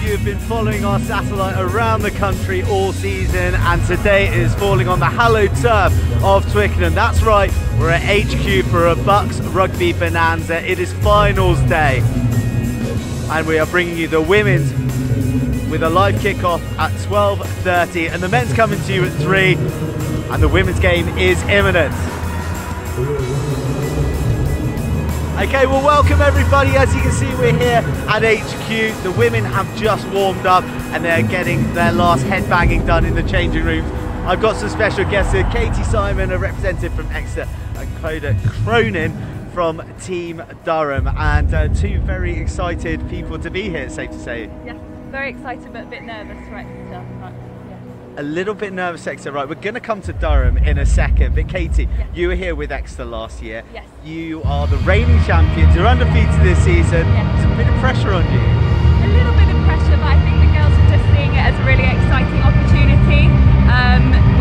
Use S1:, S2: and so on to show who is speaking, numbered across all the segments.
S1: you have been following our satellite around the country all season, and today it is falling on the hallowed turf of Twickenham. That's right, we're at HQ for a BUCS Rugby Bonanza. It is finals day, and we are bringing you the women's with a live kickoff at 12:30, and the men's coming to you at 3, and the women's game is imminent. Okay, well, welcome everybody. As you can see, we're here at HQ. The women have just warmed up and they're getting their last headbanging done in the changing rooms. I've got some special guests here. Katie Simon, a representative from Exeter, and Clodagh Cronin from Team Durham, and two very excited people to be here, it's safe to say.
S2: Yes, very excited but a bit nervous for Exeter.
S1: A little bit nervous, Exeter, right? We're going to come to Durham in a second, but Katie,
S2: yes.
S1: You were here with Exeter last year.
S2: Yes.
S1: You are the reigning champions. You're undefeated this season.
S2: Yes.
S1: There's a bit of pressure on you.
S2: A little bit of pressure, but I think the girls are just seeing it as a really exciting opportunity.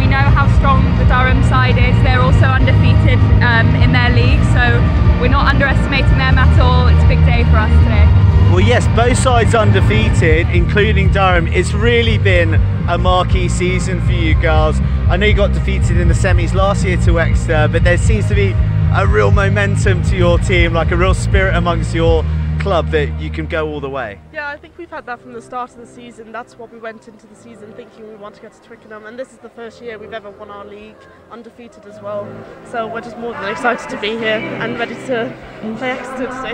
S2: We know how strong the Durham side is. They're also undefeated in their league, so we're not underestimating them at all. It's a big day for us today.
S1: Well, yes, both sides undefeated, including Durham. It's really been a marquee season for you girls. I know you got defeated in the semis last year to Exeter, but there seems to be a real momentum to your team, like a real spirit amongst your club that you can go all the way.
S3: Yeah, I think we've had that from the start of the season. That's what we went into the season thinking we want to get to Twickenham, and this is the first year we've ever won our league undefeated as well. So we're just more than excited to be here and ready to play Exeter today.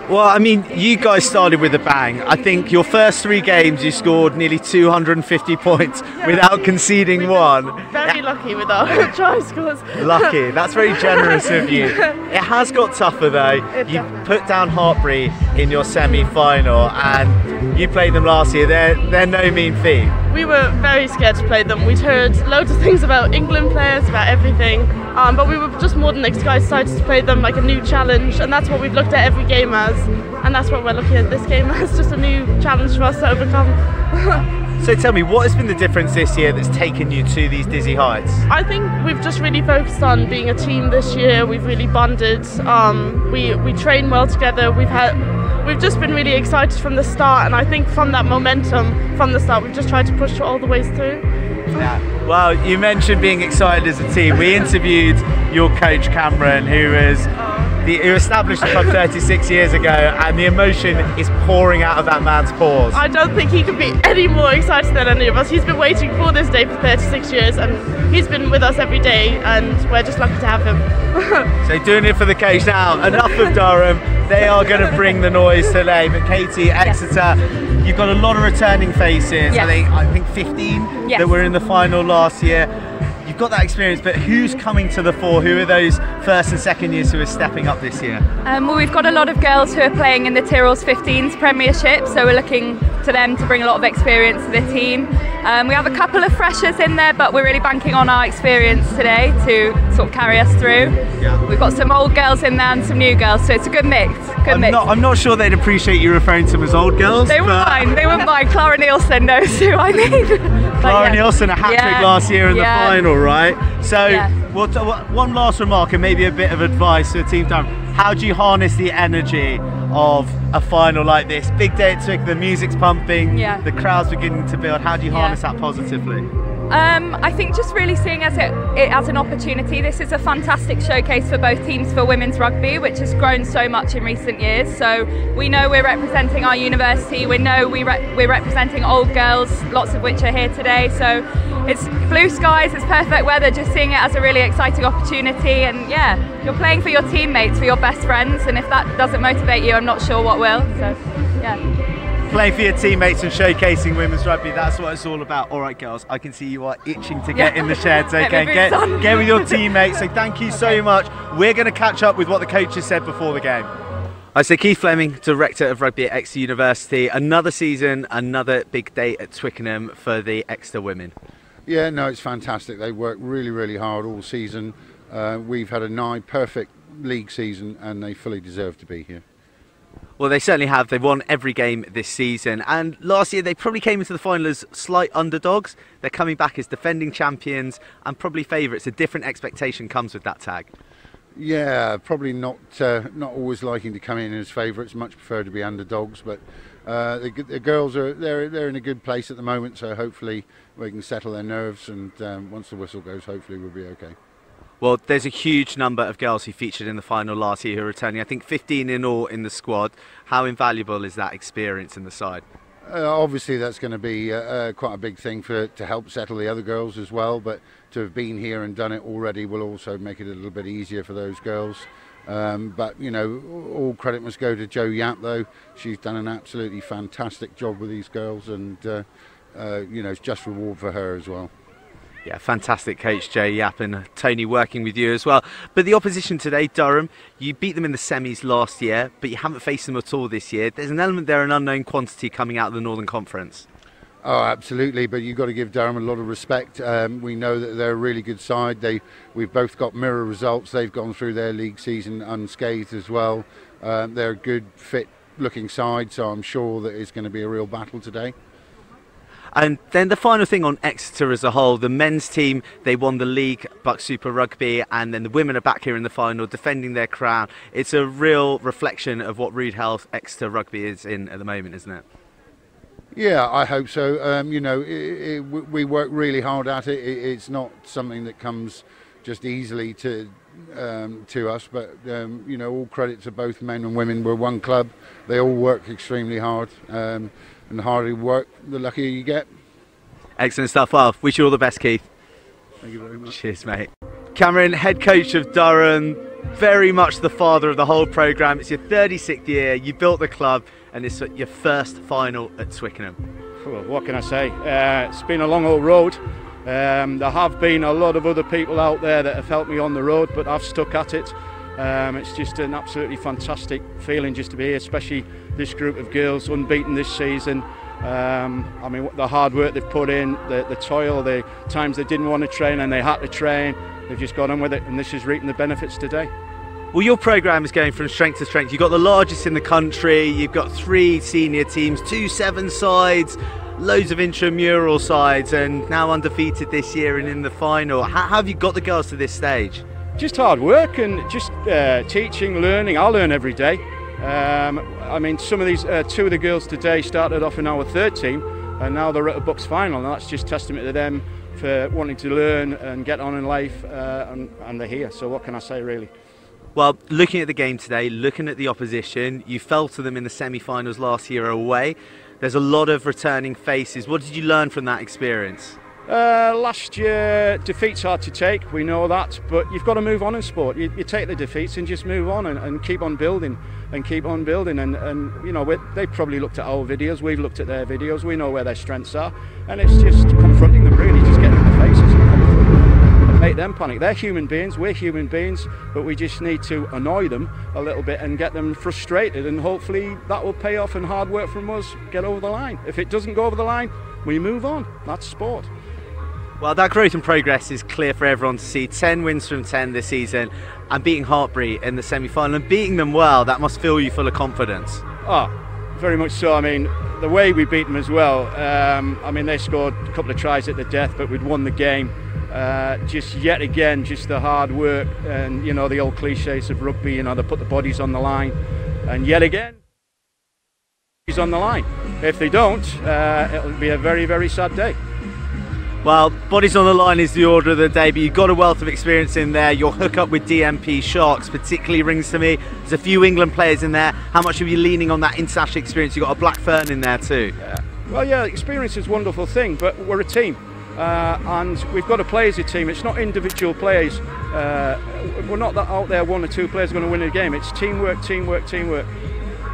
S1: Well, I mean, you guys started with a bang. I think your first 3 games you scored nearly 250 points without conceding one.
S3: Very lucky with our try scores.
S1: Lucky, that's very generous of you. It has got tougher though. You put down Hartbury in your semi-final and you played them last year. They're no mean feat.
S3: We were very scared to play them. We'd heard loads of things about England players, about everything, but we were just more than excited to play them, like a new challenge, and that's what we've looked at every game as, and that's what we're looking at this game as, just a new challenge for us to overcome.
S1: So tell me, what has been the difference this year that's taken you to these dizzy heights?
S3: I think we've just really focused on being a team this year. We've really bonded. We train well together. We've just been really excited from the start, and I think from that momentum from the start, we've just tried to push it all the way through.
S1: Yeah. Well, you mentioned being excited as a team. We interviewed your coach Cameron, who established the club 36 years ago, and the emotion is pouring out of that man's pores.
S3: I don't think he could be any more excited than any of us. He's been waiting for this day for 36 years, and he's been with us every day, and we're just lucky to have him.
S1: So doing it for the coach now. Enough of Durham. They are going to bring the noise today. But Katie, Exeter, you've got a lot of returning faces.
S2: Yes.
S1: I think 15
S2: yes.
S1: that were in the final last year. You've got that experience, but who's coming to the fore? Who are those first and second years who are stepping up this year?
S2: Well, we've got a lot of girls who are playing in the Tyrrell's 15s Premiership, so we're looking to them to bring a lot of experience to the team. We have a couple of freshers in there, but we're really banking on our experience today to sort of carry us through. Yeah. We've got some old girls in there and some new girls, so it's a good mix.
S1: I'm not sure they'd appreciate you referring to them as old girls.
S2: They wouldn't mind. They wouldn't mind. Clara Nielsen knows who I mean.
S1: Clara Nielsen, a hat-trick last year in the final, right? So, one last remark and maybe a bit of advice to Team Durham. How do you harness the energy of a final like this? Big day at Twickenham, the music's pumping, the crowd's beginning to build. How do you harness that positively?
S2: I think just really seeing it as an opportunity. This is a fantastic showcase for both teams for women's rugby, which has grown so much in recent years. So we know we're representing our university, we know we're representing old girls, lots of which are here today. So it's blue skies, it's perfect weather, just seeing it as a really exciting opportunity. And yeah, you're playing for your teammates, for your best friends, and if that doesn't motivate you, I'm not sure what will. So yeah.
S1: Playing for your teammates and showcasing women's rugby, that's what it's all about. All right, girls, I can see you are itching to get in the sheds, okay? Get with your teammates, so thank you so much. We're going to catch up with what the coaches said before the game. I say Keith Fleming, Director of Rugby at Exeter University. Another season, another big day at Twickenham for the Exeter women.
S4: Yeah, no, it's fantastic. They worked really, really hard all season. We've had a nigh perfect league season, and they fully deserve to be here.
S1: Well, they certainly have. They've won every game this season, and last year they probably came into the final as slight underdogs. They're coming back as defending champions and probably favourites. A different expectation comes with that tag.
S4: Yeah, probably not always liking to come in as favourites. Much prefer to be underdogs, but The girls they're in a good place at the moment, so hopefully we can settle their nerves, and once the whistle goes, hopefully we'll be okay.
S1: Well, there's a huge number of girls who featured in the final last year who are returning. I think 15 in all in the squad. How invaluable is that experience in the side?
S4: Obviously that's going to be quite a big thing to help settle the other girls as well, but to have been here and done it already will also make it a little bit easier for those girls. But you know, all credit must go to Jo Yap though. She's done an absolutely fantastic job with these girls, and you know, it's just reward for her as well.
S1: Yeah, fantastic coach Jo Yap, and Tony working with you as well. But the opposition today, Durham, you beat them in the semis last year, but you haven't faced them at all this year. There's an element there, an unknown quantity coming out of the Northern Conference.
S4: Oh, absolutely, but you've got to give Durham a lot of respect. We know that they're a really good side. We've both got mirror results. They've gone through their league season unscathed as well. They're a good, fit-looking side, so I'm sure that it's going to be a real battle today.
S1: And then the final thing on Exeter as a whole, the men's team, they won the league, BUCS Super Rugby, and then the women are back here in the final defending their crown. It's a real reflection of what Rude Health Exeter Rugby is in at the moment, isn't it?
S4: Yeah, I hope so. You know, we work really hard at it. It's not something that comes just easily to us, but you know, all credit to both men and women. We're one club. They all work extremely hard, and the harder you work, the luckier you get.
S1: Excellent stuff. Well, wish you all the best, Keith.
S4: Thank you very much.
S1: Cheers, mate. Cameron, head coach of Durham, very much the father of the whole programme. It's your 36th year, you built the club, and it's your first final at Twickenham.
S5: Well, what can I say? It's been a long old road. There have been a lot of other people out there that have helped me on the road, but I've stuck at it. It's just an absolutely fantastic feeling just to be here, especially this group of girls, unbeaten this season. I mean, the hard work they've put in, the toil, the times they didn't want to train and they had to train, they've just got on with it, and this is reaping the benefits today.
S1: Well, your programme is going from strength to strength. You've got the largest in the country, you've got 3 senior teams, 2 7-sides, loads of intramural sides, and now undefeated this year and in the final. How have you got the girls to this stage?
S5: Just hard work and just teaching, learning. I learn every day. I mean, some of these, 2 of the girls today started off in our 3rd team, and now they're at a BUCS final, and that's just testament to them for wanting to learn and get on in life, and they're here. So what can I say, really?
S1: Well, looking at the game today, looking at the opposition, you fell to them in the semi-finals last year away. There's a lot of returning faces. What did you learn from that experience?
S5: Last year, defeat's hard to take, we know that, but you've got to move on in sport. You take the defeats and just move on and keep on building and keep on building. And you know, they probably looked at our videos, we've looked at their videos, we know where their strengths are, and it's just confronting them, really, just getting in the faces and confronting them and make them panic. They're human beings, we're human beings, but we just need to annoy them a little bit and get them frustrated, and hopefully that will pay off and hard work from us get over the line. If it doesn't go over the line, we move on. That's sport.
S1: Well, that growth and progress is clear for everyone to see. 10 wins from 10 this season, and beating Hartbury in the semi-final and beating them well, that must fill you full of confidence.
S5: Oh, very much so. I mean, the way we beat them as well, I mean, they scored a couple of tries at the death, but we'd won the game. Just yet again, just the hard work and, you know, the old cliches of rugby, you know, they put the bodies on the line, and yet again, he's on the line. If they don't, it'll be a very, very sad day.
S1: Well, bodies on the line is the order of the day, but you've got a wealth of experience in there. Your hookup with DMP Sharks particularly rings to me. There's a few England players in there. How much are you leaning on that international experience? You've got a Black Fern in there too.
S5: Yeah. Well, yeah, experience is a wonderful thing, but we're a team. And we've got to play as a team. It's not individual players. We're not that out there 1 or 2 players are going to win a game. It's teamwork, teamwork, teamwork.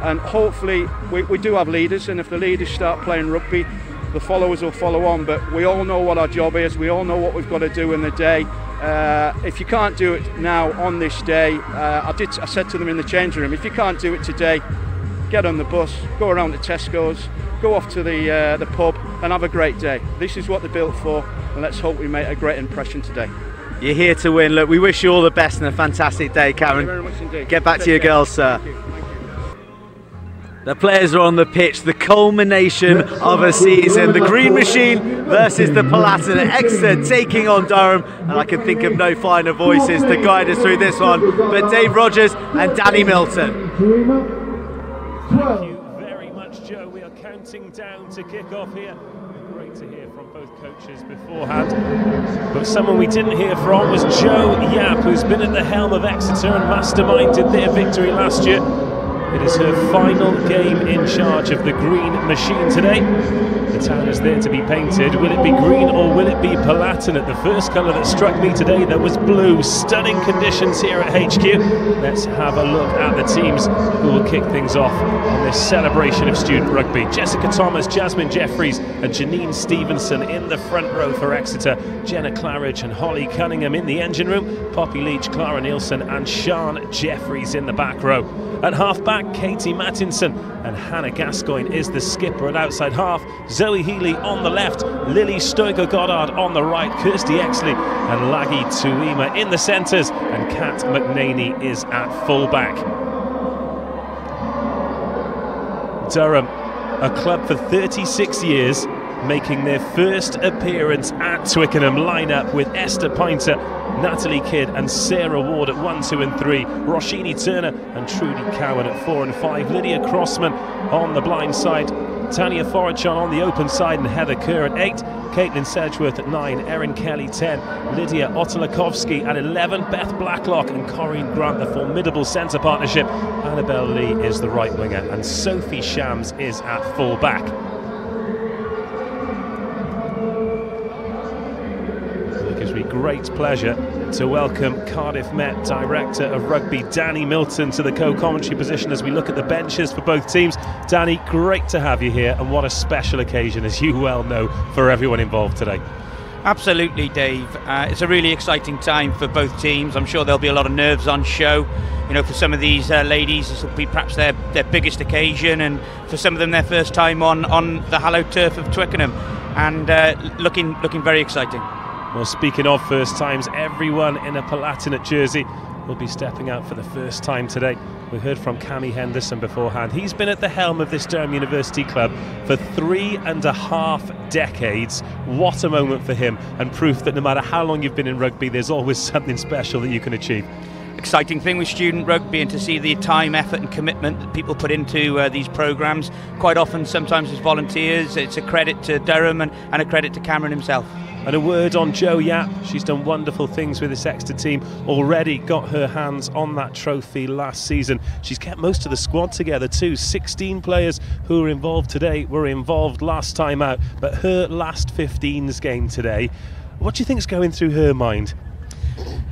S5: And hopefully we do have leaders, and if the leaders start playing rugby, the followers will follow on, but we all know what our job is, we all know what we've got to do in the day. If you can't do it now on this day, I said to them in the changing room, if you can't do it today, get on the bus, go around to Tesco's, go off to the pub and have a great day. This is what they're built for, and let's hope we make a great impression today.
S1: You're here to win. Look, we wish you all the best and a fantastic day, Cameron.
S5: Thank you very much indeed.
S1: Get back to your girls, sir.
S5: Thank you.
S1: The players are on the pitch, the culmination of a season. The Green Machine versus the Palatine. Exeter taking on Durham, and I can think of no finer voices to guide us through this one but Dave Rogers and Danny Milton.
S6: Thank you very much, Joe. We are counting down to kick off here. Great to hear from both coaches beforehand. But someone we didn't hear from was Jo Yap, who's been at the helm of Exeter and masterminded their victory last year. It is her final game in charge of the green machine today. The town is there to be painted. Will it be green or will it be Palatinate? The first colour that struck me today, that was blue. Stunning conditions here at HQ. Let's have a look at the teams who will kick things off on this celebration of student rugby. Jessica Thomas, Jasmine Jeffries and Janine Stevenson in the front row for Exeter. Jenna Claridge and Holly Cunningham in the engine room. Poppy Leach, Clara Nielsen and Sian Jeffries in the back row. At half-back, Katie Mattinson and Hannah Gascoigne is the skipper at outside half. Zoe Healy on the left, Lily Stoiger-Goddard on the right, Kirsty Exley and Laggy Tuima in the centres, and Kat McNaney is at full-back. Durham, a club for 36 years, making their first appearance at Twickenham. Line-up with Esther Pinter, Natalie Kidd and Sarah Ward at 1, 2 and 3, Roshini Turner and Trudy Cowan at 4 and 5, Lydia Crossman on the blind side, Tanya Forachon on the open side and Heather Kerr at 8, Caitlin Sedgeworth at 9, Erin Kelly 10, Lydia Otolakovsky at 11, Beth Blacklock and Corinne Grant, the formidable centre partnership. Annabelle Lee is the right winger and Sophie Shams is at full back. It gives me great pleasure to welcome Cardiff Met Director of Rugby Danny Milton to the co-commentary position as we look at the benches for both teams. Danny, great to have you here, and what a special occasion, as you well know, for everyone involved today.
S7: Absolutely, Dave. It's a really exciting time for both teams. I'm sure there'll be a lot of nerves on show. You know, for some of these ladies, this will be perhaps their biggest occasion, and for some of them, their first time on the hallowed turf of Twickenham, and looking very exciting.
S6: Well, speaking of first times, everyone in a Palatinate jersey will be stepping out for the first time today. We heard from Cammy Henderson beforehand. He's been at the helm of this Durham University club for 3.5 decades. What a moment for him, and proof that no matter how long you've been in rugby, there's always something special that you can achieve.
S7: Exciting thing with student rugby, and to see the time, effort and commitment that people put into these programmes, quite often sometimes as volunteers. It's a credit to Durham and a credit to Cameron himself.
S6: And a word on Jo Yap. She's done wonderful things with this Exeter team. Already got her hands on that trophy last season. She's kept most of the squad together too. 16 players who were involved today were involved last time out. But her last 15s game today, what do you think is going through her mind?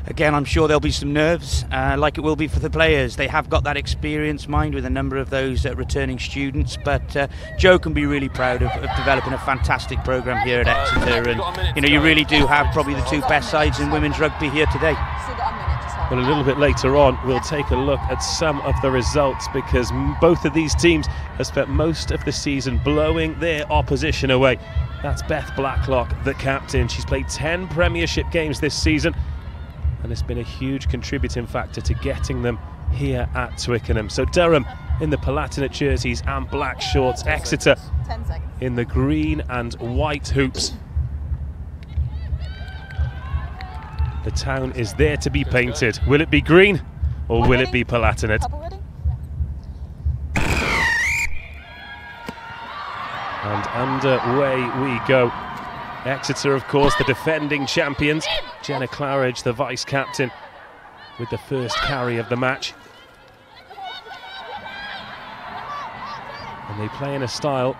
S7: Again, I'm sure there'll be some nerves, like it will be for the players. They have got that experienced mind with a number of those returning students, but Jo can be really proud of developing a fantastic programme here at Exeter, and you know, you really do have probably the two best sides in women's rugby here today.
S6: Well, a little bit later on, we'll take a look at some of the results, because both of these teams have spent most of the season blowing their opposition away. That's Beth Blacklock, the captain. She's played 10 Premiership games this season, and it's been a huge contributing factor to getting them here at Twickenham. So Durham in the Palatinate jerseys and black shorts, Exeter in the green and white hoops. The town is there to be painted. Will it be green or will it be Palatinate? And underway we go. Exeter, of course, the defending champions. Jenna Claridge, the vice-captain, with the first carry of the match. And they play in a style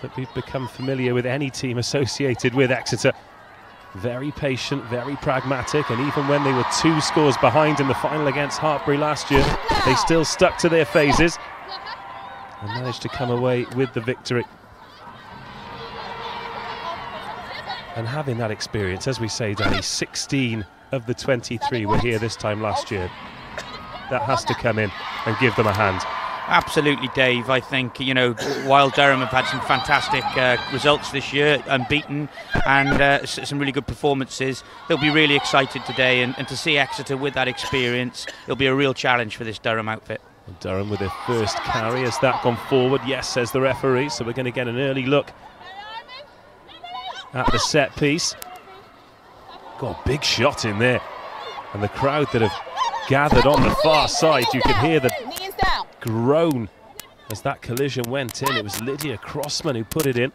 S6: that we've become familiar with any team associated with Exeter. Very patient, very pragmatic, and even when they were 2 scores behind in the final against Hartbury last year, they still stuck to their phases and managed to come away with the victory. And having that experience, as we say, Danny, 16 of the 23 were here this time last year. That has to come in and give them a hand.
S7: Absolutely, Dave. I think, you know, while Durham have had some fantastic results this year, unbeaten, and some really good performances, they'll be really excited today, and to see Exeter with that experience, it'll be a real challenge for this Durham outfit.
S6: Durham with their first carry. Has that gone forward? Yes, says the referee. So we're going to get an early look at the set piece. Got a big shot in there, and the crowd that have gathered on the far side, you can hear the groan As that collision went in, it was Lydia Crossman who put it in.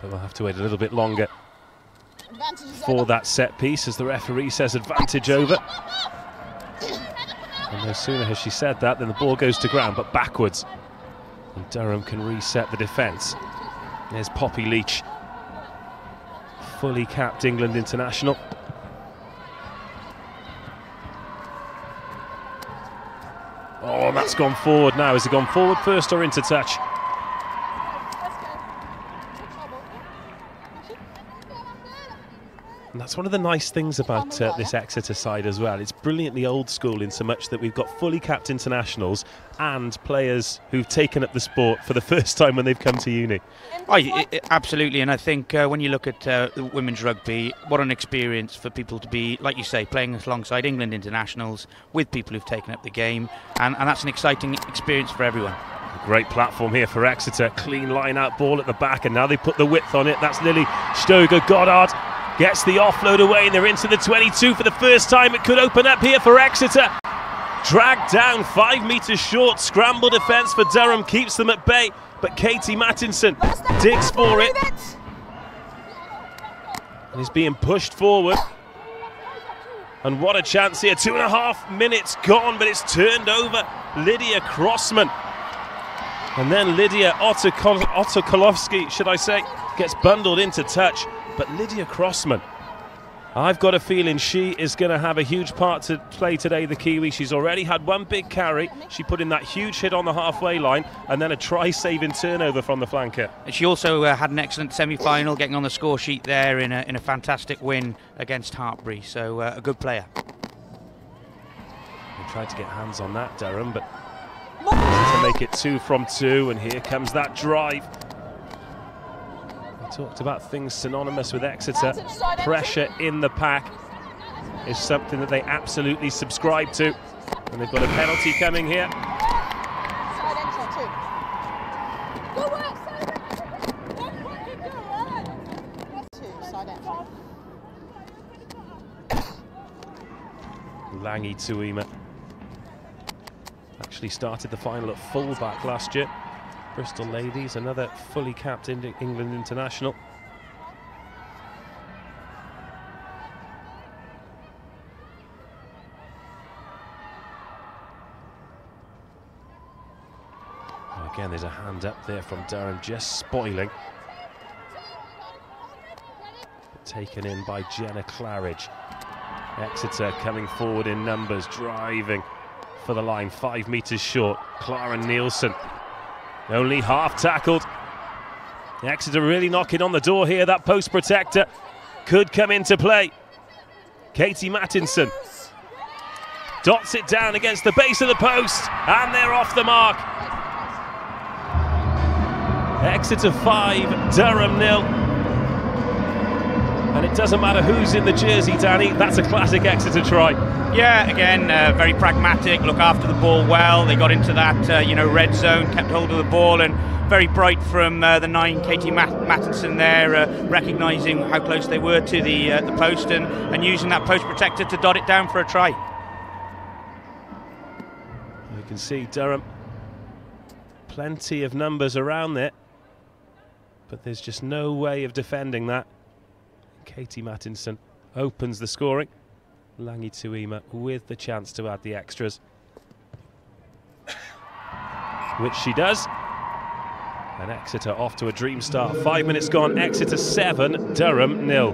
S6: But we'll have to wait a little bit longer for that set piece, as the referee says advantage over. And no sooner has she said that than the ball goes to ground, but backwards. And Durham can reset the defence. There's Poppy Leach, fully capped England international. Oh, that's gone forward now. Has it gone forward first or into touch? And that's one of the nice things about this Exeter side as well. It's brilliantly old school in so much that we've got fully capped internationals and players who've taken up the sport for the first time when they've come to uni.
S7: Absolutely, and I think when you look at women's rugby, what an experience for people to be, like you say, playing alongside England internationals with people who've taken up the game, and that's an exciting experience for everyone.
S6: A great platform here for Exeter. Clean line-out ball at the back, and now they put the width on it. That's Lily Stoger-Goddard. Gets the offload away, and they're into the 22 for the first time. It could open up here for Exeter. Dragged down, 5 metres short. Scramble defence for Durham keeps them at bay, but Katie Mattinson digs for it. And is being pushed forward. And what a chance here. 2.5 minutes gone, but it's turned over. Lydia Crossman. And then Lydia Otokolowski, should I say, gets bundled into touch. But Lydia Crossman, I've got a feeling she is going to have a huge part to play today, the Kiwi. She's already had one big carry. She put in that huge hit on the halfway line and then a try-saving turnover from the flanker.
S7: She also had an excellent semi-final, getting on the score sheet there in a fantastic win against Hartbury. So a good player.
S6: They tried to get hands on that, Durham, but to make it 2 from 2, and here comes that drive. Talked about things synonymous with Exeter. Pressure in the pack is something that they absolutely subscribe to, and they've got a penalty coming here. Langi Tuima actually started the final at full-back last year. Bristol Ladies, another fully capped England international. And again, there's a hand up there from Durham, just spoiling. Taken in by Jenna Claridge. Exeter coming forward in numbers, driving for the line, 5 metres short. Clara Nielsen. Only half tackled. Exeter really knocking on the door here. That post protector could come into play. Katie Mattinson dots it down against the base of the post, and they're off the mark. Exeter 5, Durham 0. And it doesn't matter who's in the jersey, Danny, that's a classic Exeter try.
S7: Yeah, again, very pragmatic, look after the ball well. They got into that, red zone, kept hold of the ball, and very bright from the 9, Katie Mattinson there, recognising how close they were to the post and using that post protector to dot it down for a try.
S6: You can see Durham, plenty of numbers around there, but there's just no way of defending that. Katie Mattinson opens the scoring. Langi Tuima with the chance to add the extras, which she does. And Exeter off to a dream start. 5 minutes gone. Exeter 7, Durham 0.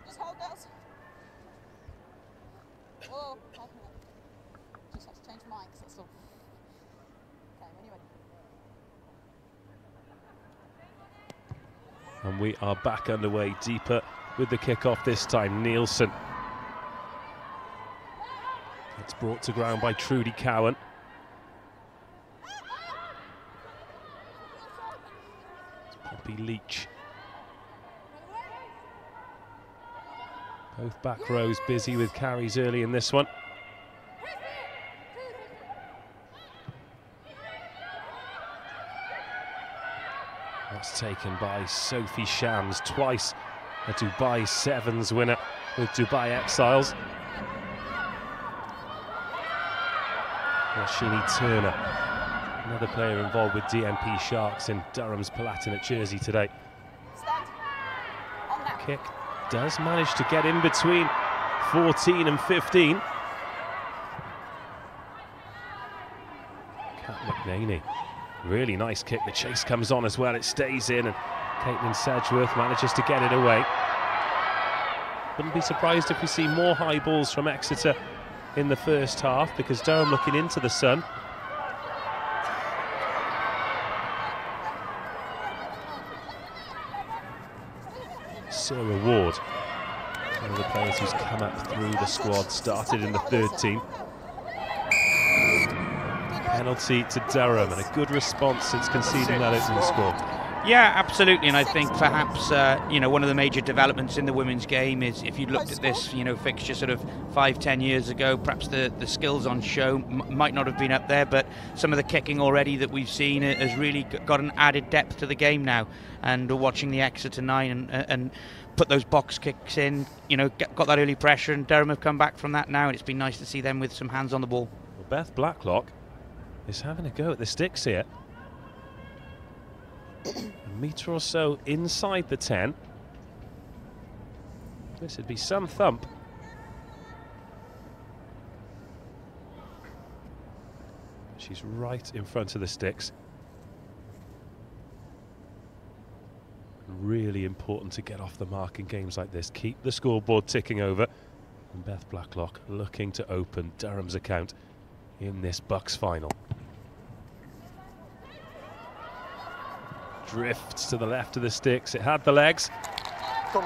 S8: Just hold those. Oh, just have to change mics, that's all. Okay, when you're ready.
S6: And we are back underway, deeper with the kick-off this time. Nielsen. It's brought to ground by Trudy Cowan. It's Poppy Leach. Both back rows busy with carries early in this one. That's taken by Sophie Shams, twice a Dubai Sevens winner with Dubai Exiles. Rashini Turner, another player involved with DMP Sharks in Durham's Palatinate jersey today. Kick does manage to get in between 14 and 15. Kat McNaney, really nice kick. The chase comes on as well, it stays in, and Caitlin Sedgeworth manages to get it away. Wouldn't be surprised if we see more high balls from Exeter in the first half, because Durham looking into the sun. Sarah Ward, one of the players who's come up through the squad, started in the third team. Penalty to Durham, and a good response since conceding that opening score.
S7: Yeah, absolutely, and I think perhaps you know, one of the major developments in the women's game is, if you looked at this, you know, fixture sort of 5-10 years ago, perhaps the skills on show might not have been up there, but some of the kicking already that we've seen has really got an added depth to the game now. And watching the Exeter 9 and put those box kicks in, you know, got that early pressure, and Durham have come back from that now, and it's been nice to see them with some hands on the ball.
S6: Well, Beth Blacklock is having a go at the sticks here. A metre or so inside the 10. This would be some thump. She's right in front of the sticks. Really important to get off the mark in games like this. Keep the scoreboard ticking over. And Beth Blacklock looking to open Durham's account in this BUCS final. Drifts to the left of the sticks. It had the legs. But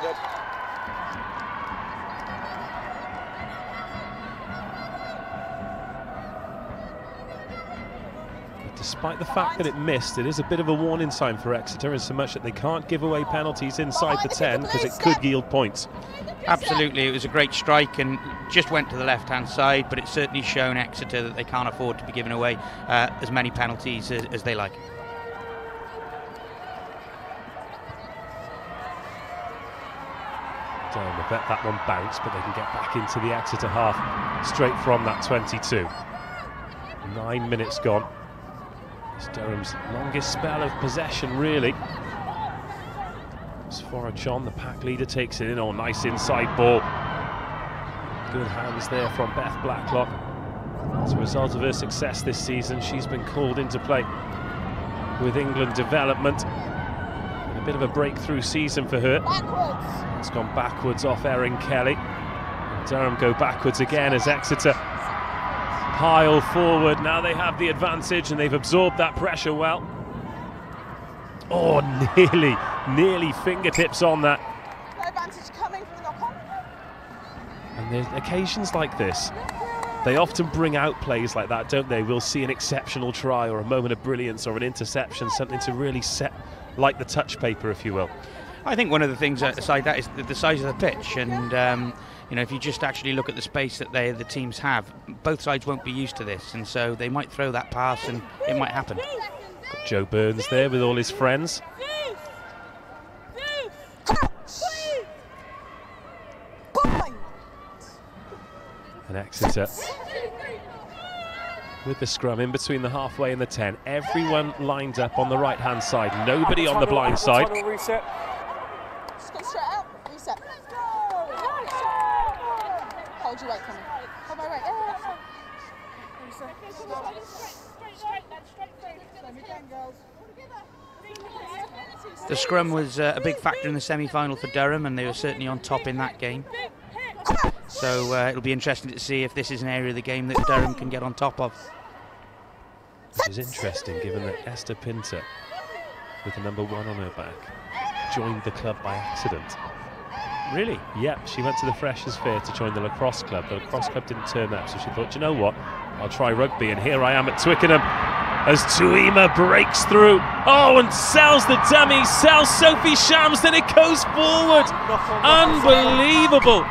S6: despite the fact that it missed, it is a bit of a warning sign for Exeter, in so much that they can't give away penalties inside the 10, because it could yield points.
S7: Absolutely, it was a great strike and just went to the left-hand side, but it's certainly shown Exeter that they can't afford to be giving away as many penalties as they like.
S6: I bet that one bounced, but they can get back into the Exeter half straight from that 22. 9 minutes gone. It's Durham's longest spell of possession, really. Sfora John, the pack leader, takes it in. Oh, nice inside ball. Good hands there from Beth Blacklock. As a result of her success this season, she's been called into play with England development. A bit of a breakthrough season for her. It's gone backwards off Erin Kelly. And Durham go backwards again as Exeter pile forward. Now they have the advantage and they've absorbed that pressure well. Oh, nearly fingertips on that.
S8: Advantage coming from the knock-on.
S6: And there's occasions like this, they often bring out plays like that, don't they? We'll see an exceptional try or a moment of brilliance or an interception, something to really set like the touch paper, if you will.
S7: I think one of the things aside that is the size of the pitch, and you know, if you just actually look at the space that the teams have, both sides won't be used to this, and so they might throw that pass and it might happen.
S6: Got Joe Burns there with all his friends. And Exeter with the scrum in between the halfway and the 10. Everyone lined up on the right hand side, nobody on the blind side.
S8: Reset. Just go straight out. Reset. Hold your weight coming. Hold my weight.
S7: The scrum was a big factor in the semi-final for Durham, and they were certainly on top in that game. So it'll be interesting to see if this is an area of the game that Durham can get on top of.
S6: Which is interesting, given that Esther Pinter, with the number 1 on her back, joined the club by accident.
S7: Really?
S6: Yep, she went to the Freshers' Fair to join the lacrosse club. The lacrosse club didn't turn up, so she thought, you know what, I'll try rugby, and here I am at Twickenham as Tuima breaks through. Oh, and sells the dummy, sells Sophie Shams, then it goes forward. Unbelievable.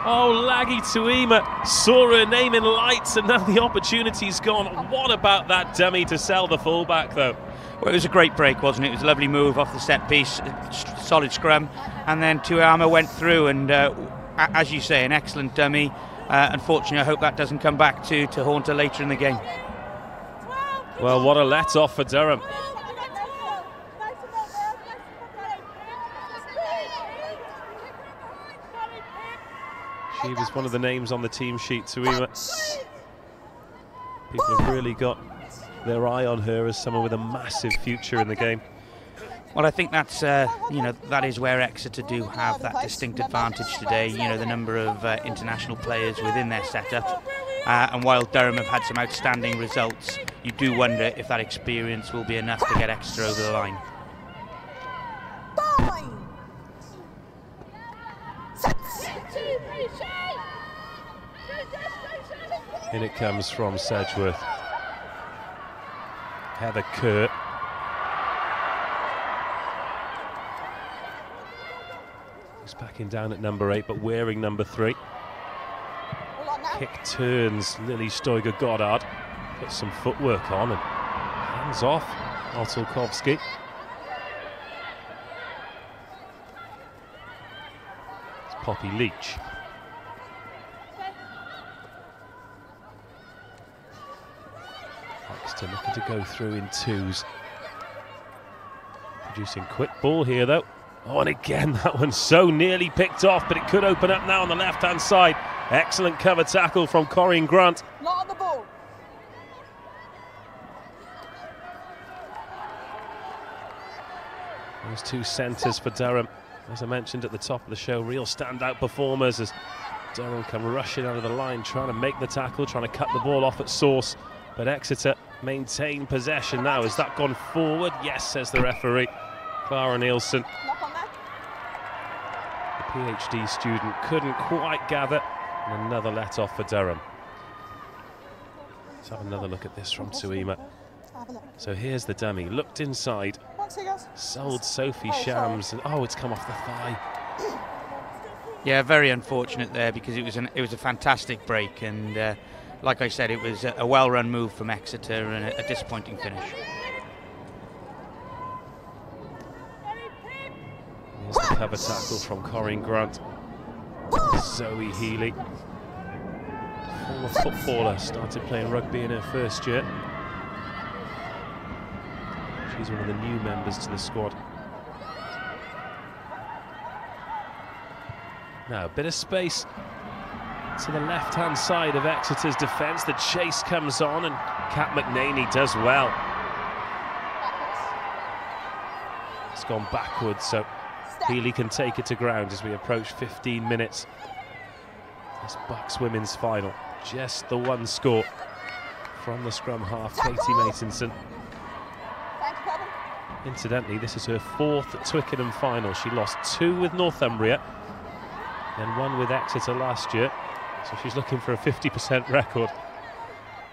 S6: Oh, Laggy Tuima saw her name in lights, and now the opportunity's gone. What about that dummy to sell the fullback, though?
S7: Well, it was a great break, wasn't it? It was a lovely move off the set piece, solid scrum, and then Tuama went through, and as you say, an excellent dummy. Unfortunately, I hope that doesn't come back to haunt her later in the game.
S6: Well, what a let-off for Durham. She was one of the names on the team sheet, Tuima. People have really got their eye on her as someone with a massive future in the game.
S7: Well, I think that's, that is where Exeter do have that distinct advantage today. You know, the number of international players within their setup. And while Durham have had some outstanding results, you do wonder if that experience will be enough to get Exeter over the line.
S6: In it comes from Sedgworth. Heather Kerr. He's backing down at number 8, but wearing number 3. Kick turns Lily Stoiger-Goddard. Put some footwork on and hands off Otulkowski. It's Poppy Leach. Exeter looking to go through in twos. Producing quick ball here though. Oh, and again that one's so nearly picked off, but it could open up now on the left-hand side. Excellent cover tackle from Corinne Grant.
S8: Not on the ball.
S6: Those two centres for Durham, as I mentioned at the top of the show, real standout performers as Durham come rushing out of the line, trying to make the tackle, trying to cut the ball off at source. But Exeter maintain possession now. Has that gone forward? Yes, says the referee, Clara Nielsen. The PhD student couldn't quite gather. And another let-off for Durham. Let's have another look at this from Tuima. So here's the dummy, looked inside, sold Sophie Shams, and oh, it's come off the thigh.
S7: Yeah, very unfortunate there, because it was a fantastic break, and like I said, it was a well-run move from Exeter and a disappointing finish.
S6: Here's the cover tackle from Corinne Grant. Zoe Healy, former footballer, started playing rugby in her first year. She's one of the new members to the squad. Now a bit of space to the left-hand side of Exeter's defence. The chase comes on and Kat McNaney does well. It's gone backwards, so Healy can take it to ground as we approach 15 minutes. This BUCS women's final. Just the one score from the scrum half, Katie Matinson. Incidentally, this is her 4th Twickenham final. She lost 2 with Northumbria and 1 with Exeter last year. So she's looking for a 50% record.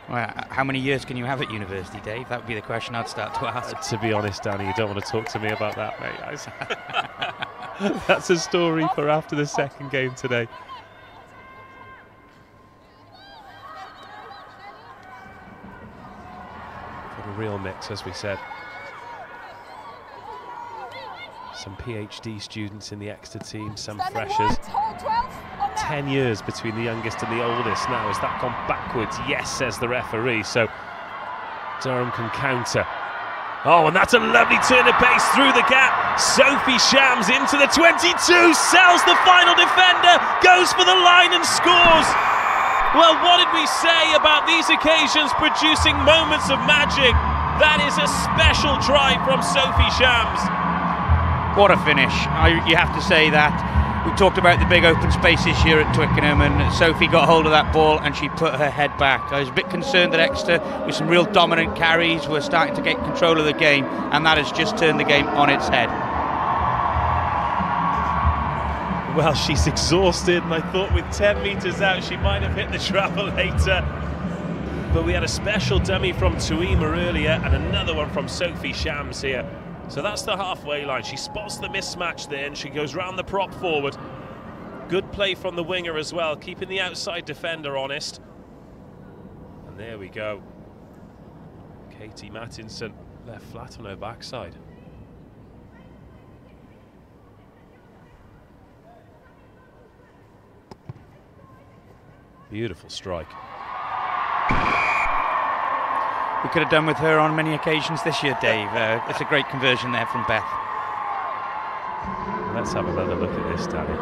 S7: Well, how many years can you have at university, Dave? That would be the question I'd start to ask.
S6: To be honest, Danny, you don't want to talk to me about that, mate. That's a story for after the second game today. Got a real mix, as we said. Some PhD students in the Exeter team, some freshers. 10 years between the youngest and the oldest now. Has that gone backwards? Yes, says the referee. So Durham can counter. Oh, and that's a lovely turn of pace through the gap. Sophie Shams into the 22, sells the final defender, goes for the line and scores. Well, what did we say about these occasions producing moments of magic? That is a special try from Sophie Shams.
S7: What a finish. You have to say that. We talked about the big open spaces here at Twickenham, and Sophie got hold of that ball and she put her head back. I was a bit concerned that Exeter, with some real dominant carries, were starting to get control of the game, and that has just turned the game on its head.
S6: Well, she's exhausted, and I thought with 10 metres out she might have hit the travelator. But we had a special dummy from Tuima earlier and another one from Sophie Shams here. So that's the halfway line. She spots the mismatch there and she goes round the prop forward. Good play from the winger as well, keeping the outside defender honest. And there we go. Katie Matinson left flat on her backside. Beautiful strike.
S7: We could have done with her on many occasions this year, Dave. It's a great conversion there from Beth.
S6: Let's have another look at this, Danny.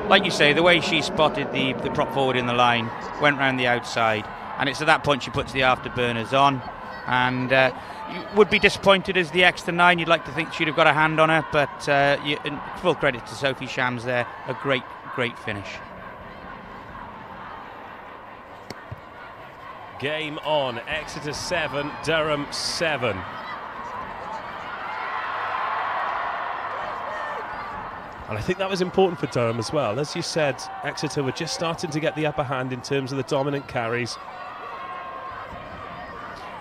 S7: Like you say, the way she spotted the prop forward in the line, went round the outside, and it's at that point she puts the afterburners on. And you would be disappointed as the Exeter 9. You'd like to think she'd have got a hand on her, but full credit to Sophie Shams there. A great, great finish.
S6: Game on. Exeter 7, Durham 7. And I think that was important for Durham as well. As you said, Exeter were just starting to get the upper hand in terms of the dominant carries.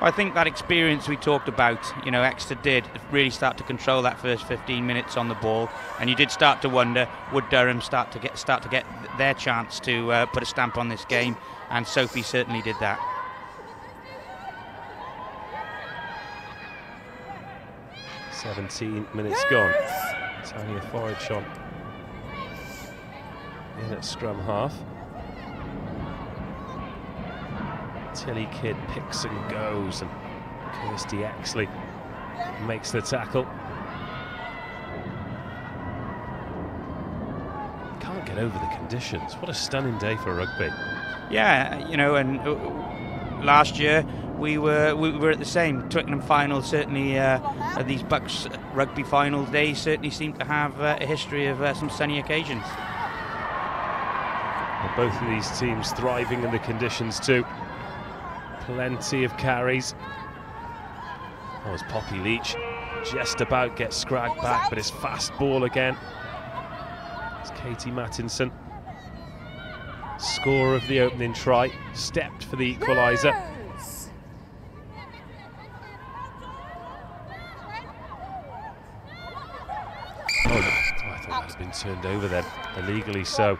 S7: I think that experience we talked about, you know, Exeter did really start to control that first 15 minutes on the ball, and you did start to wonder, would Durham start to get their chance to put a stamp on this game, and Sophie certainly did that.
S6: 17 minutes gone. Tanya Forage in at scrum half. Tilly Kidd picks and goes, and Kirsty Exley makes the tackle. Can't get over the conditions. What a stunning day for rugby.
S7: Yeah, you know, and last year we were at the same Twickenham final. Certainly, these BUCS rugby final days certainly seem to have a history of some sunny occasions.
S6: And both of these teams thriving in the conditions too. Plenty of carries. Oh, it's Poppy Leach just about gets scragged back, but it's fast ball again. It's Katie Mattinson, scorer of the opening try, stepped for the equaliser. Oh, I thought that had been turned over then, illegally so.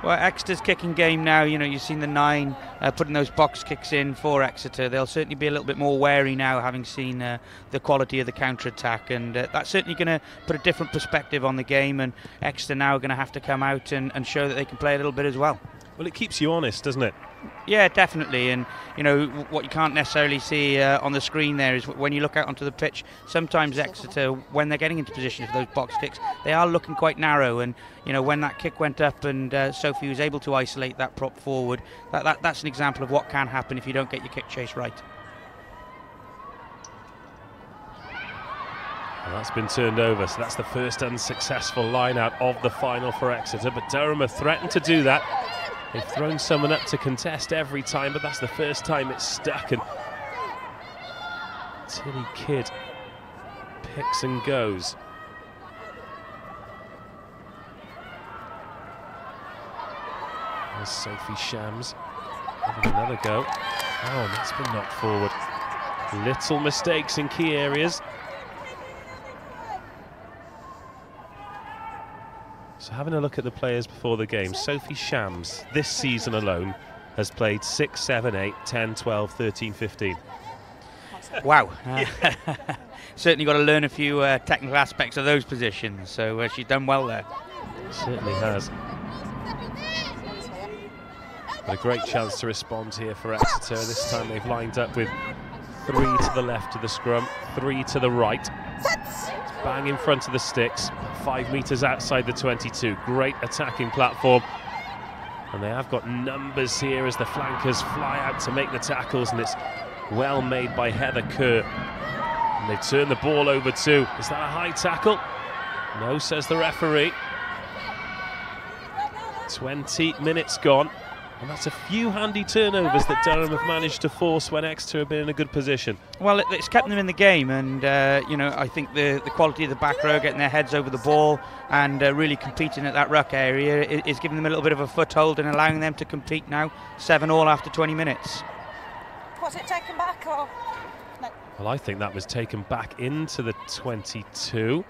S7: Well, Exeter's kicking game now, you know, you've seen the 9 putting those box kicks in for Exeter. They'll certainly be a little bit more wary now, having seen the quality of the counter-attack, and that's certainly going to put a different perspective on the game, and Exeter now are going to have to come out and show that they can play a little bit as well.
S6: Well, it keeps you honest, doesn't it?
S7: Yeah, definitely. And you know what you can't necessarily see on the screen there is when you look out onto the pitch, sometimes Exeter, when they're getting into position for those box kicks, they are looking quite narrow. And you know, when that kick went up and Sophie was able to isolate that prop forward, that's an example of what can happen if you don't get your kick chase right.
S6: And that's been turned over, so that's the first unsuccessful line out of the final for Exeter. But Durham have threatened to do that. They've thrown someone up to contest every time, but that's the first time it's stuck. And Tilly Kidd picks and goes. There's Sophie Shams having another go. Oh, and that's been knocked forward. Little mistakes in key areas. So having a look at the players before the game, Sophie Shams this season alone has played 6, 7, 8, 10, 12, 13, 15.
S7: Wow. Certainly got to learn a few technical aspects of those positions, so she's done well there.
S6: Certainly has. But a great chance to respond here for Exeter. This time they've lined up with 3 to the left of the scrum, 3 to the right. Bang in front of the sticks, 5 metres outside the 22. Great attacking platform. And they have got numbers here as the flankers fly out to make the tackles, and it's well made by Heather Kerr. And they've turned the ball over too. Is that a high tackle? No, says the referee. 20 minutes gone. And that's a few handy turnovers that Durham have managed to force when Exeter have been in a good position.
S7: Well, it's kept them in the game, and you know, I think the quality of the back row, getting their heads over the ball and really competing at that ruck area is giving them a little bit of a foothold and allowing them to compete now 7-all after 20 minutes.
S8: Was it taken back or no?
S6: Well, I think that was taken back into the 22.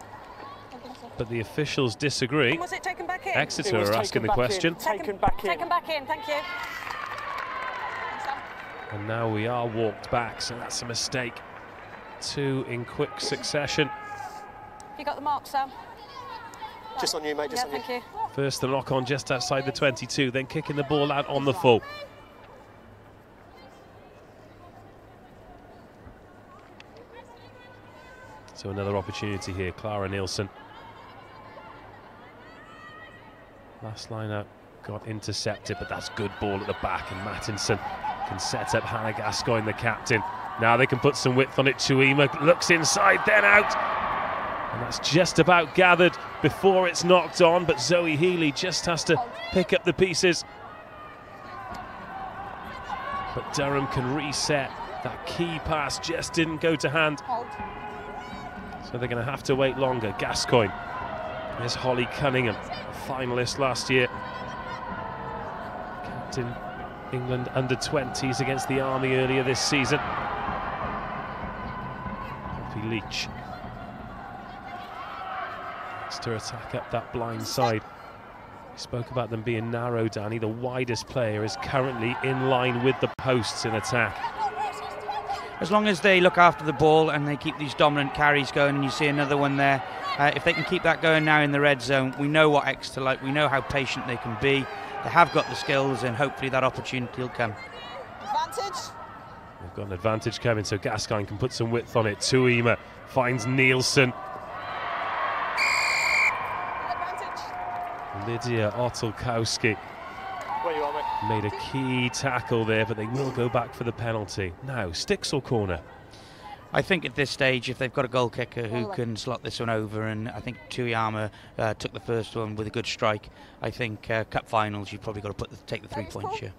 S6: But the officials disagree.
S8: Was it taken back in?
S6: Exeter are asking the question.
S8: Taken back in, thank you.
S6: And now we are walked back, so that's a mistake. 2 in quick succession.
S8: You got the mark, Sam?
S9: Just on you, mate, just
S8: yeah,
S9: on you.
S8: Thank you.
S6: First the knock on just outside the 22, then kicking the ball out on the full. So another opportunity here, Clara Nielsen. Last line out got intercepted, but that's good ball at the back, and Mattinson can set up Hannah Gascoigne, the captain. Now they can put some width on it. Tuima looks inside, then out. And that's just about gathered before it's knocked on, but Zoe Healy just has to pick up the pieces. But Durham can reset. That key pass just didn't go to hand. So they're going to have to wait longer. Gascoigne. There's Holly Cunningham, a finalist last year. Captain England under-20s against the Army earlier this season. Poppy Leach. To attack up that blind side. We spoke about them being narrow, Danny. The widest player is currently in line with the posts in attack.
S7: As long as they look after the ball and they keep these dominant carries going, and you see another one there, if they can keep that going now in the red zone, we know what Exeter like, we know how patient they can be. They have got the skills, and hopefully that opportunity will come.
S8: Advantage.
S6: They've got an advantage coming, so Gascoigne can put some width on it. Tuima finds Nielsen. Lydia Otelkowski made a key tackle there, but they will go back for the penalty. Now, sticks or corner?
S7: I think at this stage, if they've got a goal kicker who can slot this one over, and I think Tuiyama took the first one with a good strike, I think cup finals, you've probably got to take the 3 points here.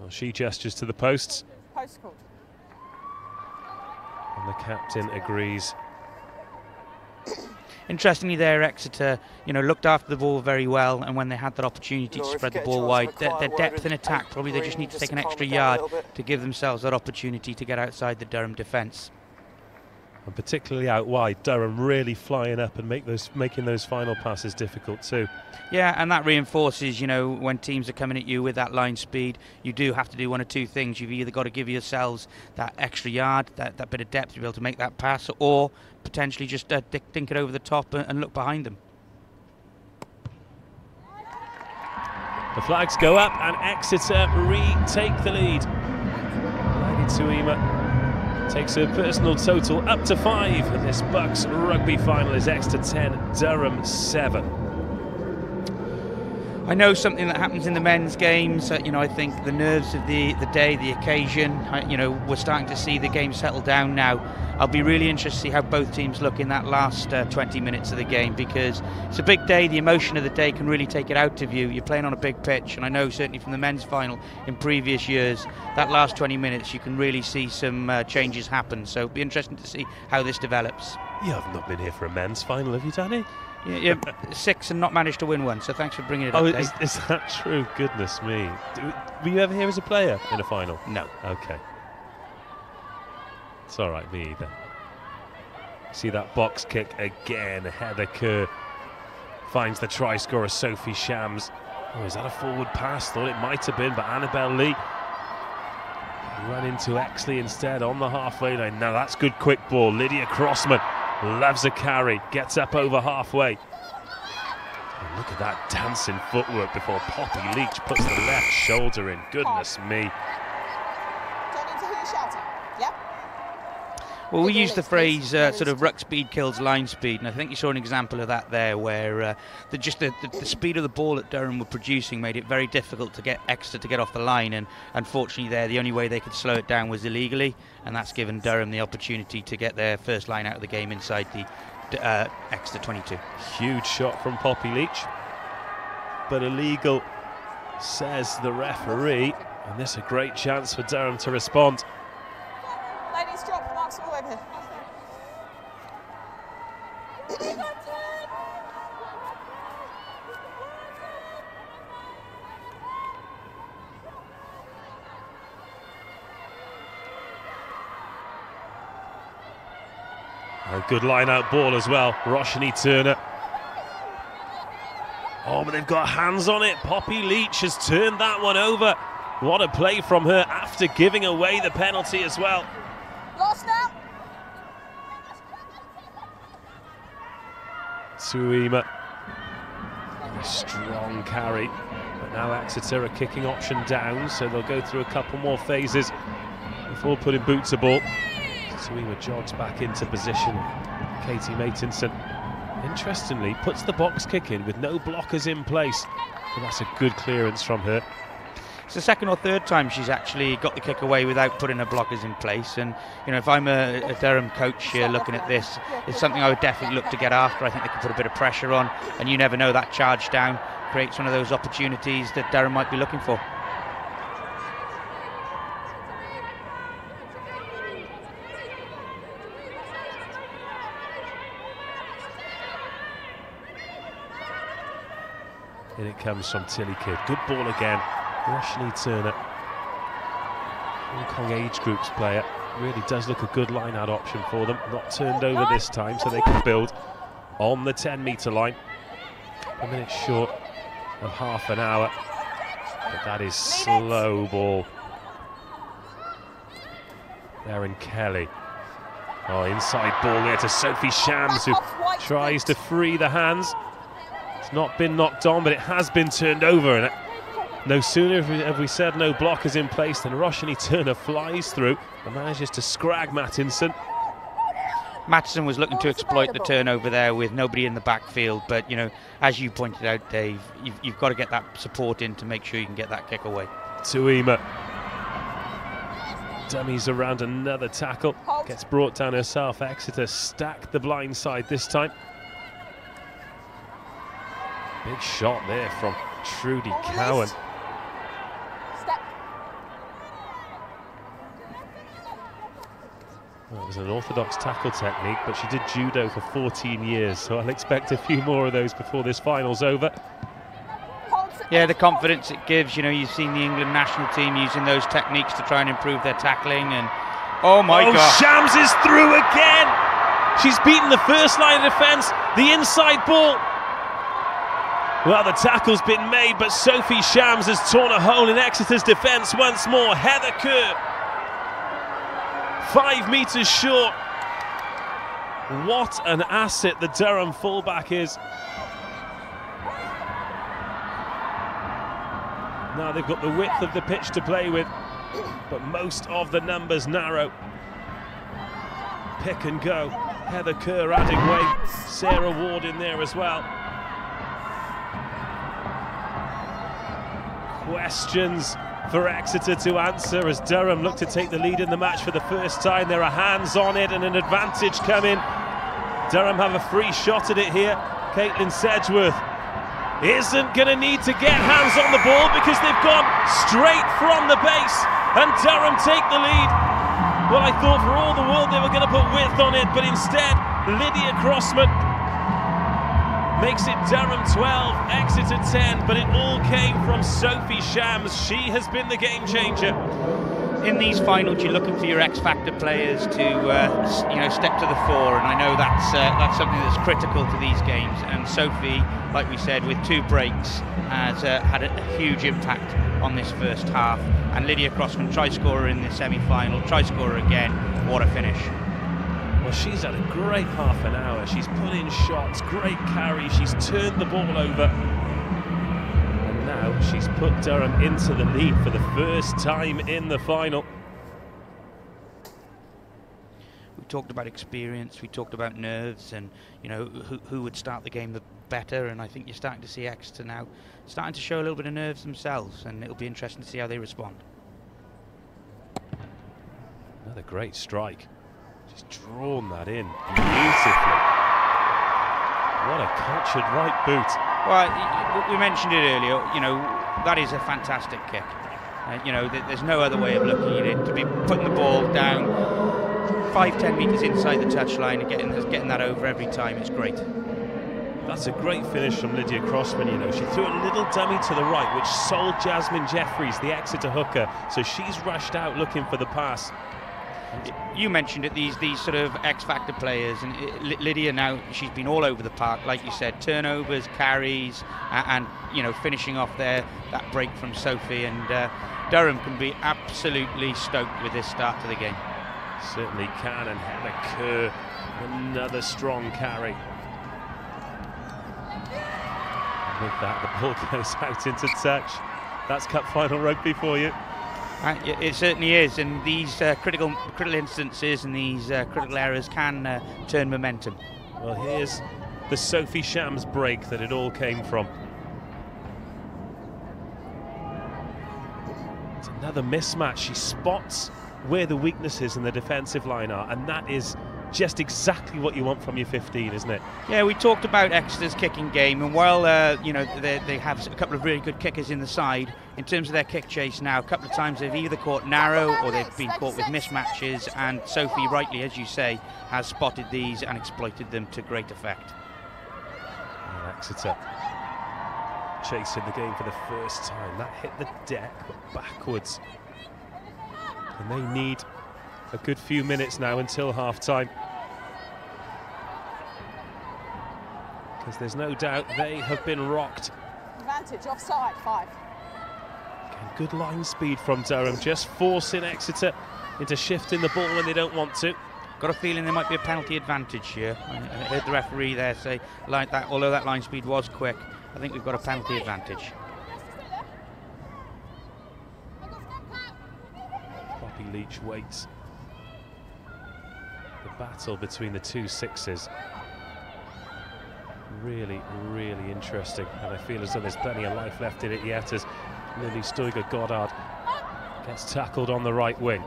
S6: Well, she gestures to the posts.
S8: Post called.
S6: And the captain agrees.
S7: Interestingly there, Exeter, looked after the ball very well, and when they had that opportunity to spread the ball wide, their depth in attack, probably they just need to take an extra yard to give themselves that opportunity to get outside the Durham defence.
S6: And particularly out wide, Durham really flying up and making those final passes difficult too.
S7: Yeah, and that reinforces, when teams are coming at you with that line speed, you do have to do one of two things. You've either got to give yourselves that extra yard, that bit of depth to be able to make that pass, or potentially just dink it over the top and look behind them.
S6: The flags go up and Exeter retake the lead. Lady Tuima takes her personal total up to 5, and this BUCS rugby final is Exeter 10, Durham 7.
S7: I know something that happens in the men's games, I think the nerves of the day, the occasion, we're starting to see the game settle down now. I'll be really interested to see how both teams look in that last 20 minutes of the game, because it's a big day. The emotion of the day can really take it out of you. You're playing on a big pitch, and I know certainly from the men's final in previous years, that last 20 minutes you can really see some changes happen. So it'll be interesting to see how this develops.
S6: You have not been here for a men's final, have you, Danny?
S7: Yeah, 6 and not managed to win one, so thanks for bringing it up, Dave.
S6: Is that true? Goodness me. Were you ever here as a player in a final?
S7: No.
S6: Okay. It's all right, me either. See that box kick again. Heather Kerr finds the try scorer, Sophie Shams. Oh, is that a forward pass? Thought it might have been, but Annabelle Lee run into Exley instead on the halfway line. Now that's good quick ball. Lydia Crossman loves a carry, gets up over halfway. And look at that dancing footwork before Poppy Leach puts the left shoulder in. Goodness me.
S7: Well, we use the phrase sort of ruck speed kills line speed, and I think you saw an example of that there, where the speed of the ball that Durham were producing made it very difficult to get Exeter to get off the line, and unfortunately there the only way they could slow it down was illegally, and that's given Durham the opportunity to get their first line out of the game inside the Exeter 22.
S6: Huge shot from Poppy Leach, but illegal, says the referee, and this is a great chance for Durham to respond.
S8: Ladies, drop, marks all over.
S6: A good line-out ball as well, Roshni Turner. Oh, but they've got hands on it. Poppy Leach has turned that one over. What a play from her after giving away the penalty as well.
S8: Lost now.
S6: Suima. A strong carry. But now Exeter are kicking option down, so they'll go through a couple more phases before putting boots a ball. Suima jogs back into position. Katie Matinson, interestingly, puts the box kick in with no blockers in place. But that's a good clearance from her.
S7: It's the second or third time she's actually got the kick away without putting her blockers in place. And you know, if I'm a Durham coach here looking at this, it's something I would definitely look to get after. I think they can put a bit of pressure on, and you never know, that charge down creates one of those opportunities that Durham might be looking for.
S6: In it comes from Tilly Kidd. Good ball again. Roshni Turner, Hong Kong age groups player, really does look a good line-out option for them. Not turned over this time, so they can build on the 10-metre line. A minute short of half an hour, but that is slow ball. Erin Kelly. Oh, inside ball there to Sophie Shams, who tries to free the hands. It's not been knocked on, but it has been turned over, and no sooner have we said no blockers in place than Roshni Turner flies through and manages to scrag Matinson.
S7: Matinson was looking to exploit the turnover there with nobody in the backfield, but you know, as you pointed out, Dave, you've got to get that support in to make sure you can get that kick away.
S6: Tuima dummies around another tackle, gets brought down herself. Exeter stacked the blind side this time. Big shot there from Trudy Cowan. Well, it was an orthodox tackle technique, but she did judo for 14 years, so I'll expect a few more of those before this final's over.
S7: Yeah, the confidence it gives. You know, you've seen the England national team using those techniques to try and improve their tackling, and oh my God.
S6: Shams is through again! She's beaten the first line of defence, the inside ball. Well, the tackle's been made, but Sophie Shams has torn a hole in Exeter's defence once more. Heather Kerr, 5 metres short. What an asset the Durham fullback is. Now they've got the width of the pitch to play with, but most of the numbers narrow. Pick and go. Heather Kerr adding weight. Sarah Ward in there as well. Questions for Exeter to answer as Durham look to take the lead in the match for the first time. There are hands on it and an advantage coming. Durham have a free shot at it here. Caitlin Sedgeworth isn't going to need to get hands on the ball because they've gone straight from the base and Durham take the lead. Well, I thought for all the world they were going to put width on it, but instead Lydia Crossman makes it Durham 12, Exeter 10, but it all came from Sophie Shams. She has been the game changer.
S7: In these finals, you're looking for your X-factor players to, you know, step to the fore, and I know that's something that's critical to these games. And Sophie, like we said, with 2 breaks, has had a huge impact on this first half. And Lydia Crossman, try scorer in the semi-final, try scorer again. What a finish!
S6: Well, she's had a great half an hour. She's put in shots, great carry, she's turned the ball over. And now she's put Durham into the lead for the first time in the final.
S7: We talked about experience, we talked about nerves, and you know, who would start the game the better, and I think you're starting to see Exeter now starting to show a little bit of nerves themselves, and it'll be interesting to see how they respond.
S6: Another great strike. She's drawn that in beautifully. What a cultured right boot.
S7: Well, we mentioned it earlier, you know, that is a fantastic kick. You know, there's no other way of looking at it. To be putting the ball down 5-10 metres inside the touchline and getting that over every time, it's great.
S6: That's a great finish from Lydia Crossman, you know. She threw a little dummy to the right, which sold Jasmine Jeffries, the Exeter hooker, so she's rushed out looking for the pass.
S7: You mentioned it, these sort of X-factor players, and Lydia now, she's been all over the park, like you said, turnovers, carries, and you know, finishing off that break from Sophie, and Durham can be absolutely stoked with this start to the game.
S6: Certainly can, and Heather Kerr, another strong carry. And with that, the ball goes out into touch. That's cup final rugby for you.
S7: It certainly is, and these critical instances and these critical errors can turn momentum.
S6: Well, here's the Sophie Shams break that it all came from. It's another mismatch. She spots where the weaknesses in the defensive line are, and that is just exactly what you want from your 15, isn't it?
S7: Yeah, we talked about Exeter's kicking game, and while you know, they have a couple of really good kickers in the side, in terms of their kick chase now, a couple of times they've either caught narrow or they've been caught with mismatches, and Sophie, rightly as you say, has spotted these and exploited them to great effect.
S6: And Exeter chasing the game for the first time. That hit the deck, but backwards. And they need a good few minutes now until half-time. Because there's no doubt they have been rocked.
S8: Advantage, offside, 5.
S6: Again, good line speed from Durham, just forcing Exeter into shifting the ball when they don't want to.
S7: Got a feeling there might be a penalty advantage here. I heard the referee there say, like that, although that line speed was quick, I think we've got a penalty advantage.
S6: Poppy Leach waits. The battle between the two sixes. Really, really interesting. And I feel as though there's plenty of life left in it yet as Lily Stoiger-Goddard gets tackled on the right wing.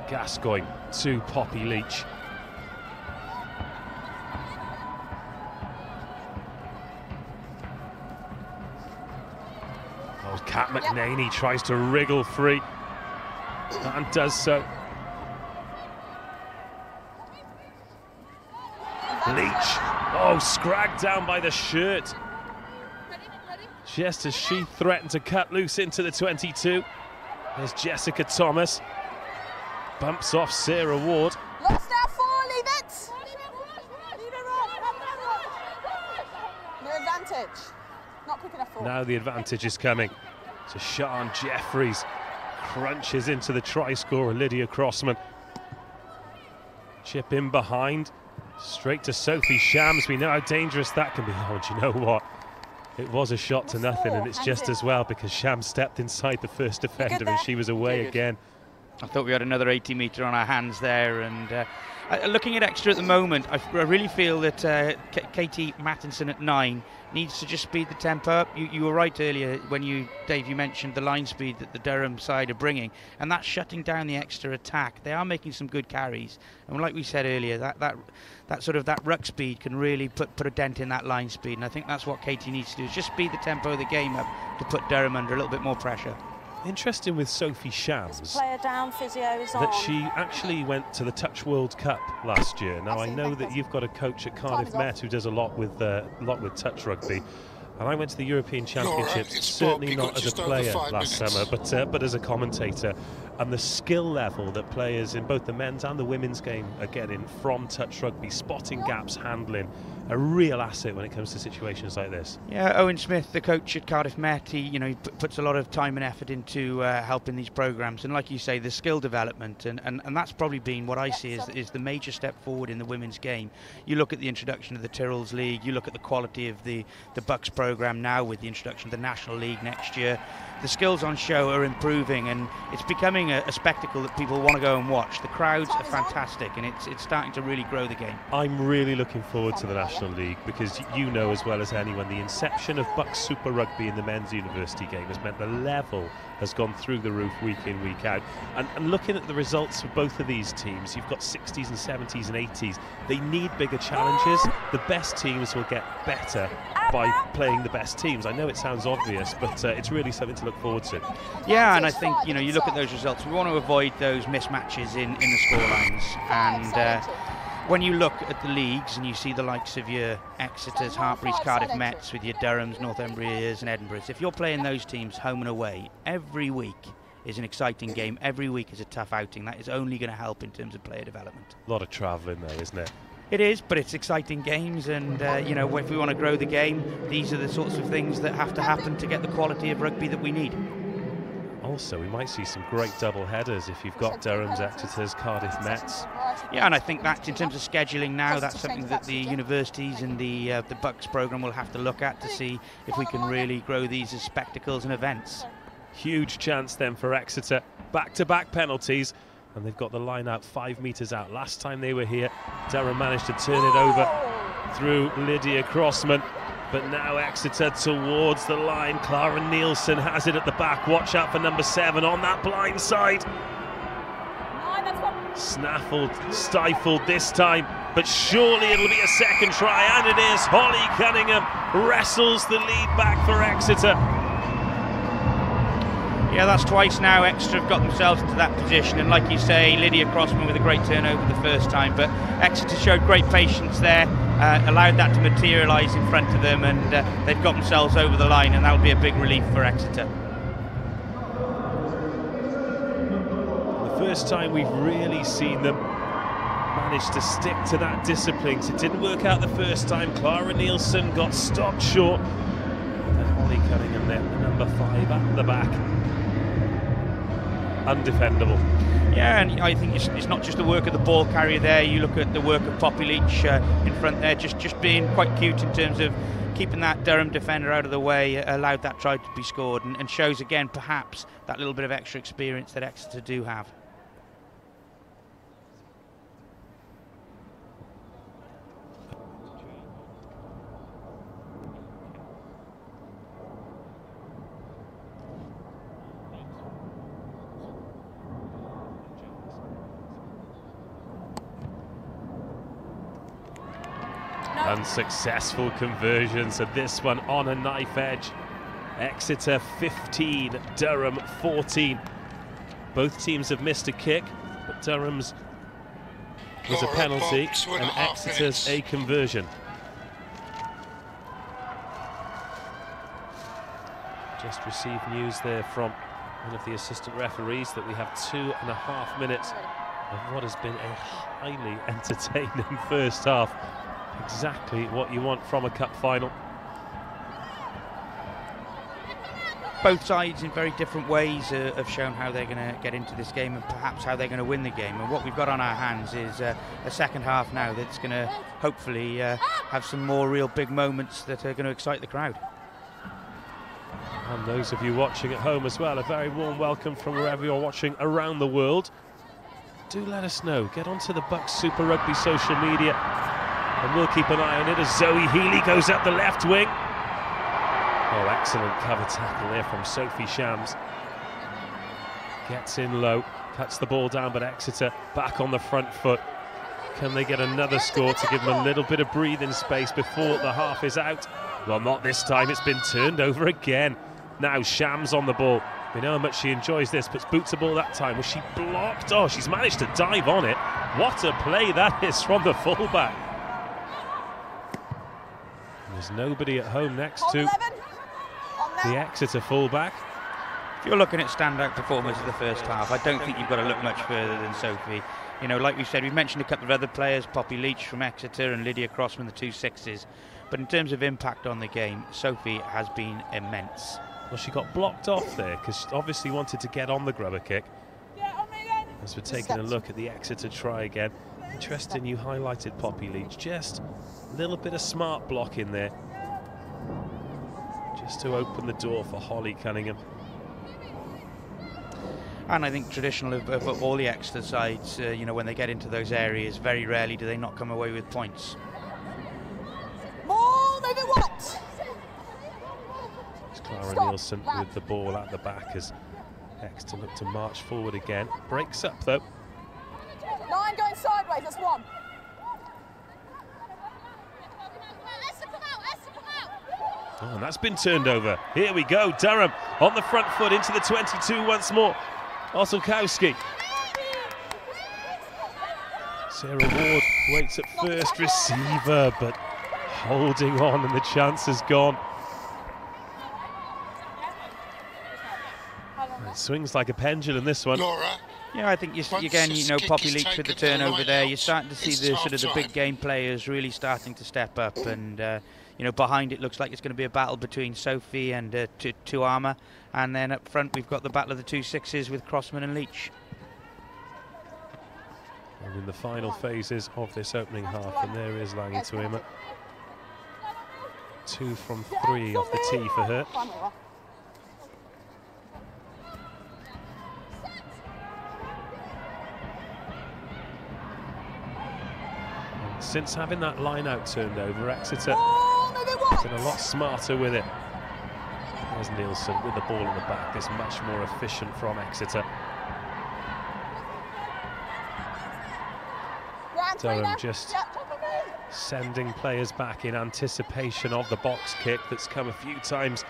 S6: Gascoigne to Poppy Leach. Oh, Kat McNaney tries to wriggle free and does so. Leach, oh, scragged down by the shirt. Just as she threatened to cut loose into the 22. There's Jessica Thomas. Bumps off Sarah Ward.
S8: Lost out 4, leave it! Leave it on. No advantage. Not quick enough for.
S6: Now the advantage is coming to Sian Jeffries. Crunches into the try scorer, Lydia Crossman. Chip in behind. Straight to Sophie Shams. We know how dangerous that can be. Oh, do you know what? It was a shot to nothing, and it's just as well because Shams stepped inside the first defender and she was away again.
S7: I thought we had another 80-metre on our hands there, and looking at Exeter at the moment, I really feel that Katie Mattinson at 9 needs to just speed the tempo up. You were right earlier when Dave, you mentioned the line speed that the Durham side are bringing, and that's shutting down the Exeter attack. They are making some good carries, and like we said earlier, that sort of that ruck speed can really put a dent in that line speed, and I think that's what Katie needs to do, is just speed the tempo of the game up to put Durham under a little bit more pressure.
S6: Interesting with Sophie Shams
S8: Player down, physio is on.
S6: that she actually went to the Touch World Cup last year. Now I know that you've got a coach at Cardiff Met who does a lot with touch rugby, and I went to the European Championships, certainly not as a player last summer, but as a commentator. And the skill level that players in both the men's and the women's game are getting from touch rugby, spotting gaps, handling, a real asset when it comes to situations like this.
S7: Yeah, Owen Smith, the coach at Cardiff Met, he puts a lot of time and effort into helping these programmes, and like you say, the skill development, and that's probably been what I see is the major step forward in the women's game. You look at the introduction of the Tyrrells League, you look at the quality of the BUCS programme now with the introduction of the National League next year. The skills on show are improving, and it's becoming a spectacle that people want to go and watch. The crowds are fantastic, and it's starting to really grow the game.
S6: I'm really looking forward to the National League because you know as well as anyone the inception of BUCS Super Rugby in the men's university game has meant the level has gone through the roof week in, week out. And looking at the results for both of these teams, you've got 60s and 70s and 80s. They need bigger challenges. The best teams will get better by playing the best teams. I know it sounds obvious, but it's really something to look forward to.
S7: Yeah, and I think, you look at those results, we want to avoid those mismatches in the scorelines. And when you look at the leagues and you see the likes of your Exeters, Hartpury's, Cardiff Mets with your Durhams, Northumbrias and Edinburghs, if you're playing those teams home and away every week, is an exciting game. Every week is a tough outing. That is only going to help in terms of player development.
S6: A lot of travelling there, isn't it?
S7: It is, but it's exciting games, and you know, if we want to grow the game, these are the sorts of things that have to happen to get the quality of rugby that we need.
S6: Also, we might see some great double headers if you've got Durham's, Exeter's, Cardiff Mets.
S7: Yeah, and I think that in terms of scheduling now, that's something that the universities and the BUCS programme will have to look at to see if we can really grow these as spectacles and events.
S6: Huge chance then for Exeter. Back-to-back penalties, and they've got the line out 5 metres out. Last time they were here, Durham managed to turn it over through Lydia Crossman. But now Exeter towards the line. Clara Nielsen has it at the back. Watch out for number 7 on that blind side. Snaffled, stifled this time, but surely it'll be a second try, and it is. Holly Cunningham wrestles the lead back for Exeter.
S7: Yeah, that's twice now Exeter have got themselves into that position, and like you say, Lydia Crossman with a great turnover the first time, but Exeter showed great patience there, allowed that to materialise in front of them, and they've got themselves over the line, and that'll be a big relief for Exeter.
S6: The first time we've really seen them manage to stick to that discipline. It didn't work out the first time. Clara Nielsen got stopped short, and Holly Cunningham there, the number 5 at the back. Undefendable.
S7: Yeah, and I think it's not just the work of the ball carrier there. You look at the work of Poppy Leach in front there, just being quite cute in terms of keeping that Durham defender out of the way, allowed that try to be scored, and shows again perhaps that little bit of extra experience that Exeter do have.
S6: Unsuccessful conversion, so this one on a knife edge. Exeter 15, Durham 14. Both teams have missed a kick, but Durham's was a penalty and Exeter's a conversion. Just received news there from one of the assistant referees that we have 2.5 minutes of what has been a highly entertaining first half. Exactly what you want from a cup final.
S7: Both sides in very different ways have shown how they're going to get into this game and perhaps how they're going to win the game. And what we've got on our hands is a second half now that's going to hopefully have some more real big moments that are going to excite the crowd.
S6: And those of you watching at home as well, a very warm welcome from wherever you're watching around the world. Do let us know. Get onto the BUCS Super Rugby social media, and we'll keep an eye on it as Zoe Healy goes up the left wing. Oh, excellent cover tackle there from Sophie Shams. Gets in low, cuts the ball down, but Exeter back on the front foot. Can they get another score to give them a little bit of breathing space before the half is out? Well, not this time. It's been turned over again. Now Shams on the ball. We know how much she enjoys this, puts boots the ball that time. Was she blocked? Oh, she's managed to dive on it. What a play that is from the fullback. There's nobody at home next to the Exeter fullback.
S7: If you're looking at standout performers of the first half, I don't think you've got to look much further than Sophie. You know, like we said, we've mentioned a couple of other players, Poppy Leach from Exeter and Lydia Crossman, the 2 6s. But in terms of impact on the game, Sophie has been immense.
S6: Well, she got blocked off there because she obviously wanted to get on the grubber kick. As we're taking a look at the Exeter try again. Interesting, you highlighted Poppy Leach. Just a little bit of smart block in there, just to open the door for Holly Cunningham.
S7: And I think traditional of all the Exeter sides, you know, when they get into those areas, very rarely do they not come away with points.
S8: More, maybe what?
S6: It's Clara Nielsen with the ball at the back as Exeter look to march forward again. Breaks up though.
S8: 9 going sideways, that's 1.
S6: Oh, and that's been turned over. Here we go, Durham on the front foot into the 22 once more. Oselkowski. Sarah Ward waits at first receiver, but holding on, and the chance is gone. It swings like a pendulum, this one.
S7: Yeah, I think again, Poppy Leach with the turnover there. You're starting to see the sort of the big game players really starting to step up, and behind it looks like it's going to be a battle between Sophie and Tuama, and then up front we've got the battle of the 2 6s with Crossman and Leach.
S6: And in the final phases of this opening half, and there is Langi Tuima. 2 from 3 off the tee for her. Since having that line out turned over, Exeter has been a lot smarter with it. There's Nielsen with the ball in the back. It's much more efficient from Exeter. Durham just sending players back in anticipation of the box kick that's come a few times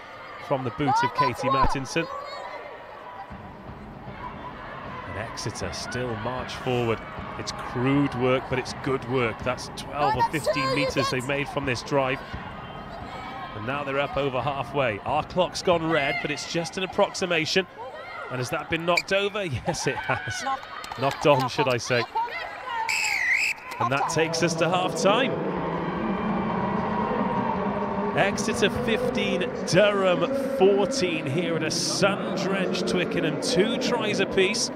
S6: from the boot of Katie Mattinson. And Exeter still march forward. It's crude work, but it's good work. That's 12 or 15 metres they've made from this drive. And now they're up over halfway. Our clock's gone red, but it's just an approximation. And has that been knocked over? Yes, it has. Knocked on, should I say. And that takes us to half-time. Exeter 15, Durham 14 here at a sun-drenched Twickenham. 2 tries apiece.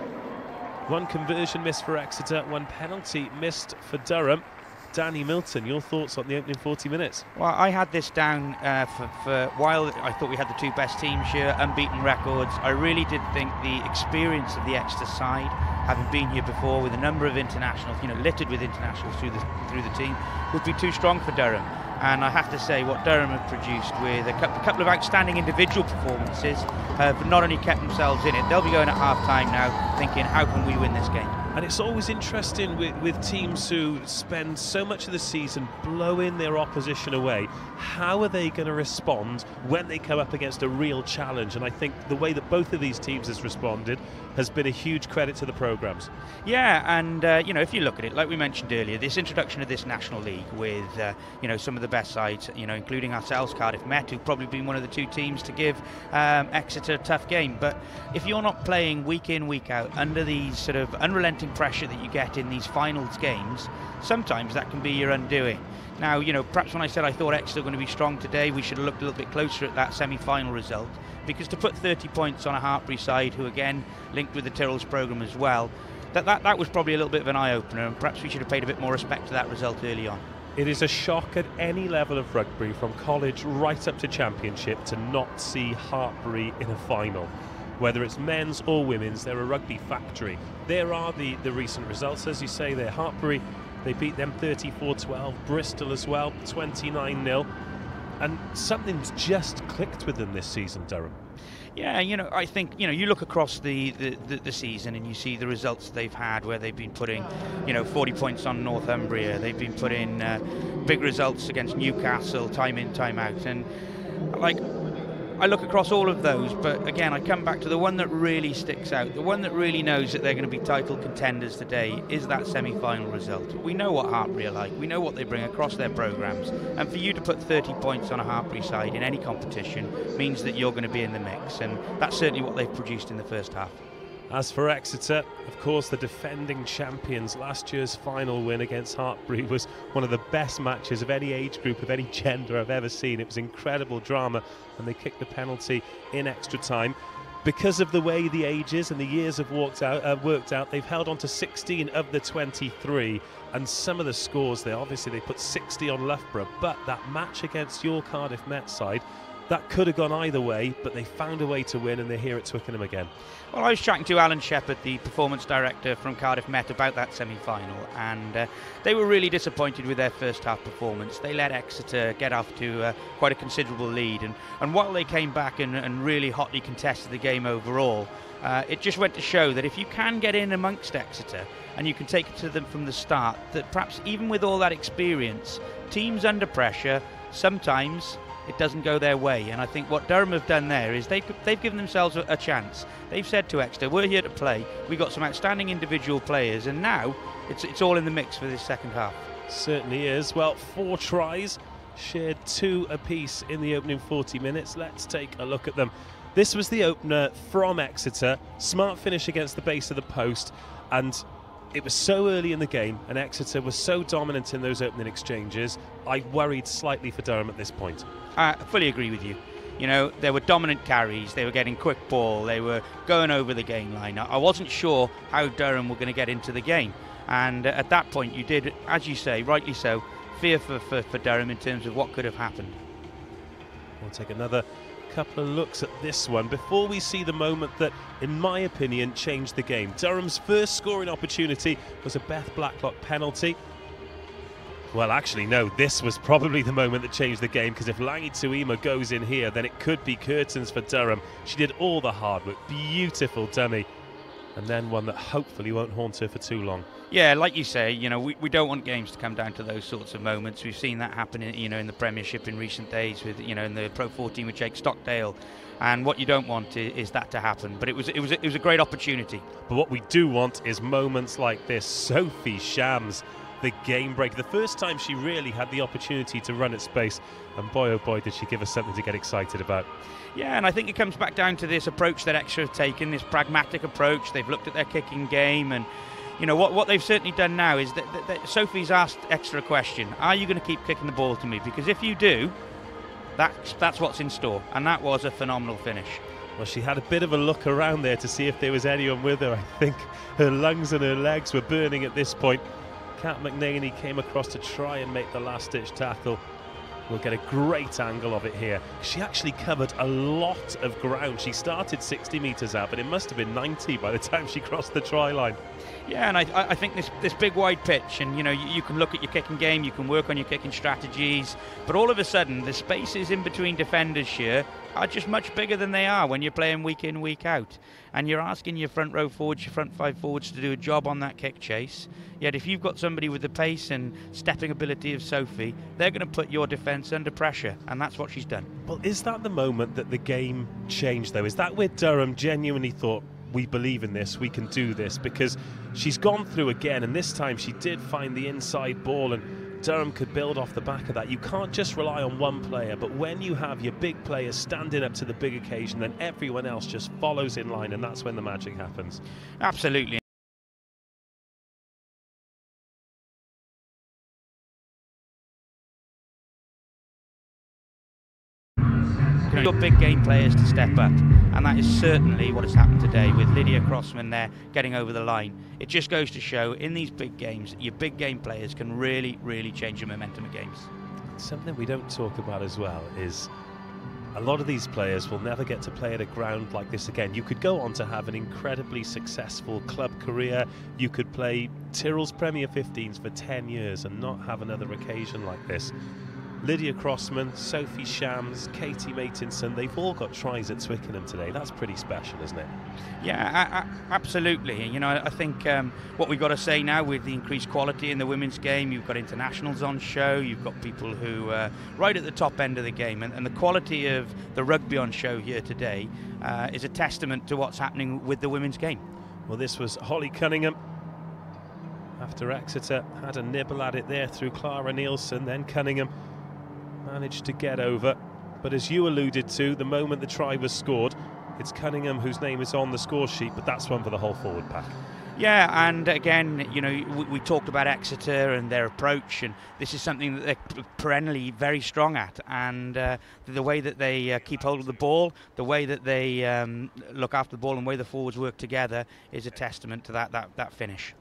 S6: 1 conversion missed for Exeter, 1 penalty missed for Durham. Danny Milton, your thoughts on the opening 40 minutes?
S7: Well, I had this down for while I thought we had the 2 best teams here, unbeaten records. I really did think the experience of the Exeter side, having been here before with a number of internationals, littered with internationals through the team, would be too strong for Durham. And I have to say, what Durham have produced with a couple of outstanding individual performances have not only kept themselves in it, they'll be going at half-time now thinking, how can we win this game?
S6: And it's always interesting with teams who spend so much of the season blowing their opposition away. How are they going to respond when they come up against a real challenge? And I think the way that both of these teams has responded has been a huge credit to the programmes.
S7: Yeah, and if you look at it, like we mentioned earlier, this introduction of this National League with some of the best sides, including ourselves, Cardiff Met, who've probably been one of the 2 teams to give Exeter a tough game. But if you're not playing week in, week out under these sort of unrelenting pressure that you get in these finals games, sometimes that can be your undoing. Now, perhaps when I said I thought Exeter were going to be strong today, we should have looked a little bit closer at that semi-final result, because to put 30 points on a Hartpury side, who again linked with the Tyrrell's programme as well, that was probably a little bit of an eye-opener, and perhaps we should have paid a bit more respect to that result early on.
S6: It is a shock at any level of rugby, from college right up to championship, to not see Hartpury in a final. Whether it's men's or women's, they're a rugby factory. There are the recent results, as you say there. Hartpury, they beat them 34-12. Bristol as well, 29-0. And something's just clicked with them this season, Durham.
S7: Yeah, I think, you look across the season and you see the results they've had, where they've been putting, 40 points on Northumbria. They've been putting big results against Newcastle, time in, time out. And, I look across all of those, but again, I come back to the one that really sticks out, the one that really knows that they're going to be title contenders today, is that semi-final result. We know what Hartpury are like, we know what they bring across their programmes, and for you to put 30 points on a Hartpury side in any competition means that you're going to be in the mix, and that's certainly what they've produced in the first half.
S6: As for Exeter, of course, the defending champions, last year's final win against Hartpury was one of the best matches of any age group, of any gender I've ever seen. It was incredible drama, and they kicked the penalty in extra time. Because of the way the ages and the years have worked out, they've held on to 16 of the 23, and some of the scores there, obviously they put 60 on Loughborough, but that match against your Cardiff Met side, that could have gone either way, but they found a way to win, and they're here at Twickenham again.
S7: Well, I was chatting to Alan Shepherd, the performance director from Cardiff Met, about that semi-final, and they were really disappointed with their first half performance. They let Exeter get off to quite a considerable lead, and while they came back and really hotly contested the game overall, it just went to show that if you can get in amongst Exeter and you can take it to them from the start, that perhaps even with all that experience, teams under pressure, sometimes it doesn't go their way. And I think what Durham have done there is they've given themselves a chance. They've said to Exeter, we're here to play, we've got some outstanding individual players, and now it's all in the mix for this second half.
S6: Certainly is. Well, 4 tries shared 2 apiece in the opening 40 minutes. Let's take a look at them. This was the opener from Exeter. Smart finish against the base of the post, and it was so early in the game, and Exeter was so dominant in those opening exchanges. I worried slightly for Durham at this point.
S7: I fully agree with you. You know, there were dominant carries, they were getting quick ball, they were going over the game line. I wasn't sure how Durham were going to get into the game, and at that point you did, as you say, rightly so, fear for Durham in terms of what could have happened.
S6: We'll take another couple of looks at this one before we see the moment that, in my opinion, changed the game. Durham's first scoring opportunity was a Beth Blacklock penalty. Well, actually, no, this was probably the moment that changed the game, because if Langi Tuima goes in here, then it could be curtains for Durham. She did all the hard work, beautiful dummy, and then one that hopefully won't haunt her for too long.
S7: Yeah, like you say, you know, we don't want games to come down to those sorts of moments. We've seen that happen, in the Premiership in recent days, with, in the Pro 14 with Jake Stockdale. And what you don't want is that to happen. But it was a great opportunity.
S6: But what we do want is moments like this. Sophie Shams, the game breaker. The first time she really had the opportunity to run at space, and boy oh boy did she give us something to get excited about.
S7: Yeah, and I think it comes back down to this approach that Exeter have taken, this pragmatic approach. They've looked at their kicking game, and what they've certainly done now is that Sophie's asked Exeter a question: are you going to keep kicking the ball to me? Because if you do, that's what's in store. And that was a phenomenal finish.
S6: Well, she had a bit of a look around there to see if there was anyone with her. I think her lungs and her legs were burning at this point. Kat McNaney came across to try and make the last-ditch tackle. We'll get a great angle of it here. She actually covered a lot of ground. She started 60 metres out, but it must have been 90 by the time she crossed the try line.
S7: Yeah, and I think this big wide pitch, and you can look at your kicking game, you can work on your kicking strategies, but all of a sudden the spaces in between defenders here are just much bigger than they are when you're playing week in, week out. And you're asking your front row forwards, your front 5 forwards to do a job on that kick chase. Yet if you've got somebody with the pace and stepping ability of Sophie, they're going to put your defence under pressure, and that's what she's done.
S6: Well, is that the moment that the game changed, though? Is that where Durham genuinely thought, we believe in this, we can do this? Because she's gone through again, and this time she did find the inside ball, and Durham could build off the back of that. You can't just rely on one player, but when you have your big players standing up to the big occasion, then everyone else just follows in line, and that's when the magic happens.
S7: Absolutely. Your big game players to step up, and that is certainly what has happened today with Lydia Crossman there getting over the line. It just goes to show in these big games, your big game players can really, really change the momentum of games.
S6: Something we don't talk about as well is a lot of these players will never get to play at a ground like this again. You could go on to have an incredibly successful club career. You could play Tyrrell's Premier 15s for 10 years and not have another occasion like this. Lydia Crossman, Sophie Shams, Katie Matinson, they've all got tries at Twickenham today. That's pretty special, isn't it?
S7: Yeah, absolutely. I think what we've got to say now with the increased quality in the women's game, you've got internationals on show, you've got people who are right at the top end of the game, and the quality of the rugby on show here today is a testament to what's happening with the women's game.
S6: Well, this was Holly Cunningham. After Exeter had a nibble at it there through Clara Nielsen, then Cunningham managed to get over, but as you alluded to, the moment the try was scored, it's Cunningham whose name is on the score sheet, but that's one for the whole forward pack.
S7: Yeah, and again, we talked about Exeter and their approach, and this is something that they're perennially very strong at, and the way that they keep hold of the ball, the way that they look after the ball, and the way the forwards work together is a testament to that finish.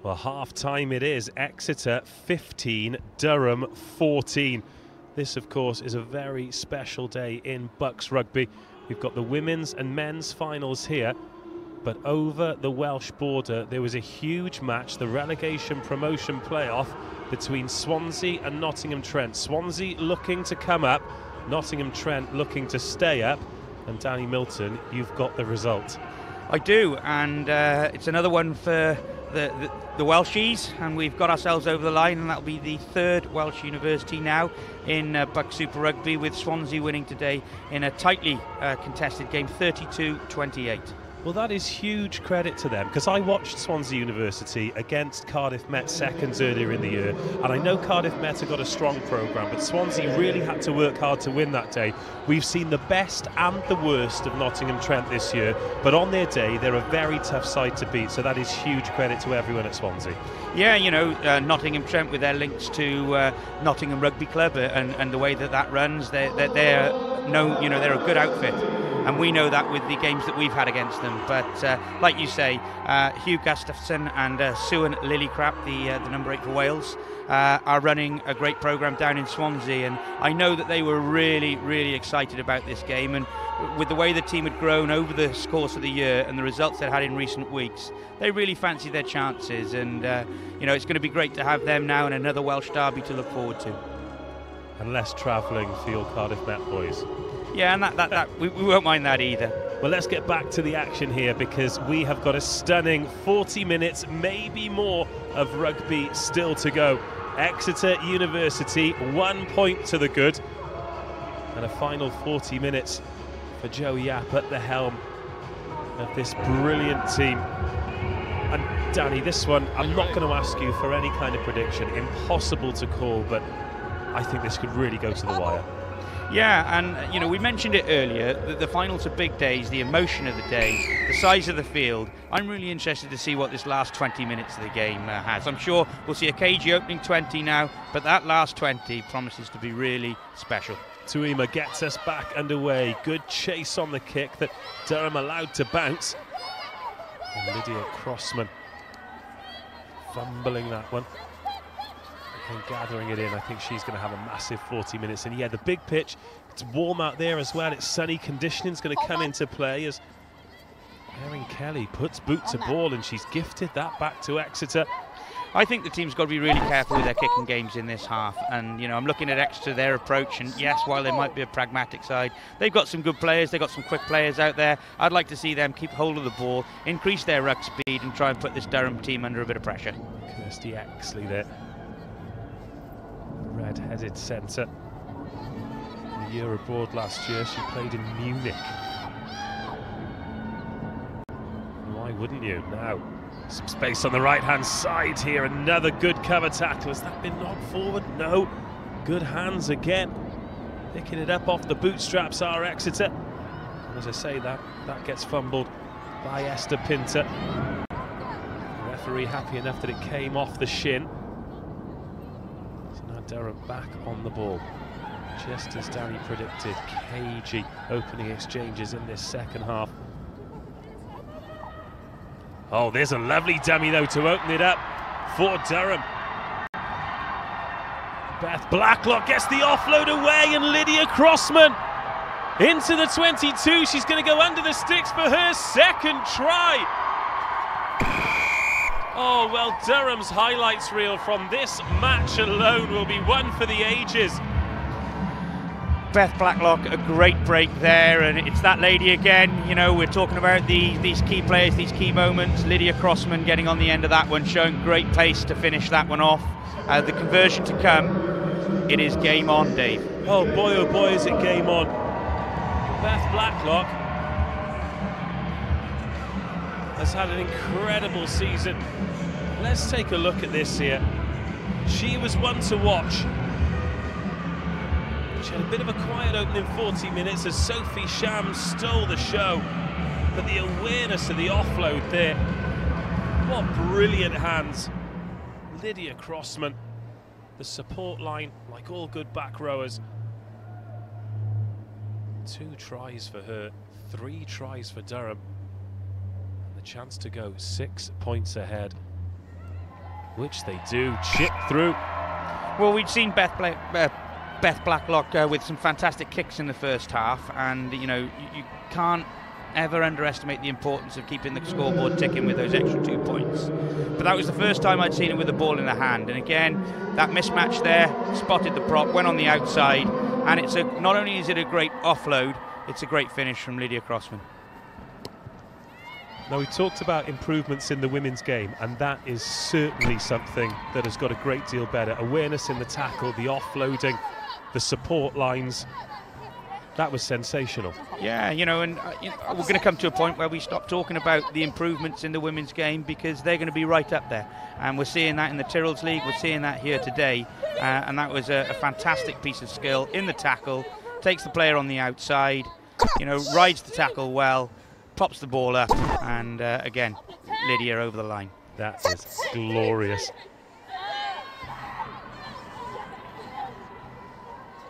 S6: Well, half-time it is. Exeter 15, Durham 14. This, of course, is a very special day in BUCS Rugby. We've got the women's and men's finals here, but over the Welsh border, there was a huge match, the relegation promotion playoff between Swansea and Nottingham Trent. Swansea looking to come up, Nottingham Trent looking to stay up, and Danny Milton, you've got the result.
S7: I do, and it's another one for the Welshies, and we've got ourselves over the line, and that'll be the third Welsh university now in BUCS Super Rugby, with Swansea winning today in a tightly contested game, 32-28.
S6: Well, that is huge credit to them, because I watched Swansea University against Cardiff Met seconds earlier in the year, and I know Cardiff Met have got a strong programme, but Swansea really had to work hard to win that day. We've seen the best and the worst of Nottingham Trent this year, but on their day they're a very tough side to beat, so that is huge credit to everyone at Swansea.
S7: Yeah, you know, Nottingham Trent with their links to Nottingham Rugby Club and the way that runs, they're a good outfit. And we know that with the games that we've had against them. But like you say, Hugh Gustafson and Suan Lillicrap, the number 8 for Wales, are running a great programme down in Swansea. And I know that they were really, really excited about this game. And with the way the team had grown over the course of the year and the results they'd had in recent weeks, they really fancied their chances. And, it's going to be great to have them now and another Welsh derby to look forward to.
S6: And less travelling for your Cardiff Met boys.
S7: Yeah, and we won't mind that either.
S6: Well, let's get back to the action here, because we have got a stunning 40 minutes, maybe more, of rugby still to go. Exeter University, 1 point to the good. And a final 40 minutes for Joe Yapp at the helm of this brilliant team. And Danny, this one, I'm not going to ask you for any kind of prediction. Impossible to call, but I think this could really go to the wire.
S7: Yeah, and we mentioned it earlier, that the finals are big days, the emotion of the day, the size of the field. I'm really interested to see what this last 20 minutes of the game has. I'm sure we'll see a cagey opening 20 now, but that last 20 promises to be really special.
S6: Tuima gets us back underway. Good chase on the kick that Durham allowed to bounce. And Lydia Crossman fumbling that one. And gathering it in. I think she's going to have a massive 40 minutes. And yeah, the big pitch, it's warm out there as well. It's sunny conditioning is going to come into play as Erin Kelly puts boot to ball, and she's gifted that back to Exeter.
S7: I think the team's got to be really careful with their kicking games in this half. And, I'm looking at Exeter, their approach. And yes, while they might be a pragmatic side, they've got some good players. They've got some quick players out there. I'd like to see them keep hold of the ball, increase their ruck speed, and try and put this Durham team under a bit of pressure.
S6: Kirsty Exley there. Red-headed centre. A year abroad last year, she played in Munich. Why wouldn't you? Now, some space on the right-hand side here. Another good cover tackle. Has that been knocked forward? No. Good hands again. Picking it up off the bootstraps are Exeter. And as I say, that gets fumbled by Esther Pinter. The referee happy enough that it came off the shin. Durham back on the ball, just as Danny predicted. Cagey opening exchanges in this second half. Oh, there's a lovely dummy though to open it up for Durham. Beth Blacklock gets the offload away, and Lydia Crossman into the 22. She's going to go under the sticks for her second try. Oh, well, Durham's highlights reel from this match alone will be one for the ages.
S7: Beth Blacklock, a great break there, and it's that lady again. We're talking about these key players, these key moments. Lydia Crossman getting on the end of that one, showing great pace to finish that one off. The conversion to come, it is game on, Dave.
S6: Oh boy, is it game on. Beth Blacklock has had an incredible season. Let's take a look at this here. She was one to watch. She had a bit of a quiet opening 40 minutes as Sophie Shams stole the show. But the awareness of the offload there. What brilliant hands. Lydia Crossman. The support line, like all good back rowers. 2 tries for her, 3 tries for Durham. The chance to go 6 points ahead, which they do. Chip through.
S7: Well, we'd seen Beth Blacklock with some fantastic kicks in the first half, and you can't ever underestimate the importance of keeping the scoreboard ticking with those extra 2 points. But that was the first time I'd seen her with the ball in the hand, and again, that mismatch there, spotted the prop, went on the outside, and not only is it a great offload, it's a great finish from Lydia Crossman.
S6: Now, we talked about improvements in the women's game, and that is certainly something that has got a great deal better. Awareness in the tackle, the offloading, the support lines. That was sensational.
S7: Yeah, you know, and we're going to come to a point where we stop talking about the improvements in the women's game, because they're going to be right up there. And we're seeing that in the Tyrrells League, we're seeing that here today. And that was a fantastic piece of skill in the tackle, takes the player on the outside, you know, rides the tackle well, pops the ball up, and again, Lydia over the line.
S6: That is glorious.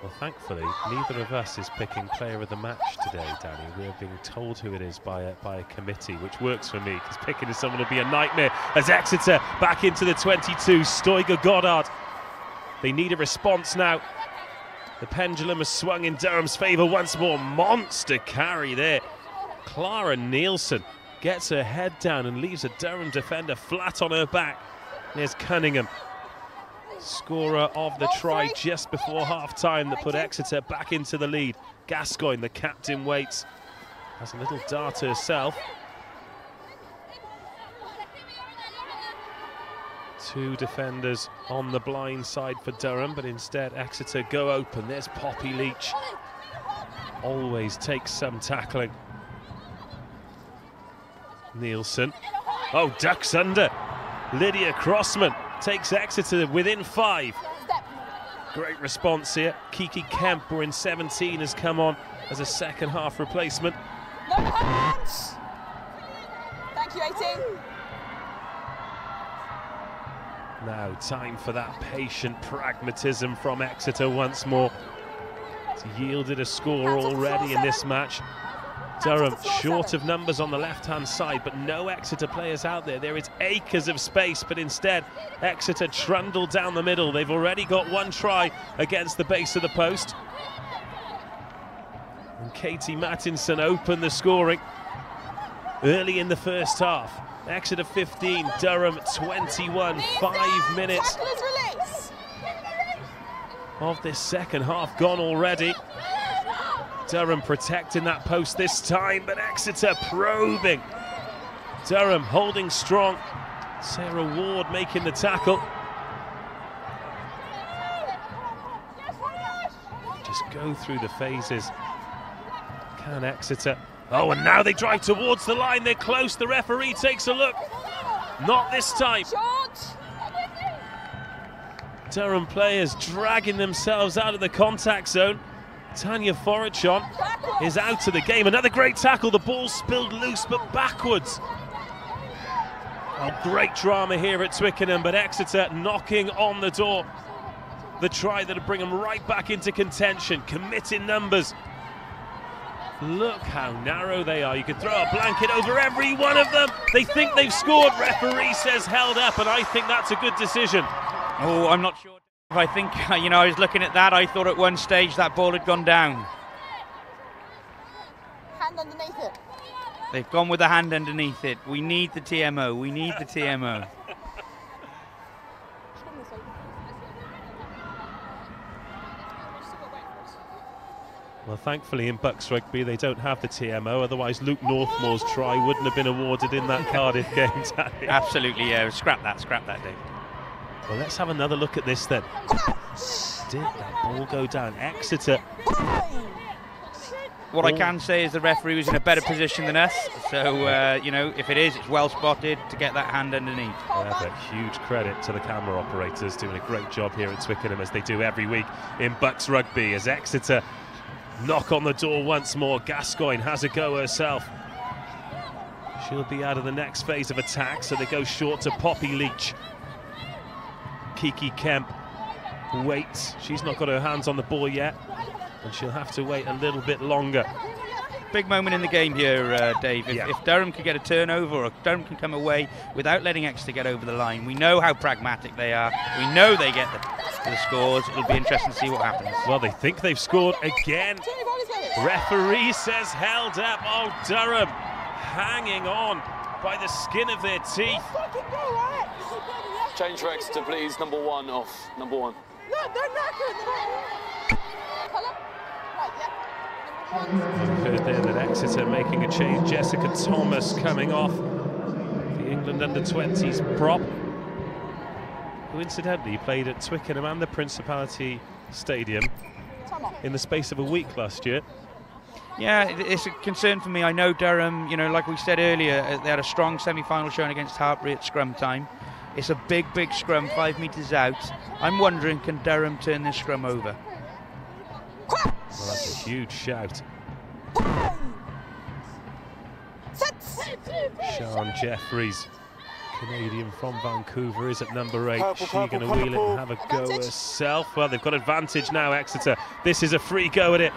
S6: Well, thankfully, neither of us is picking player of the match today, Danny. We're being told who it is by a committee, which works for me, because picking someone will be a nightmare. As Exeter back into the 22, Stoiger Goddard. They need a response now. The pendulum has swung in Durham's favour once more. Monster carry there. Clara Nielsen gets her head down and leaves a Durham defender flat on her back. There's Cunningham, scorer of the try just before half-time that put Exeter back into the lead. Gascoigne, the captain, waits. Has a little dart herself. Two defenders on the blind side for Durham, but instead Exeter go open. There's Poppy Leach. Always takes some tackling. Nielsen. Oh, ducks under. Lydia Crossman takes Exeter within 5. Great response here. Kiki Kemp, we're in 17, has come on as a second half replacement.
S8: No hands! Thank you, 18.
S6: Now time for that patient pragmatism from Exeter once more. It's yielded a score already in this match. Durham short of numbers on the left-hand side, but no Exeter players out there. There is acres of space, but instead Exeter trundle down the middle. They've already got one try against the base of the post. And Katie Mattinson opened the scoring early in the first half. Exeter 15, Durham 21, 5 minutes of this second half gone already. Durham protecting that post this time, but Exeter probing. Durham holding strong. Sarah Ward making the tackle. Just go through the phases. Can Exeter? Oh, and now they drive towards the line. They're close. The referee takes a look. Not this time. Durham players dragging themselves out of the contact zone. Tanya Forachon is out of the game. Another great tackle. The ball spilled loose, but backwards. Oh, great drama here at Twickenham, but Exeter knocking on the door. The try that'll bring them right back into contention. Committing numbers. Look how narrow they are. You could throw a blanket over every one of them. They think they've scored. Referee says held up, and I think that's a good decision.
S7: Oh, I'm not sure. I think, you know, I was looking at that. I thought at one stage that ball had gone down.
S8: Hand underneath it.
S7: They've gone with the hand underneath it. We need the TMO. We need the TMO.
S6: Well, thankfully in BUCS Rugby they don't have the TMO, otherwise Luke Northmore's try wouldn't have been awarded in that Cardiff game.
S7: Absolutely, yeah. Scrap that, Dave.
S6: Well, let's have another look at this then. Did that ball go down? Exeter.
S7: What I can say is the referee was in a better position than us, so, you know, if it is, it's well spotted to get that hand underneath.
S6: But huge credit to the camera operators doing a great job here at Twickenham, as they do every week in BUCS Rugby, as Exeter knock on the door once more. Gascoigne has a go herself. She'll be out of the next phase of attack, so they go short to Poppy Leach. Kiki Kemp waits. She's not got her hands on the ball yet, and she'll have to wait a little bit longer.
S7: Big moment in the game here, Dave. If Durham can get a turnover, or if Durham can come away without letting Exeter get over the line, we know how pragmatic they are. We know they get the scores. It'll be interesting to see what happens.
S6: Well, they think they've scored again. Referee says held up. Oh, Durham hanging on by the skin of their teeth.
S10: Change for Exeter, please. Number 1 off. Number 1.
S6: You've heard there that Exeter making a change. Jessica Thomas coming off, the England under-20s prop, who incidentally played at Twickenham and the Principality Stadium in the space of a week last year.
S7: Yeah, it's a concern for me. I know Durham, you know, like we said earlier, they had a strong semi-final showing against Hartbury at scrum time. It's a big, big scrum, 5 metres out. I'm wondering, can Durham turn this scrum over?
S6: Well, that's a huge shout. Sian Jeffries, Canadian from Vancouver, is at number 8. She's going to wheel it and have a go herself. Well, they've got advantage now, Exeter. This is a free go at it.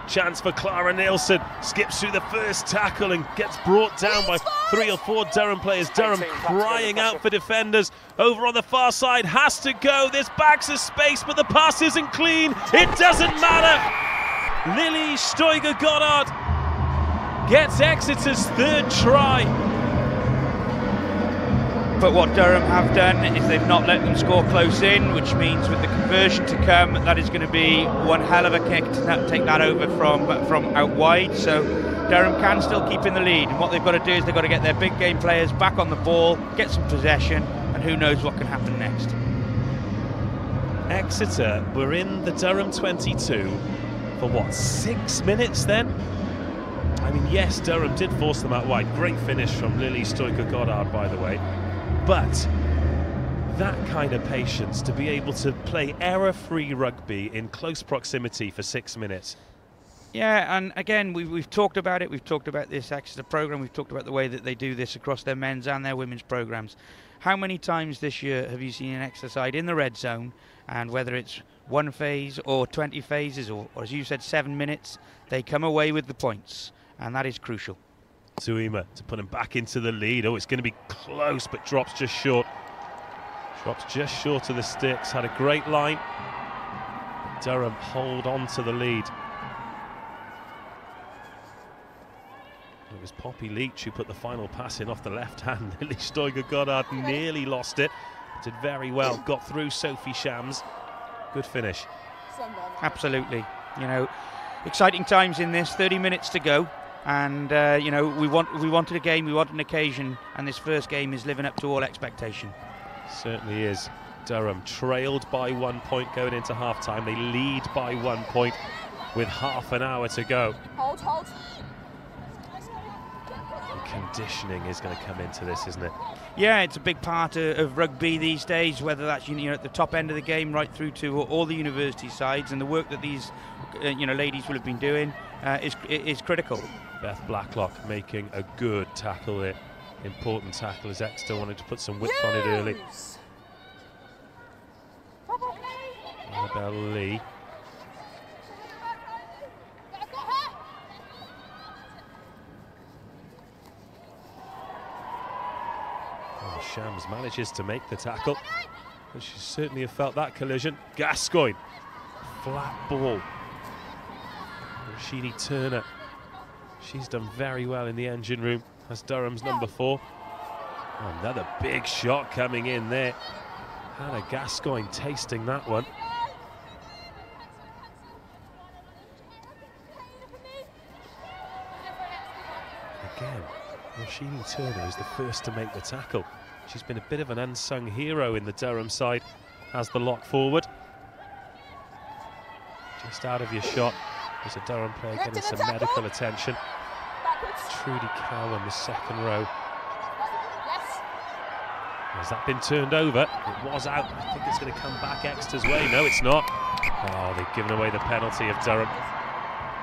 S6: Chance for Clara Nielsen. Skips through the first tackle and gets brought down by 3 or 4 Durham players. Durham crying out for defenders. Over on the far side, has to go. There's bags of space, but the pass isn't clean. It doesn't matter. Lily Stoiger-Goddard gets Exeter's 3rd try.
S7: But what Durham have done is they've not let them score close in, which means with the conversion to come, that is going to be one hell of a kick to take that over from out wide. So Durham can still keep in the lead, and what they've got to do is they've got to get their big game players back on the ball, get some possession, and who knows what can happen next.
S6: Exeter were in the Durham 22 for what, 6 minutes then? I mean, yes, Durham did force them out wide. Great finish from Lily Stoiger-Goddard, by the way. But that kind of patience to be able to play error-free rugby in close proximity for 6 minutes.
S7: Yeah, and again, we've talked about it. We've talked about this Exeter programme. We've talked about the way that they do this across their men's and their women's programmes. How many times this year have you seen an Exeter side in the red zone, and whether it's 1 phase or 20 phases or as you said, 7 minutes, they come away with the points, and that is crucial.
S6: Tuima to put him back into the lead. Oh, it's going to be close, but drops just short. Drops just short of the sticks. Had a great line. Durham hold on to the lead. It was Poppy Leach who put the final pass in off the left hand. Lily Stoiger-Goddard nearly lost it. Did very well. Got through Sophie Shams. Good finish.
S7: Absolutely. You know, exciting times in this. 30 minutes to go. And you know, we wanted a game, we wanted an occasion, and this first game is living up to all expectation.
S6: Certainly is. Durham trailed by 1 point going into half-time. They lead by 1 point with half an hour to go.
S8: Hold.
S6: And conditioning is going to come into this, isn't it?
S7: Yeah, it's a big part of rugby these days, whether that's, you know, at the top end of the game right through to all the university sides, and the work that these you know, ladies will have been doing is critical.
S6: Beth Blacklock making a good tackle there. Important tackle as Exeter wanted to put some width on it early. Annabelle Lee. Oh, Shams manages to make the tackle. And she certainly have felt that collision. Gascoigne. Flat ball. Rashidi Turner. She's done very well in the engine room as Durham's number 4. Oh, another big shot coming in there. Hannah Gascoigne tasting that one. Again, Rashidi Turner is the first to make the tackle. She's been a bit of an unsung hero in the Durham side as the lock forward. Just out of your shot. There's a Durham player getting some medical attention. Trudy Cowan, the second row. Has that been turned over? It was out. I think it's going to come back Exeter's way. No, it's not. Oh, they've given away the penalty of Durham.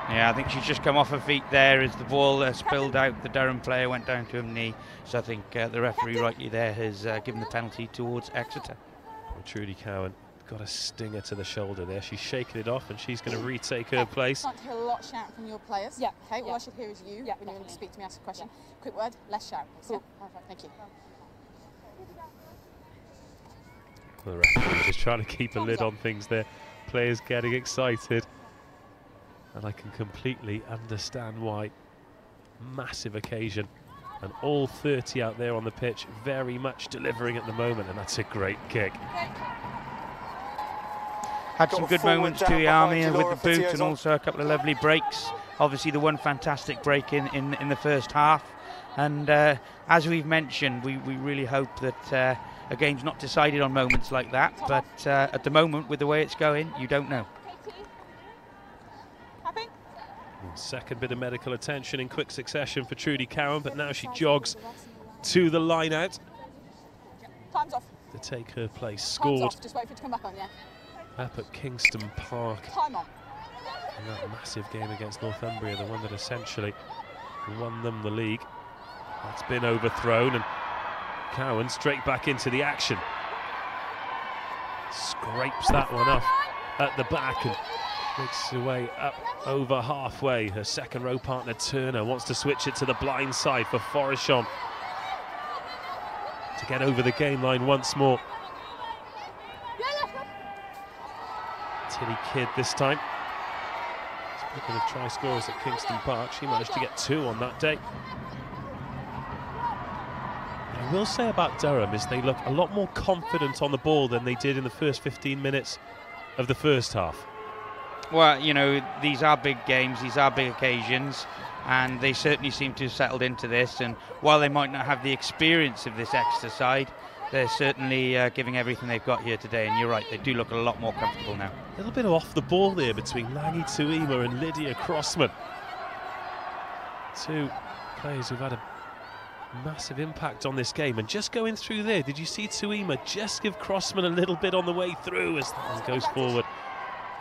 S7: Yeah, I think she's just come off her feet there as the ball spilled out. The Durham player went down to her knee. So I think the referee rightly there has given the penalty towards Exeter.
S6: Well, Trudy Cowan got a stinger to the shoulder there. She's shaking it off and she's going to retake her place.
S8: I can't hear a lot shout from your players.
S11: Yeah.
S8: Okay, all I should hear is you when you speak to me, ask a question. Quick word, less shout. Cool. Perfect, thank you.
S6: The referee just trying to keep a lid on things there. Players getting excited. And I can completely understand why. Massive occasion. And all 30 out there on the pitch very much delivering at the moment. And that's a great kick.
S7: Had some good moments to Army with the boot and also a couple of lovely breaks. Obviously the one fantastic break in the first half. And as we've mentioned, we really hope that a game's not decided on moments like that. But at the moment, with the way it's going, you don't know.
S6: Second bit of medical attention in quick succession for Trudy Cowan, but now she jogs to the line out.
S8: Time's off.
S6: To take her place.
S8: Time's
S6: Scored
S8: off. Just wait for it to come back on, yeah.
S6: up at Kingston Park.
S8: Time on.
S6: In that massive game against Northumbria, the one that essentially won them the league. That's been overthrown, and Cowan straight back into the action. Scrapes that one off at the back and makes her way up over halfway. Her second row partner Turner wants to switch it to the blind side for Forishon to get over the game line once more. Tilly Kidd this time. Speaking of try scorers at Kingston Park, she managed to get 2 on that day. What I will say about Durham is they look a lot more confident on the ball than they did in the first 15 minutes of the first half.
S7: Well, you know, these are big games, these are big occasions, and they certainly seem to have settled into this. And while they might not have the experience of this Exeter side, they're certainly giving everything they've got here today. And you're right, they do look a lot more comfortable now.
S6: A little bit off the ball there between Langi Tuima and Lydia Crossman. 2 players who've had a massive impact on this game. And just going through there, did you see Tuima just give Crossman a little bit on the way through as that one goes forward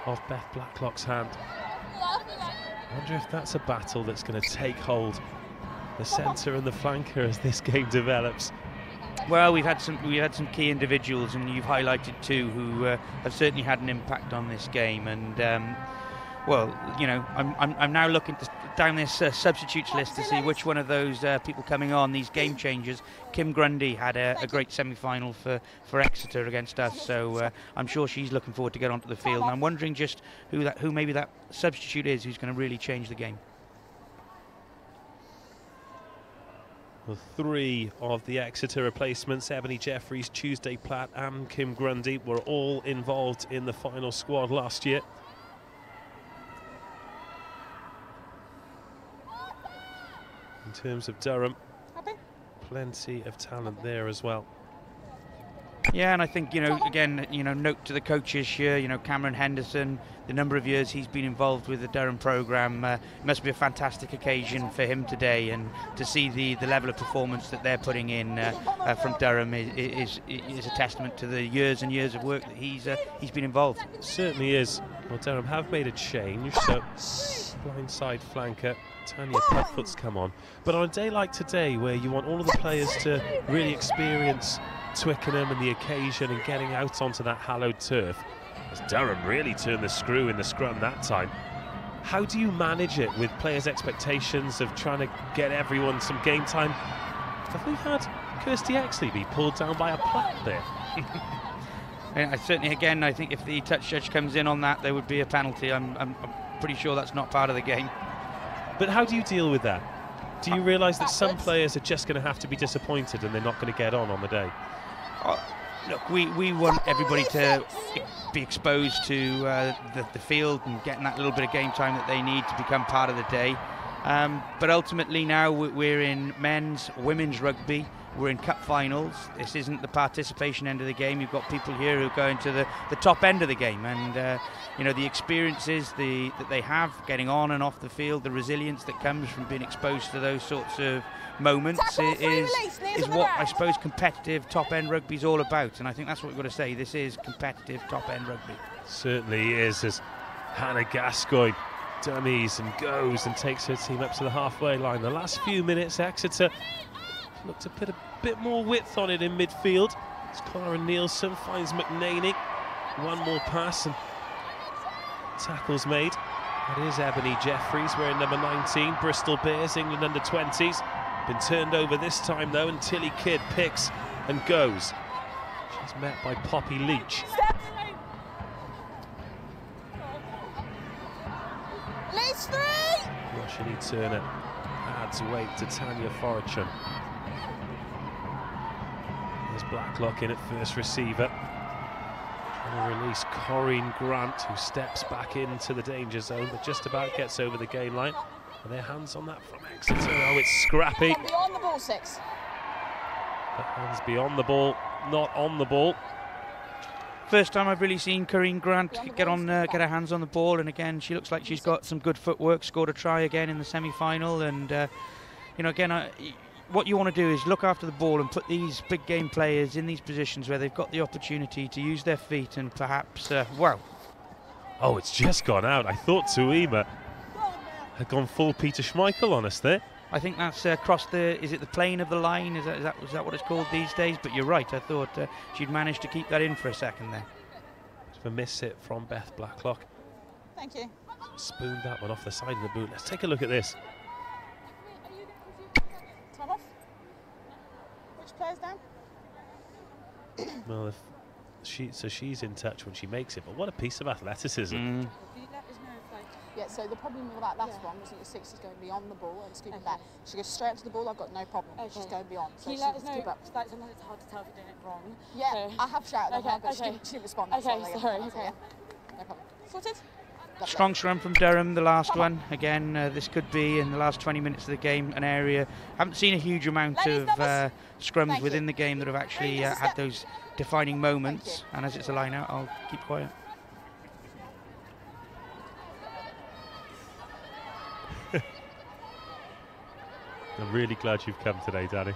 S6: off Beth Blacklock's hand? I wonder if that's a battle that's going to take hold, the centre and the flanker, as this game develops.
S7: Well, we've had some key individuals, and you've highlighted 2 who have certainly had an impact on this game. And well, you know, I'm now looking down this substitutes list to see which one of those people coming on, these game changers. Kim Grundy had a great semi-final for Exeter against us, so I'm sure she's looking forward to get onto the field. And I'm wondering just who maybe that substitute is who's going to really change the game.
S6: Well, 3 of the Exeter replacements, Ebony Jeffries, Tuesday Platt and Kim Grundy, were all involved in the final squad last year. In terms of Durham, plenty of talent there as well.
S7: Yeah, and I think, you know, again, you know, note to the coaches here, you know, Cameron Henderson, the number of years he's been involved with the Durham programme, it must be a fantastic occasion for him today, and to see the level of performance that they're putting in from Durham is a testament to the years and years of work that he's been involved.
S6: It certainly is. Well, Durham have made a change, so blindside flanker Tanya Putfoot's come on. But on a day like today, where you want all of the players to really experience Twickenham and the occasion and getting out onto that hallowed turf, as Durham really turned the screw in the scrum that time, how do you manage it with players' expectations of trying to get everyone some game time? Have we had Kirsty Exley be pulled down by a Platt there?
S7: I certainly, again, I think if the touch judge comes in on that, there would be a penalty. I'm pretty sure that's not part of the game.
S6: But how do you deal with that? Do you realise that some players are just going to have to be disappointed and they're not going to get on the day?
S7: Look, we want everybody to be exposed to the field and getting that little bit of game time that they need to become part of the day. But ultimately now we're in men's, women's rugby. We're in cup finals. This isn't the participation end of the game. You've got people here who are going to the top end of the game, and you know, the experiences that they have getting on and off the field, the resilience that comes from being exposed to those sorts of moments is what I suppose competitive top end rugby is all about. And I think that's what we've got to say. This is competitive top end rugby.
S6: Certainly is, as Hannah Gascoigne dummies and goes and takes her team up to the halfway line. The last few minutes, Exeter look to put a bit more width on it in midfield. As Clara Nielsen finds McNaney. One more pass and tackles made. That is Ebony Jeffries wearing number 19, Bristol Bears, England under-20s. Been turned over this time though, and Tilly Kidd picks and goes. She's met by Poppy Leach.
S8: Leach 3!
S6: Roshini Turner adds weight to Tanya Forichan. There's Blacklock in at first receiver. Trying to release Corinne Grant, who steps back into the danger zone, but just about gets over the game line. And their hands on that from Exeter. Oh, it's scrappy.
S8: Beyond the ball, 6.
S6: The hands beyond the ball, not on the ball.
S7: First time I've really seen Corinne Grant get her hands on the ball, and again she looks like she's got some good footwork. Scored a try again in the semi-final, and you know, again, what you want to do is look after the ball and put these big game players in these positions where they've got the opportunity to use their feet and perhaps, well.
S6: Oh, it's just gone out. I thought Tuima had gone full Peter Schmeichel on us there.
S7: I think that's across the, is it the plane of the line? Is that what it's called these days? But you're right, I thought she'd managed to keep that in for a second there.
S6: A miss hit from Beth Blacklock.
S8: Thank you.
S6: Spooned that one off the side of the boot. Let's take a look at this.
S8: Time off. Which player's down?
S6: Well, so she's in touch when she makes it, but what a piece of athleticism.
S8: Yeah, so the problem with that last one was that your 6 is going beyond the ball and scooping back. She goes straight to the ball, I've got no problem. She's going beyond. So
S11: can you let us know? Like, sometimes it's hard to tell if you're doing it wrong.
S8: Yeah,
S11: so.
S8: I have shouted at her, but she didn't respond.
S11: Okay, sorry.
S8: Yeah. No problem. Sorted?
S7: Strong scrum from Durham, the last one. Again, this could be, in the last 20 minutes of the game, an area. Haven't seen a huge amount of scrums within the game that have actually had those defining moments. And as it's a line out, I'll keep quiet.
S6: I'm really glad you've come today, Danny.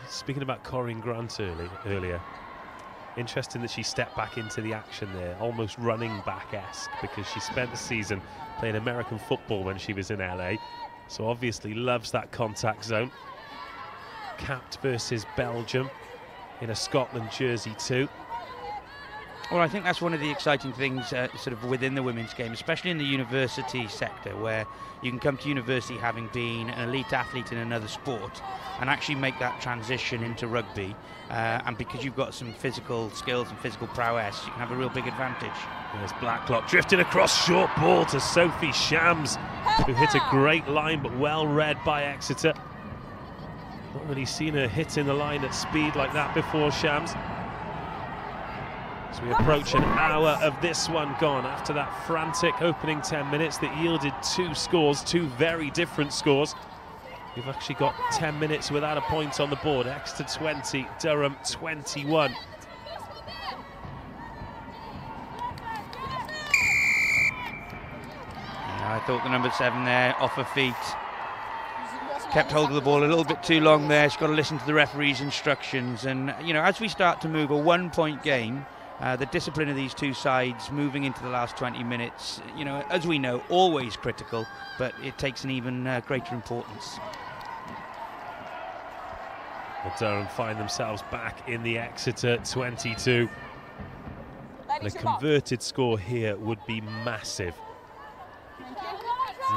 S6: Speaking about Corinne Grant earlier, interesting that she stepped back into the action there, almost running back-esque, because she spent the season playing American football when she was in LA, so obviously loves that contact zone. Capped versus Belgium in a Scotland jersey too.
S7: Well, I think that's one of the exciting things sort of within the women's game, especially in the university sector, where you can come to university having been an elite athlete in another sport and actually make that transition into rugby. And because you've got some physical skills and physical prowess, you can have a real big advantage.
S6: There's Blacklock drifting across, short ball to Sophie Shams, who hit a great line, but well read by Exeter. Not really seen her hit in the line at speed like that before, Shams. As we approach an hour of this one gone after that frantic opening 10 minutes that yielded 2 scores, 2 very different scores. We've actually got 10 minutes without a point on the board. Exeter 20, Durham 21.
S7: I thought the number 7 there, off her feet, kept hold of the ball a little bit too long there. She's got to listen to the referee's instructions. And, you know, as we start to move a 1-point game, the discipline of these two sides moving into the last 20 minutes, you know, as we know, always critical, but it takes an even greater importance.
S6: The Durham find themselves back in the Exeter 22. And a converted score here would be massive.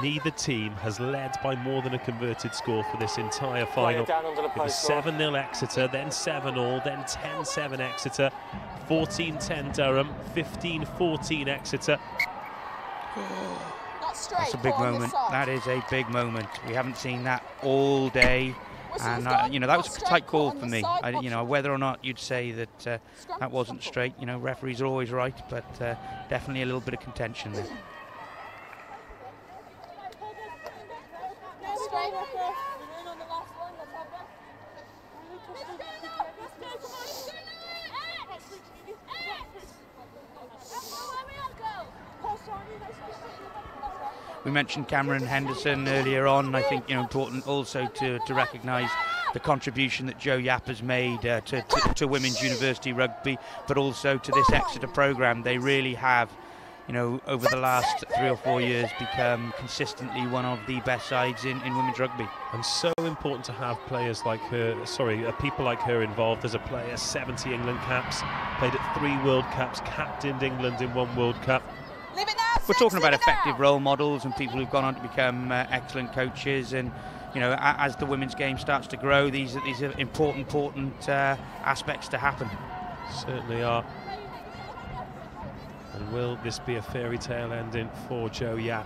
S6: Neither team has led by more than a converted score for this entire final. It was 7-0 Exeter, then 7-all, then 10-7 Exeter, 14-10 Durham, 15-14 Exeter.
S7: That's a big moment. That is a big moment. We haven't seen that all day. And, you know, that was a tight call for me. You know, whether or not you'd say that that wasn't straight, you know, referees are always right, but definitely a little bit of contention there. We mentioned Cameron Henderson earlier on. I think, you know, important also to recognise the contribution that Joe Yap has made to women's university rugby, but also to this Exeter programme. They really have, you know, over the last 3 or 4 years become consistently one of the best sides in women's rugby.
S6: And so important to have players like her, people like her involved as a player. 70 England caps, played at 3 World Cups, captained England in 1 World Cup.
S7: We're talking about effective role models and people who've gone on to become excellent coaches, and you know, as the women's game starts to grow, these are important aspects to happen.
S6: Certainly are. And will this be a fairy tale ending for Joe Yap?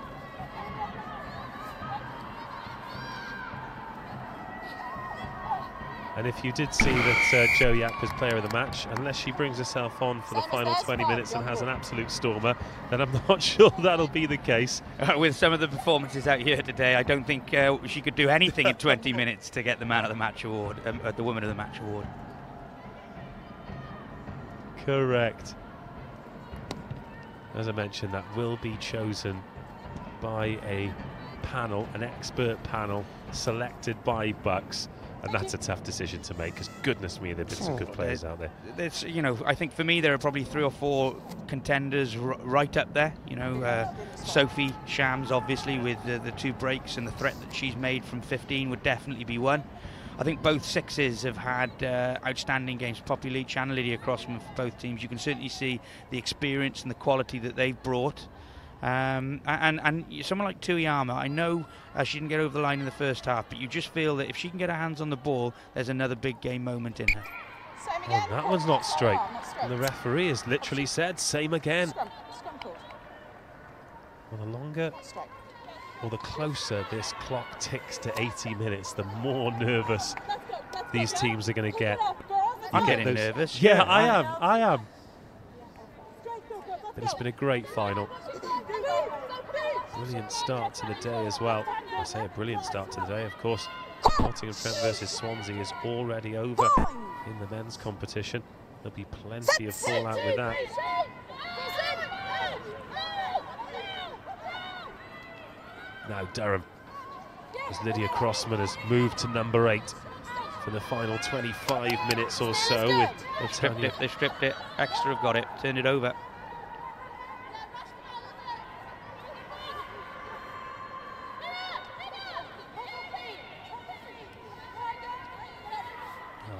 S6: And if you did see that Joe Yap was player of the match, unless she brings herself on for the final 20 minutes and has an absolute stormer, then I'm not sure that'll be the case.
S7: With some of the performances out here today, I don't think she could do anything in 20 minutes to get the man of the match award, the woman of the match award.
S6: Correct. As I mentioned, that will be chosen by a panel, an expert panel selected by BUCS, and that's a tough decision to make, because goodness me, there have been some good players out there.
S7: There's, you know, I think for me there are probably 3 or 4 contenders right up there. You know, Sophie Shams, obviously, with the 2 breaks and the threat that she's made from 15 would definitely be one. I think both sixes have had outstanding games. Poppy Leach and Lydia Crossman for both teams. You can certainly see the experience and the quality that they've brought. And someone like Tuiyama, I know she didn't get over the line in the first half, but you just feel that if she can get her hands on the ball, there's another big game moment in her.
S6: Oh, that one's not straight. And the referee has literally said, same again. Well, the longer or the closer this clock ticks to 80 minutes, the more nervous these teams are going to get.
S7: I'm getting nervous.
S6: Yeah, I am. But it's been a great final. Brilliant start to the day as well. I say a brilliant start to the day, of course. Nottingham Trent versus Swansea is already over in the men's competition. There'll be plenty of fallout with that. Now Durham, as Lydia Crossman has moved to number 8 for the final 25 minutes or so.
S7: They stripped it. Exeter have got it. Turned it over.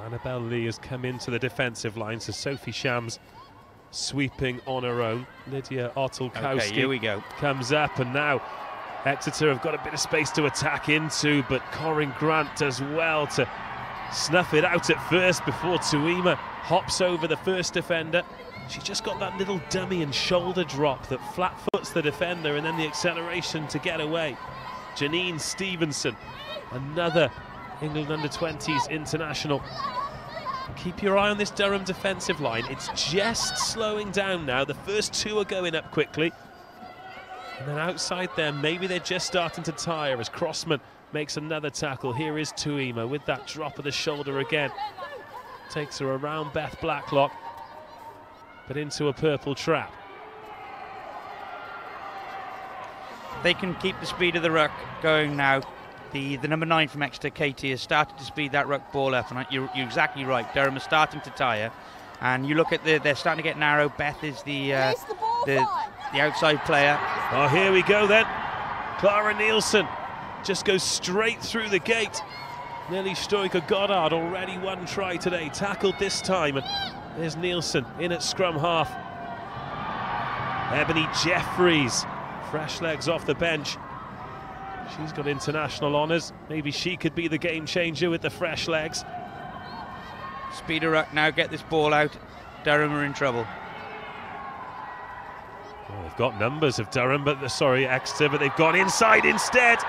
S6: Annabelle Lee has come into the defensive line, so Sophie Shams sweeping on her own. Lydia Otulkowski
S7: okay, here we go.
S6: Comes up, and now Exeter have got a bit of space to attack into, but Corinne Grant does well to snuff it out at first before Tuima hops over the first defender. She's just got that little dummy and shoulder drop that flat foots the defender, and then the acceleration to get away. Janine Stevenson, another England under-20s international. Keep your eye on this Durham defensive line. It's just slowing down now. The first 2 are going up quickly. And then outside there, maybe they're just starting to tire as Crossman makes another tackle. Here is Tuima with that drop of the shoulder again. Takes her around Beth Blacklock, but into a purple trap.
S7: They can keep the speed of the ruck going now. The number 9 from Exeter, Katie, has started to speed that ruck ball up, and you're exactly right. Durham is starting to tire, and you look at they're starting to get narrow. Beth is the outside player.
S6: Oh, here we go then. Clara Nielsen just goes straight through the gate. Nelly Stoiker-Goddard, already 1 try today, tackled this time, and there's Nielsen in at scrum half. Ebony Jeffries, fresh legs off the bench. She's got international honours. Maybe she could be the game changer with the fresh legs.
S7: Speed of ruck now, get this ball out. Durham are in trouble.
S6: Well, they've got numbers of Durham, but Exeter, but they've gone inside instead.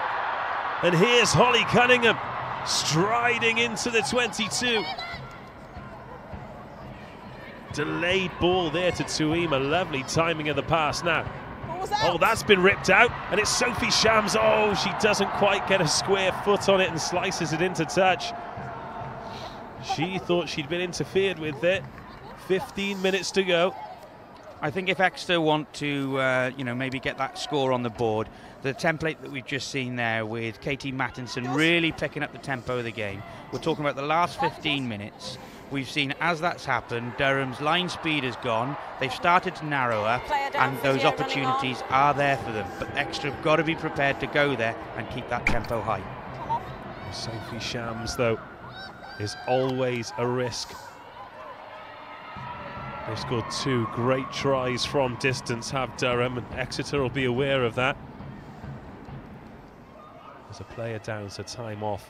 S6: And here's Holly Cunningham striding into the 22. Delayed ball there to Tuima. Lovely timing of the pass now. Oh, that's been ripped out, and it's Sophie Shams. Oh, she doesn't quite get a square foot on it and slices it into touch. She thought she'd been interfered with there. 15 minutes to go.
S7: I think if Exeter want to, maybe get that score on the board, the template that we've just seen there with Katie Mattinson really picking up the tempo of the game. We're talking about the last 15 minutes. We've seen, as that's happened, Durham's line speed has gone. They've started to narrow up, and those opportunities are there for them. But Exeter have got to be prepared to go there and keep that tempo high.
S6: Sophie Shams, though, is always a risk. They've scored 2 great tries from distance, have Durham, and Exeter will be aware of that. There's a player down, so time off.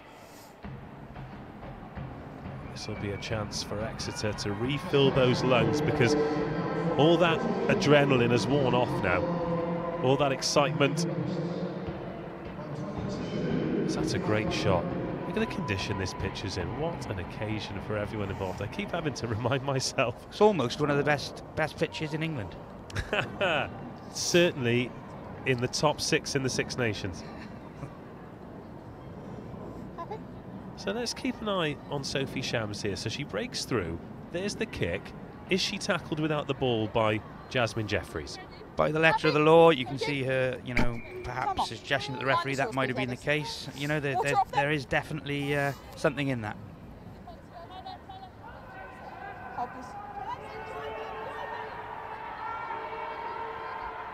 S6: This will be a chance for Exeter to refill those lungs, because all that adrenaline has worn off now. All that excitement. So that's a great shot. Look at the condition this pitch is in. What an occasion for everyone involved. I keep having to remind myself.
S7: It's almost one of the best pitches in England.
S6: Certainly in the top 6 in the Six Nations. So let's keep an eye on Sophie Shams here. So she breaks through. There's the kick. Is she tackled without the ball by Jasmine Jeffries?
S7: By the letter of the law, you can see her, you know, perhaps suggesting to the referee that might have been the case. You know, there is definitely something in that.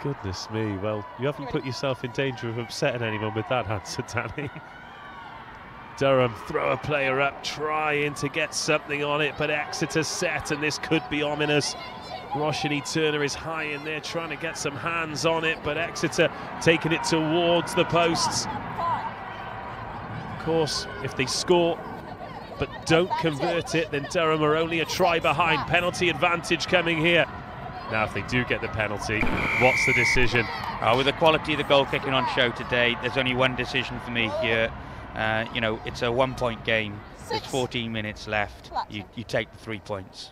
S6: Goodness me, well, you haven't put yourself in danger of upsetting anyone with that answer, Danny. Durham throw a player up, trying to get something on it, but Exeter set, and this could be ominous. Roshini Turner is high in there, trying to get some hands on it, but Exeter taking it towards the posts. Of course, if they score but don't convert it, then Durham are only a try behind. Penalty advantage coming here. Now, if they do get the penalty, what's the decision?
S7: With the quality of the goal kicking on show today, there's only one decision for me here. You know, it's a 1-point game. There's 14 minutes left. You take the 3 points.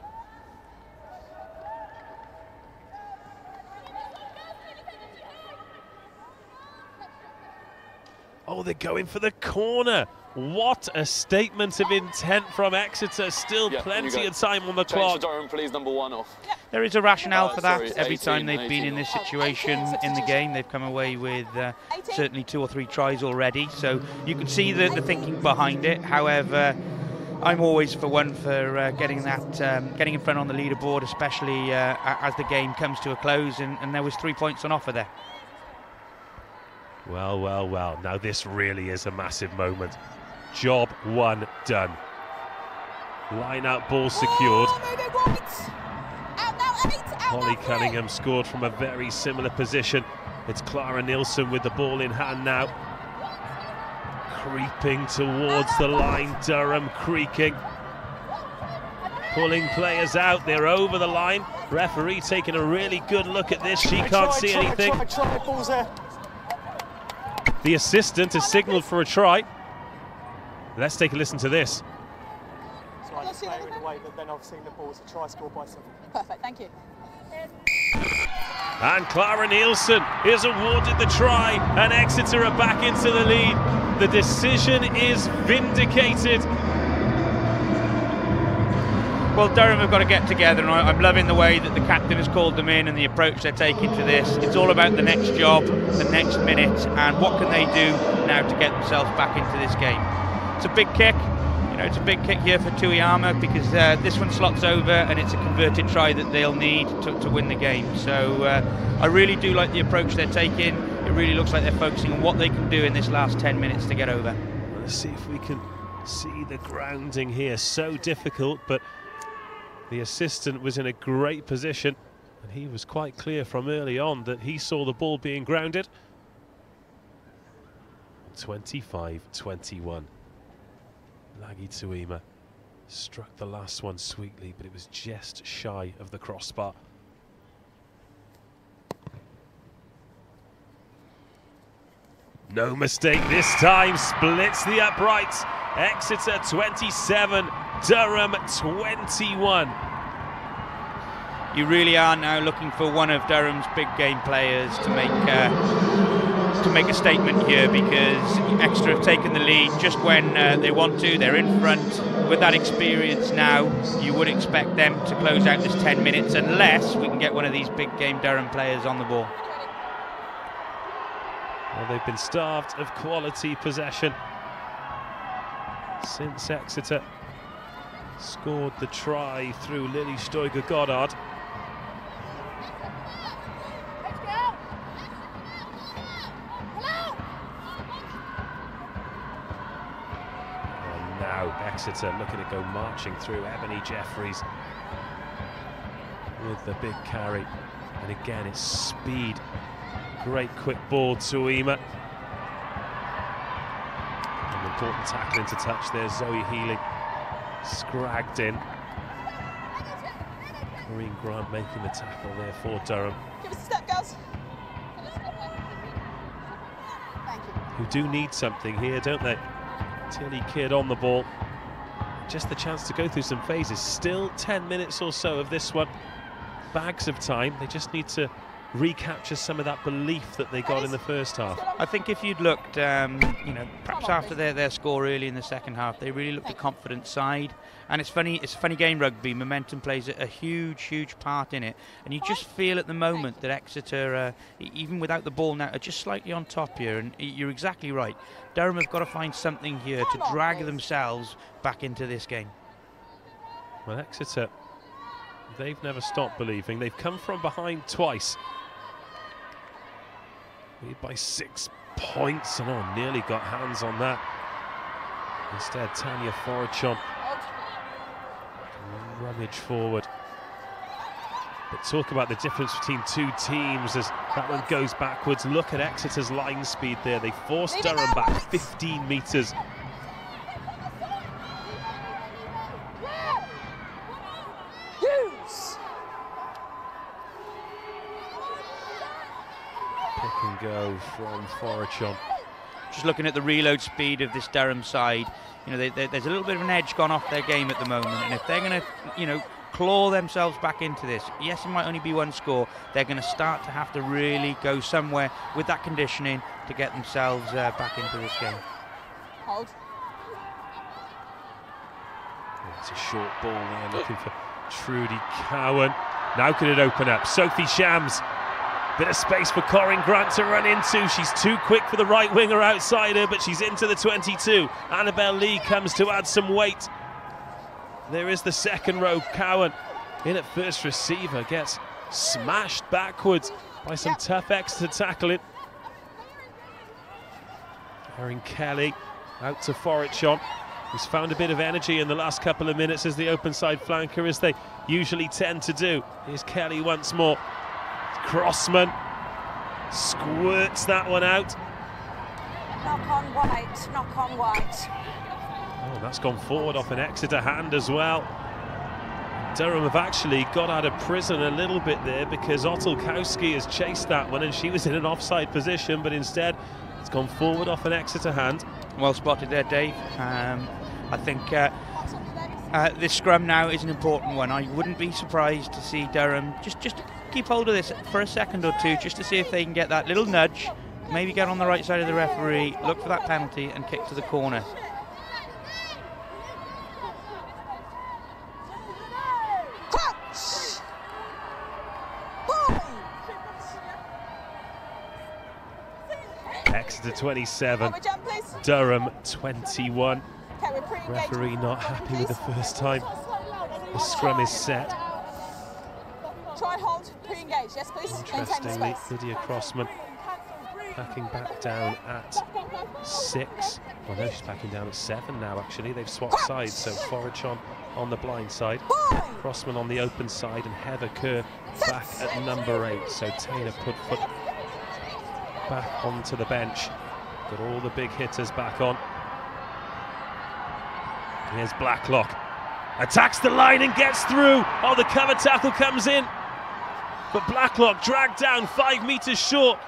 S6: Oh, they're going for the corner. What a statement of intent from Exeter. Still plenty of time on the clock.
S10: Durham, please, number 1 off.
S7: There is a rationale for that. Every
S10: 18,
S7: time they've been in this situation in the game, they've come away with certainly 2 or 3 tries already. So you can see the thinking behind it. However, I'm always for getting that, getting in front on the leaderboard, especially as the game comes to a close. And there was 3 points on offer there.
S6: Well, well, well. Now this really is a massive moment. Job 1 done. Line out ball secured. Holly Cunningham scored from a very similar position. It's Clara Nielsen with the ball in hand now. Creeping towards the line, Durham creaking. Pulling players out, they're over the line. Referee taking a really good look at this, she can't see anything. The assistant has signalled for a try. Let's take a listen to this.
S9: So I just play in the way, but then I've seen the ball's a try scored by someone.
S8: Perfect, thank you.
S6: And Clara Nielsen is awarded the try, and Exeter are back into the lead. The decision is vindicated.
S7: Well, Durham have got to get together, and I'm loving the way that the captain has called them in and the approach they're taking to this. It's all about the next job, the next minute, and what can they do now to get themselves back into this game. It's a big kick. You know, it's a big kick here for Tuiyama because this one slots over, and it's a converted try that they'll need to win the game. So I really do like the approach they're taking. It really looks like they're focusing on what they can do in this last 10 minutes to get over.
S6: Let's see if we can see the grounding here. So difficult, but the assistant was in a great position, and he was quite clear from early on that he saw the ball being grounded. 25-21. Lagi Tuima struck the last one sweetly, but it was just shy of the crossbar. No mistake this time, splits the uprights. Exeter 27, Durham 21.
S7: You really are now looking for one of Durham's big game players to make a statement here, because Exeter have taken the lead just when they want to. They're in front. With that experience now, you would expect them to close out this 10 minutes unless we can get one of these big game Durham players on the ball.
S6: Well, they've been starved of quality possession since Exeter scored the try through Lily Stoiger-Goddard. And now Exeter looking to go marching through. Ebony Jeffries with the big carry, and again it's speed. Great quick ball to Tuima. An important tackle into touch there, Zoe Healy. Scragged in. Maureen Grant making the tackle there for Durham.
S8: Give us a step, girls. Thank you.
S6: Who do need something here, don't they? Tilly Kidd on the ball. Just the chance to go through some phases. Still 10 minutes or so of this one. Bags of time. They just need to recapture some of that belief that they got in the first half?
S7: I think if you'd looked, you know, perhaps after their score early in the second half, they really looked a confident side. And it's funny, it's a funny game, rugby. Momentum plays a huge part in it. And you just feel at the moment that Exeter, even without the ball now, are just slightly on top here. And you're exactly right. Durham have got to find something here to drag themselves back into this game.
S6: Well, Exeter, they've never stopped believing. They've come from behind twice. Lead by 6 points, and nearly got hands on that. Instead, Tanya Forachon rummage forward. But talk about the difference between two teams as that one goes backwards. Look at Exeter's line speed there. They forced Durham back 15 metres. Pick and go from Forachon.
S7: Just looking at the reload speed of this Durham side, you know, there's a little bit of an edge gone off their game at the moment, and if they're going to, you know, claw themselves back into this, yes, it might only be one score, they're going to start to have to really go somewhere with that conditioning to get themselves back into this game.
S8: Hold.
S6: It's a short ball there, looking for Trudy Cowan. Now could it open up? Sophie Shams. Bit of space for Corinne Grant to run into. She's too quick for the right winger outside her, but she's into the 22. Annabelle Lee comes to add some weight. There is the second row. Cowan in at first receiver, gets smashed backwards by some tough Exeter tackling. Erin Kelly out to Forachon, who's found a bit of energy in the last couple of minutes as the open side flanker, as they usually tend to do. Here's Kelly once more. Crossman squirts that one out.
S11: Knock on white, knock on white.
S6: Oh, that's gone forward off an Exeter hand as well. Durham have actually got out of prison a little bit there, because Otelkowski has chased that one and she was in an offside position, but instead it's gone forward off an Exeter hand.
S7: Well spotted there, Dave. I think this scrum now is an important one. I wouldn't be surprised to see Durham just keep hold of this for a second or two, just to see if they can get that little nudge, maybe get on the right side of the referee, look for that penalty and kick to the corner.
S6: Exeter 27, Durham 21.
S8: Okay,
S6: referee not happy with the first time the scrum is set.
S8: Try and hold, pre-engage, yes please.
S6: Interestingly, Lydia Crossman backing back down at 6. Well, no, she's backing down at 7 now, actually. They've swapped sides, so Forachon on the blind side, Crossman on the open side, and Heather Kerr back at number 8. So Taylor Pudfoot back onto the bench. Got all the big hitters back on. Here's Blacklock. Attacks the line and gets through. Oh, the cover tackle comes in. But Blacklock dragged down 5 metres short.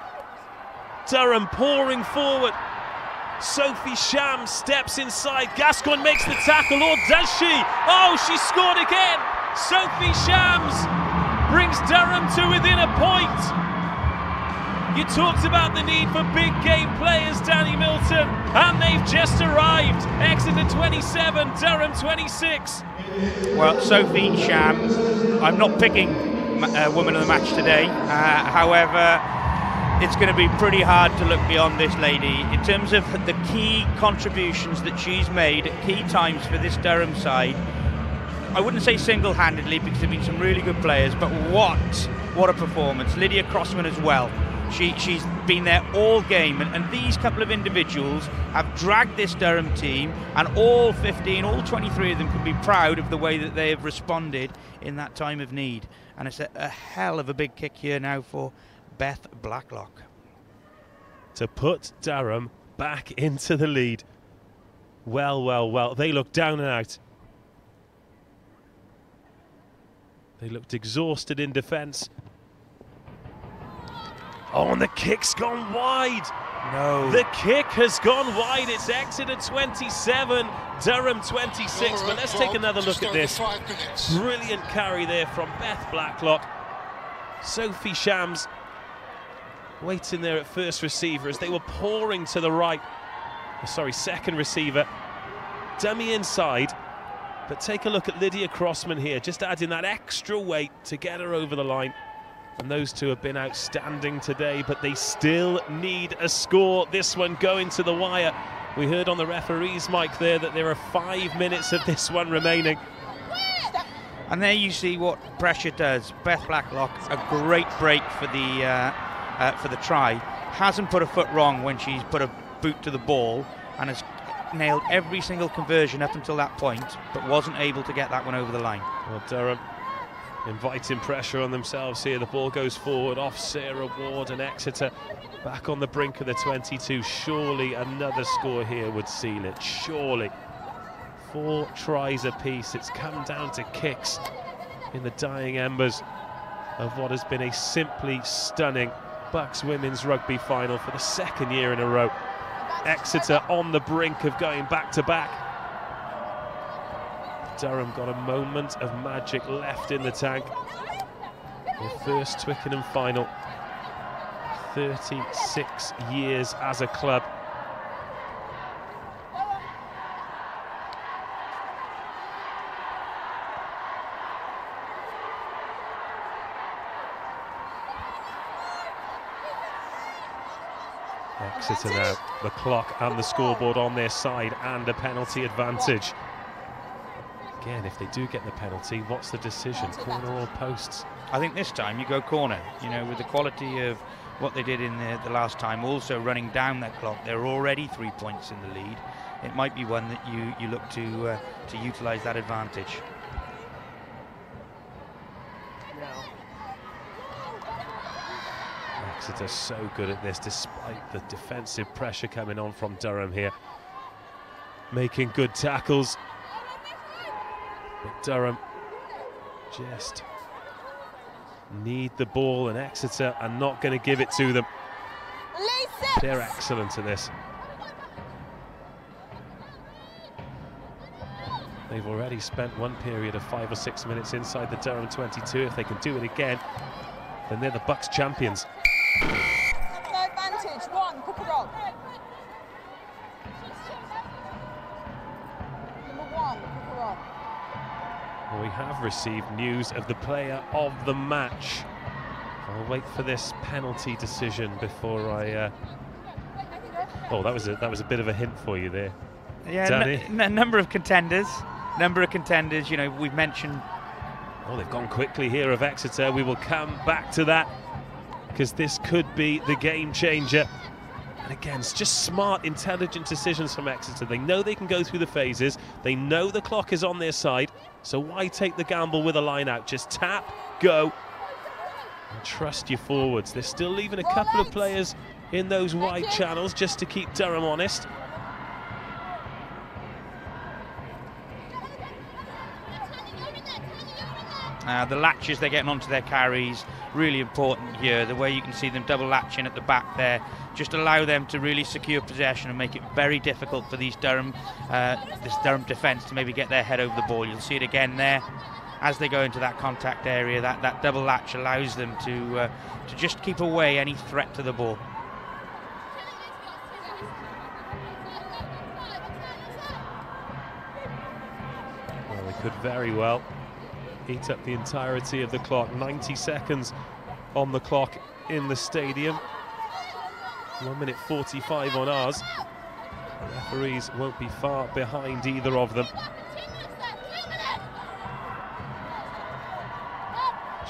S6: Durham pouring forward. Sophie Shams steps inside. Gascoigne makes the tackle, or does she? Oh, she scored again. Sophie Shams brings Durham to within a point. You talked about the need for big game players, Danny Milton, and they've just arrived. Exeter 27, Durham 26.
S7: Well, Sophie Shams, I'm not picking woman of the match today. However, it's going to be pretty hard to look beyond this lady in terms of the key contributions that she's made at key times for this Durham side. I wouldn't say single-handedly, because there have been some really good players, but what a performance. Lydia Crossman as well. She's been there all game, and these couple of individuals have dragged this Durham team, and all 15, all 23 of them can be proud of the way that they have responded in that time of need. And it's a hell of a big kick here now for Beth Blacklock
S6: to put Durham back into the lead. Well, they looked down and out. They looked exhausted in defence. Oh, and the kick's gone wide.
S7: No.
S6: The kick has gone wide. It's Exeter 27, Durham 26. But let's take another look at this. Brilliant carry there from Beth Blacklock. Sophie Shams waiting there at first receiver as they were pouring to the right. Sorry, second receiver. Dummy inside. But take a look at Lydia Crossman here, just adding that extra weight to get her over the line. And those two have been outstanding today, but they still need a score. This one going to the wire. We heard on the referee's mic there that there are 5 minutes of this one remaining.
S7: And there you see what pressure does. Beth Blacklock, a great break for the try. Hasn't put a foot wrong when she's put a boot to the ball and has nailed every single conversion up until that point, but wasn't able to get that one over the line.
S6: Well, Durham inviting pressure on themselves here. The ball goes forward off Sarah Ward, and Exeter back on the brink of the 22. Surely another score here would seal it. Surely. 4 tries apiece. It's come down to kicks in the dying embers of what has been a simply stunning BUCS women's rugby final for the 2nd year in a row. Exeter on the brink of going back to back. Durham got a moment of magic left in the tank. Their first Twickenham final. 36 years as a club. Exeter now, the clock and the scoreboard on their side, and a penalty advantage. Again, if they do get the penalty, what's the decision? Corner or posts?
S7: I think this time you go corner. You know, with the quality of what they did in the last time, also running down that clock, they're already 3 points in the lead. It might be one that you look to utilise that advantage.
S6: Exeter so good at this, despite the defensive pressure coming on from Durham here. Making good tackles. But Durham just need the ball, and Exeter are not going to give it to them. They're excellent at this. They've already spent one period of 5 or 6 minutes inside the Durham 22. If they can do it again, then they're the BUCS champions.
S8: No advantage, 1, Cooker Rock. Number 1, Cooker Rock.
S6: We have received news of the player of the match. I'll wait for this penalty decision before I. Oh, that was a bit of a hint for you there.
S7: Yeah, a number of contenders. You know, we've mentioned.
S6: Oh, they've gone quickly here of Exeter. We will come back to that, because this could be the game changer. And again, it's just smart, intelligent decisions from Exeter. They know they can go through the phases. They know the clock is on their side. So why take the gamble with a line out? Just tap, go, and trust your forwards. They're still leaving a couple of players in those wide channels just to keep Durham honest.
S7: The latches they're getting onto their carries, really important here. The way you can see them double latching at the back there, just allow them to really secure possession and make it very difficult for these Durham defence to maybe get their head over the ball. You'll see it again there as they go into that contact area. That double latch allows them to just keep away any threat to the ball.
S6: Well, they could very well eat up the entirety of the clock. 90 seconds on the clock in the stadium. 1 minute 45 on ours. The referees won't be far behind either of them.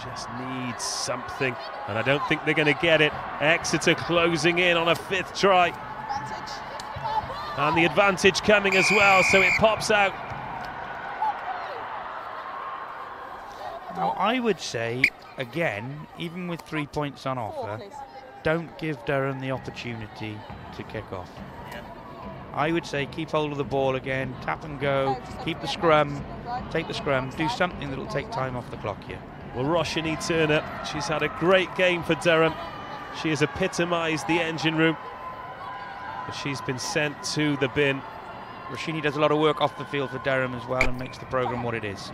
S6: Just needs something, and I don't think they're going to get it. Exeter closing in on a 5th try. And the advantage coming as well, so it pops out.
S7: Now, I would say, again, even with 3 points on offer, don't give Durham the opportunity to kick off. I would say keep hold of the ball again, tap and go, keep the scrum, take the scrum, do something that will take time off the clock here.
S6: Well, Roshini Turner, she's had a great game for Durham. She has epitomised the engine room, but she's been sent to the bin.
S7: Roshini does a lot of work off the field for Durham as well and makes the programme what it is.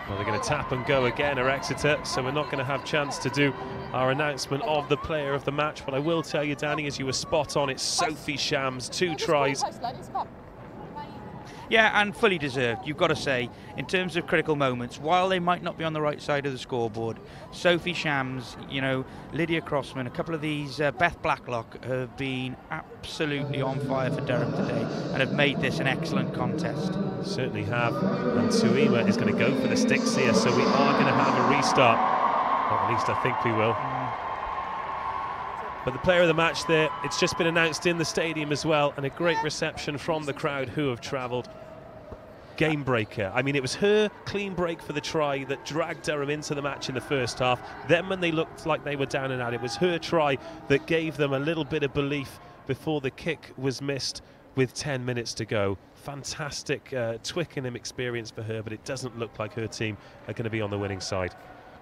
S6: Well, they're going to tap and go again, are Exeter, so we're not going to have a chance to do our announcement of the player of the match. But I will tell you, Danny, as you were spot on, it's Sophie Shams, 2 tries.
S7: Yeah, and fully deserved, you've got to say. In terms of critical moments, while they might not be on the right side of the scoreboard, Sophie Shams, you know, Lydia Crossman, a couple of these, Beth Blacklock, have been absolutely on fire for Durham today and have made this an excellent contest.
S6: Certainly have. And Tuima is going to go for the sticks here, so we are going to have a restart. Or at least I think we will. But the player of the match there, it's just been announced in the stadium as well, and a great reception from the crowd who have travelled. Game breaker. I mean, it was her clean break for the try that dragged Durham into the match in the first half. Then when they looked like they were down and out, it was her try that gave them a little bit of belief before the kick was missed with 10 minutes to go. Fantastic Twickenham experience for her, but it doesn't look like her team are going to be on the winning side.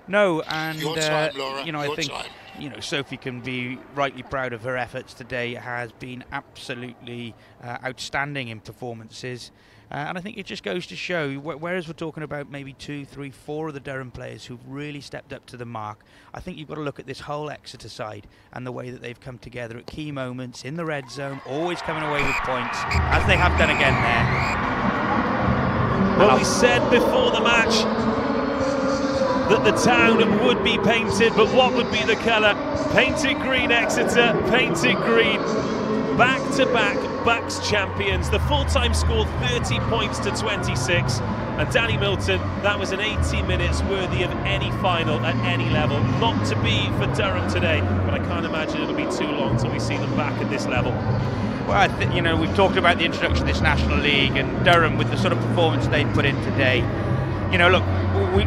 S7: No, and
S12: time, Laura.
S7: you know, I think you know, Sophie can be rightly proud of her efforts today. Has been absolutely outstanding in performances, and I think it just goes to show, whereas we're talking about maybe 2, 3, 4 of the Durham players who've really stepped up to the mark, I think you've got to look at this whole Exeter side and the way that they've come together at key moments in the red zone, always coming away with points, as they have done again there.
S6: Well, we said before the match that the town would be painted, but what would be the colour? Painted green Exeter, painted green. Back-to-back BUCS champions. The full-time score 30 points to 26. And Danny Milton, that was an 80 minutes worthy of any final at any level. Not to be for Durham today, but I can't imagine it'll be too long till we see them back at this level.
S7: Well, you know, we've talked about the introduction of this National League, and Durham, with the sort of performance they've put in today, you know, look,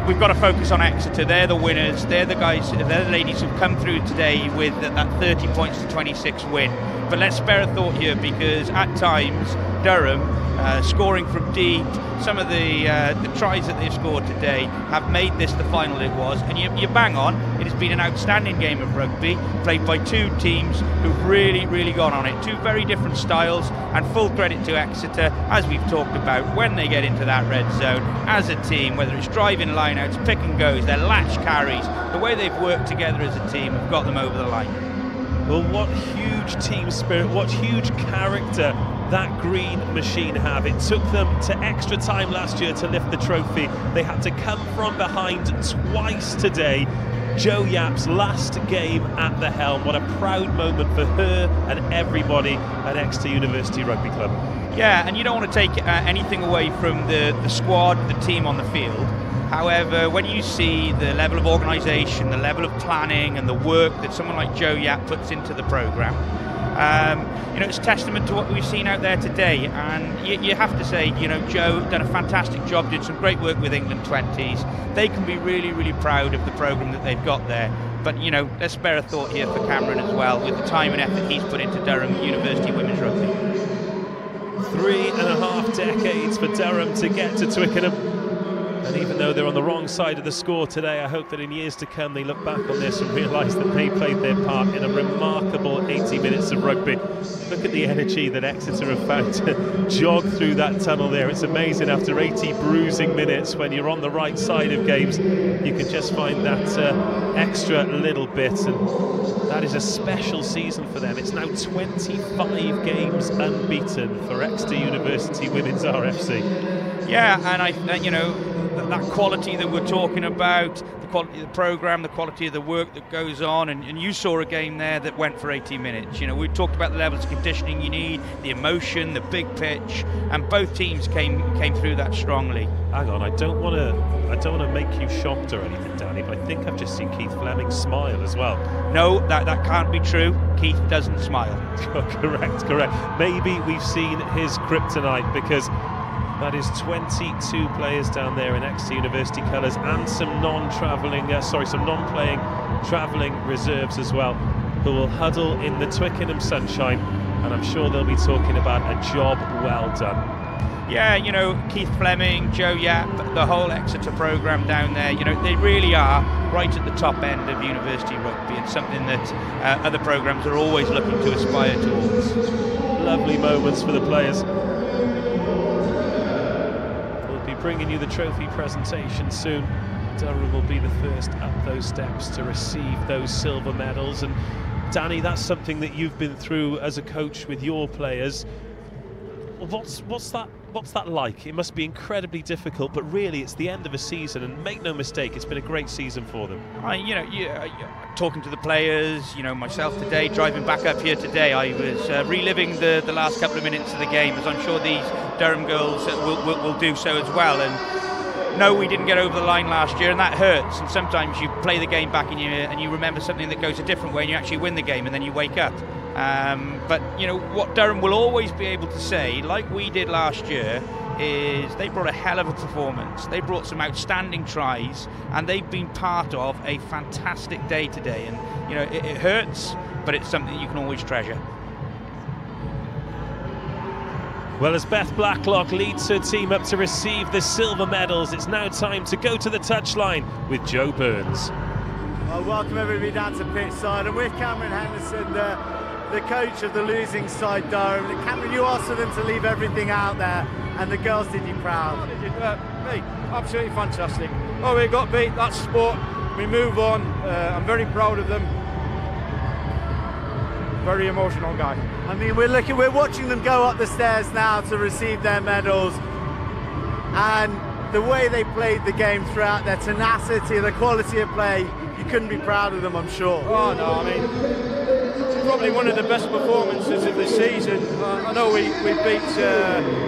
S7: we've got to focus on Exeter. They're the winners. They're the guys, they're the ladies who've come through today with that 30 points to 26 win. But let's spare a thought here, because at times Durham, scoring from deep, some of the tries that they've scored today have made this the final it was. And you bang on, it has been an outstanding game of rugby, played by 2 teams who've really, really gone on it. 2 very different styles, and full credit to Exeter, as we've talked about, when they get into that red zone, as a team, whether it's driving lineouts, pick and goes, their latch carries, the way they've worked together as a team have got them over the line.
S6: Well, what huge team spirit, what huge character that green machine have. It took them to extra time last year to lift the trophy. They had to come from behind twice today. Jo Yap's last game at the helm. What a proud moment for her and everybody at Exeter University Rugby Club.
S7: Yeah, and you don't want to take anything away from the squad, the team on the field. However, when you see the level of organisation, the level of planning and the work that someone like Jo Yap puts into the programme, you know, it's testament to what we've seen out there today. And you have to say, you know, Jo done a fantastic job, did some great work with England 20s. They can be really, really proud of the programme that they've got there. But, you know, let's spare a thought here for Cameron as well, with the time and effort he's put into Durham University Women's Rugby.
S6: 3.5 decades for Durham to get to Twickenham. And even though they're on the wrong side of the score today, I hope that in years to come they look back on this and realise that they played their part in a remarkable 80 minutes of rugby. Look at the energy that Exeter have found to jog through that tunnel there. It's amazing, after 80 bruising minutes, when you're on the right side of games, you can just find that extra little bit. And that is a special season for them. It's now 25 games unbeaten for Exeter University Women's RFC.
S7: Yeah, and you know, that quality that we're talking about, the quality of the programme, the quality of the work that goes on, and you saw a game there that went for 80 minutes. You know, we talked about the levels of conditioning you need, the emotion, the big pitch, and both teams came through that strongly.
S6: Hang on, I don't want to make you shocked or anything, Danny, but I think I've just seen Keith Fleming smile as well.
S7: No, that can't be true. Keith doesn't smile.
S6: Correct. Maybe we've seen his kryptonite, because that is 22 players down there in Exeter University colours, and some non-playing travelling reserves as well, who will huddle in the Twickenham sunshine, and I'm sure they'll be talking about a job well done.
S7: Yeah, you know, Keith Fleming, Jo Yap, the whole Exeter programme down there, you know, they really are right at the top end of university rugby, and something that other programmes are always looking to aspire towards.
S6: Lovely moments for the players. bringing you the trophy presentation soon. Durham will be the first up those steps to receive those silver medals. And Danny, that's something that you've been through as a coach with your players. What's that like? It must be incredibly difficult, but really it's the end of a season, and make no mistake, it's been a great season for them.
S7: Talking to the players, myself today, driving back up here today, I was reliving the last couple of minutes of the game, as I'm sure these Durham girls will do so as well. And no, we didn't get over the line last year, and that hurts. And sometimes you play the game back and you remember something that goes a different way, and you actually win the game, and then you wake up. But what Durham will always be able to say, like we did last year, is they brought a hell of a performance. They brought some outstanding tries, and they've been part of a fantastic day today. And it hurts, but it's something you can always treasure.
S6: Well, as Beth Blacklock leads her team up to receive the silver medals, it's now time to go to the touchline with Joe Burns.
S1: Well, welcome everybody down to pitch side, and with Cameron Henderson, the coach of the losing side, Durham. Cameron, you asked for them to leave everything out there, and the girls did you proud.
S5: Me, absolutely fantastic. Oh, we got beat, that's sport, we move on. I'm very proud of them. Very emotional guy.
S1: I mean, we're watching them go up the stairs now to receive their medals, and the way they played the game throughout, their tenacity, the quality of play, you couldn't be proud of them, I'm sure.
S5: Oh no, I mean, it's probably one of the best performances of the season. I know we beat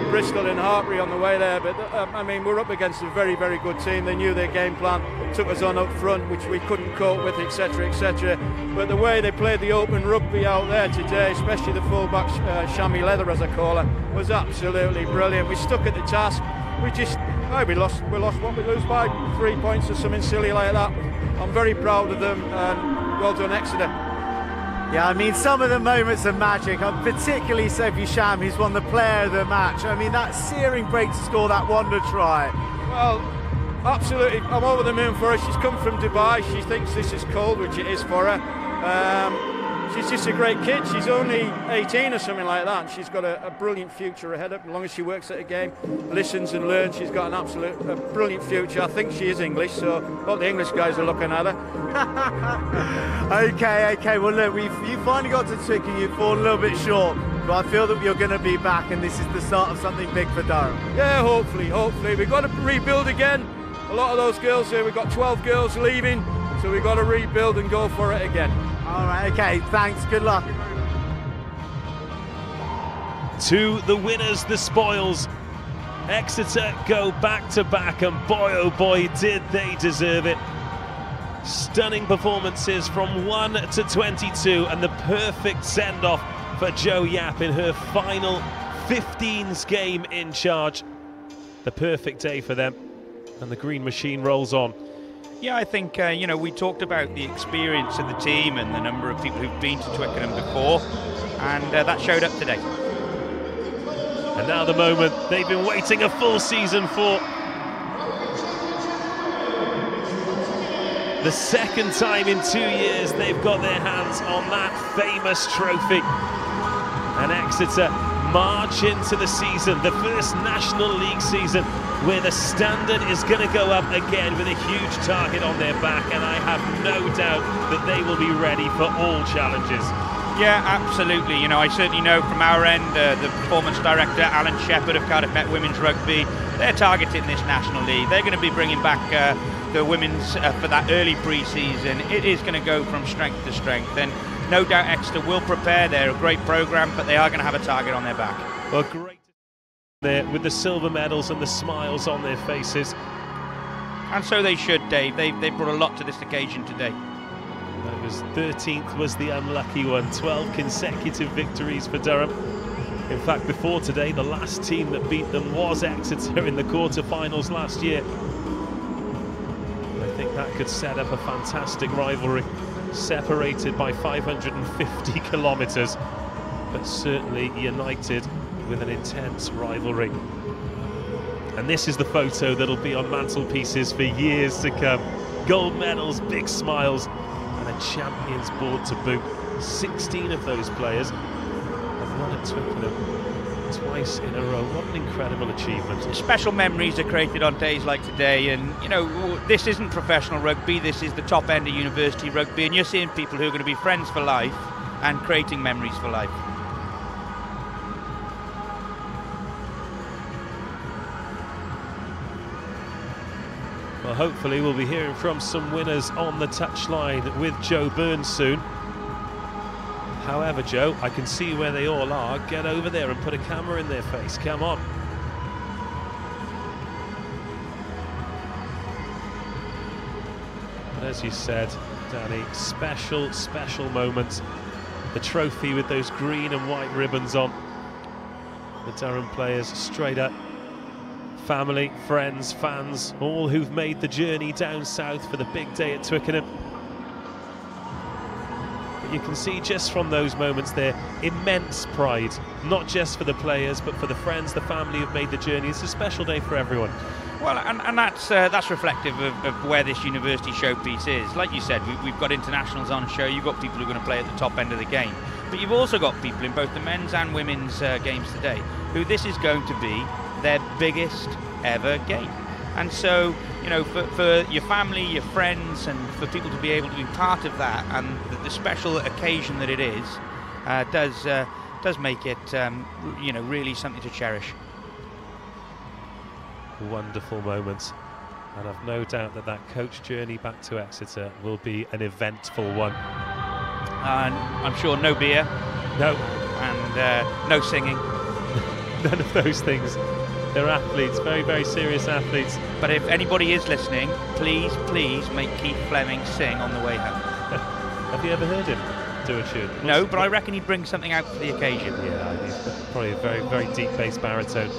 S5: Bristol in Hartbury on the way there, but I mean, we're up against a very, very good team. They knew their game plan, took us on up front, which we couldn't cope with, etc., etc. But the way they played the open rugby out there today, especially the fullback, Chamois Leather as I call her, was absolutely brilliant. We stuck at the task. We lost what? We lose by 3 points or something silly like that. I'm very proud of them, and well done, Exeter.
S1: Yeah, I mean, some of the moments of magic, particularly Sophie Sham, who's won the player of the match. I mean, that searing break to score that wonder try.
S5: Well, absolutely, I'm over the moon for her. She's come from Dubai. She thinks this is cold, which it is for her. She's just a great kid. She's only 18 or something like that, and she's got a brilliant future ahead of her. As long as she works at a game, listens and learns, she's got a brilliant future. I think she is English, so all the English guys are looking at her.
S1: Okay, well look, you finally got to Twickenham, you've fallen a little bit short, but I feel that you're going to be back, and this is the start of something big for Durham.
S5: Yeah, hopefully. We've got to rebuild again. A lot of those girls here, we've got 12 girls leaving, so we've got to rebuild and go for it again.
S1: All right, okay, thanks, good luck.
S6: To the winners, the spoils. Exeter go back to back, and boy oh boy did they deserve it. Stunning performances from 1 to 22, and the perfect send-off for Jo Yap in her final 15s game in charge. The perfect day for them, and the green machine rolls on.
S7: Yeah, I think, we talked about the experience of the team and the number of people who've been to Twickenham before, and that showed up today.
S6: And now the moment they've been waiting a full season for. The second time in 2 years they've got their hands on that famous trophy. And Exeter march into the season, the first National League season, where the standard is going to go up again with a huge target on their back, and I have no doubt that they will be ready for all challenges.
S7: Yeah, absolutely. I certainly know from our end, the performance director, Alan Shepherd of Cardiff Met Women's Rugby, they're targeting this National League. They're going to be bringing back the women's for that early pre-season. It is going to go from strength to strength, and no doubt Exeter will prepare. They're a great programme, but they are going to have a target on their back.
S6: Well, great there with the silver medals and the smiles on their faces.
S7: And so they should, Dave. They brought a lot to this occasion today.
S6: That was 13th was the unlucky one. 12 consecutive victories for Durham. In fact, before today, the last team that beat them was Exeter in the quarter-finals last year. I think that could set up a fantastic rivalry, separated by 550 kilometres, but certainly united with an intense rivalry. And this is the photo that'll be on mantelpieces for years to come. Gold medals, big smiles, and a champions board to boot. 16 of those players have won at Twickenham. twice in a row. What an incredible achievement.
S7: Special memories are created on days like today, and you know, this isn't professional rugby, this is the top end of university rugby, and you're seeing people who are going to be friends for life and creating memories for life.
S6: Well, hopefully we'll be hearing from some winners on the touchline with Joe Burns soon. However, Joe, I can see where they all are. Get over there and put a camera in their face. Come on. But as you said, Danny, special moment. The trophy with those green and white ribbons on. The Durham players straight up. Family, friends, fans, all who've made the journey down south for the big day at Twickenham. But you can see just from those moments there, immense pride, not just for the players, but for the friends, the family who've made the journey. It's a special day for everyone.
S7: Well, and that's reflective of where this university showpiece is. Like you said, we've got internationals on show, you've got people who are going to play at the top end of the game. But you've also got people in both the men's and women's games today who this is going to be their biggest ever game. And so, you know, for your family, your friends, and for people to be able to be part of that, and the special occasion that it is, does make it, you know, really something to cherish.
S6: Wonderful moments, and I've no doubt that coach journey back to Exeter will be an eventful one.
S7: And I'm sure no beer,
S6: no,
S7: and no singing,
S6: none of those things. They're athletes, very, very serious athletes.
S7: But if anybody is listening, please make Keith Fleming sing on the way home.
S6: Have you ever heard him do a tune?
S7: No, but I reckon he'd bring something out for the occasion.
S6: Yeah, he's probably a very, very deep bass baritone.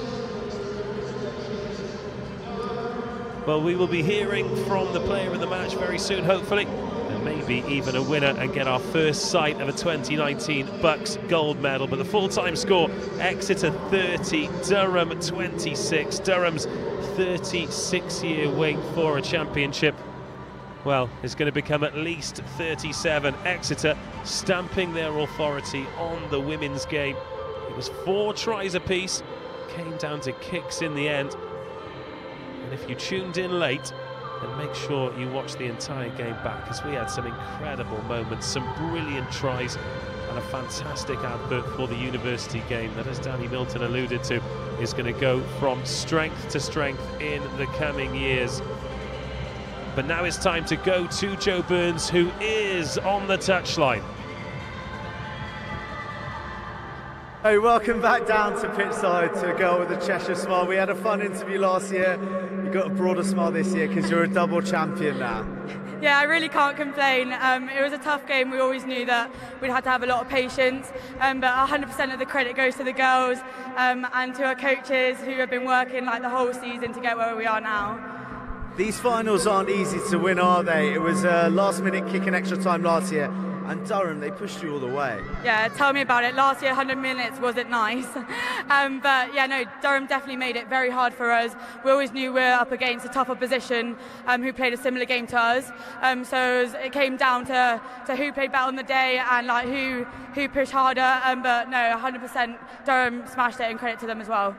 S6: Well, we will be hearing from the player of the match very soon, hopefully, and maybe even a winner, and get our first sight of a 2019 BUCS gold medal. But the full-time score, Exeter 30, Durham 26. Durham's 36-year wait for a championship, well, is going to become at least 37. Exeter stamping their authority on the women's game. It was 4 tries apiece, came down to kicks in the end. And if you tuned in late, then make sure you watch the entire game back, because we had some incredible moments, some brilliant tries, and a fantastic advert for the university game that, as Danny Milton alluded to, is going to go from strength to strength in the coming years. But now it's time to go to Joe Burns, who is on the touchline.
S1: Hey, welcome back down to pitchside to a girl with a Cheshire smile. We had a fun interview last year. You got a broader smile this year because you're a double champion now.
S12: Yeah, I really can't complain. It was a tough game. We always knew that we'd had to have a lot of patience, but 100% of the credit goes to the girls and to our coaches who have been working like the whole season to get where we are now.
S1: These finals aren't easy to win, are they? It was a last-minute kick in extra time last year. And Durham, they pushed you all the way.
S12: Yeah, tell me about it. Last year, 100 minutes wasn't nice. But yeah, no, Durham definitely made it very hard for us. We always knew we were up against a tough opposition who played a similar game to us. So it came down to who played better on the day and like who pushed harder. But no, 100% Durham smashed it, and credit to them as well.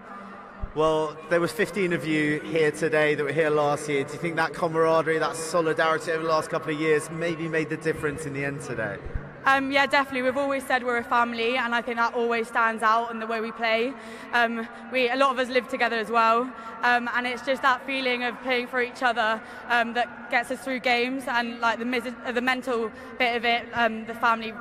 S1: Well, there was 15 of you here today that were here last year. Do you think that camaraderie, that solidarity over the last couple of years maybe made the difference in the end today?
S12: Yeah, definitely. We've always said we're a family, and I think that always stands out in the way we play. A lot of us live together as well, and it's just that feeling of playing for each other that gets us through games, and like the mental bit of it, the family,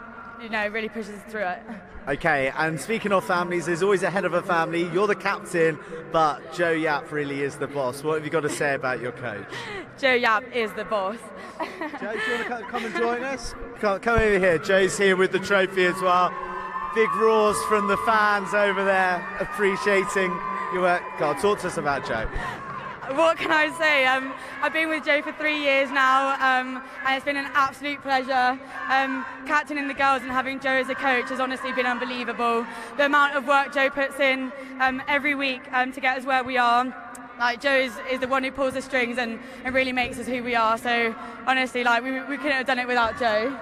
S12: you know, really pushes us through it.
S1: Okay, and speaking of families, there's always a head of a family. You're the captain, but Joe Yap really is the boss. What have you got to say about your coach?
S12: Joe Yap is the boss.
S1: Joe, do you want to come and join us? Come over here. Joe's here with the trophy as well. Big roars from the fans over there, appreciating your work. God, talk to us about Joe.
S12: What can I say? I've been with Joe for 3 years now, and it's been an absolute pleasure. Captaining the girls and having Joe as a coach has honestly been unbelievable. The amount of work Joe puts in every week to get us where we are. Like, Joe is the one who pulls the strings and really makes us who we are. So honestly, like, we couldn't have done it without Joe.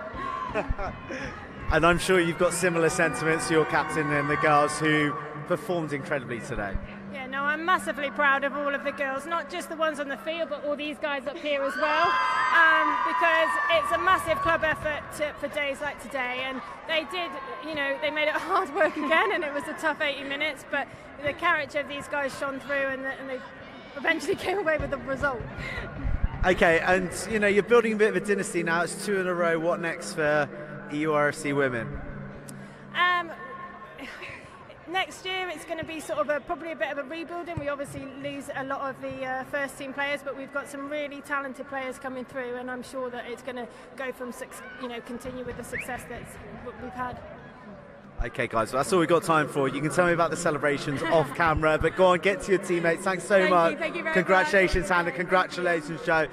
S1: And I'm sure you've got similar sentiments to your captain and the girls who performed incredibly today.
S13: Yeah, no, I'm massively proud of all of the girls, not just the ones on the field, but all these guys up here as well, because it's a massive club effort for days like today, and they did, you know, they made it hard work again, and it was a tough 80 minutes, but the character of these guys shone through, and they eventually came away with the result.
S1: Okay, and you know, you're building a bit of a dynasty now. It's 2 in a row. What next for EURFC women?
S13: Next year it's going to be sort of probably a bit of a rebuilding. We obviously lose a lot of the first team players, but we've got some really talented players coming through, and I'm sure that it's going to go from, you know, continue with the success that we've had.
S1: Okay guys, well, that's all we've got time for. You can tell me about the celebrations off camera, but go on, get to your teammates. Thanks so much.
S13: Thank you very
S1: Congratulations,
S13: much.
S1: Hannah. Congratulations, Joe.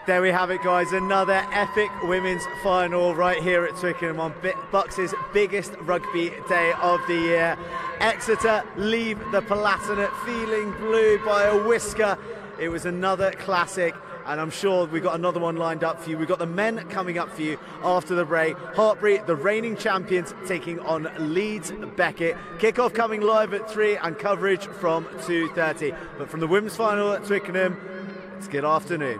S1: There we have it, guys. Another epic women's final right here at Twickenham on BUCS's biggest rugby day of the year. Exeter leave the Palatinate feeling blue by a whisker. It was another classic, and I'm sure we've got another one lined up for you. We've got the men coming up for you after the break. Hartbury, the reigning champions, taking on Leeds Beckett. Kickoff coming live at 3 and coverage from 2:30. But from the women's final at Twickenham, it's good afternoon.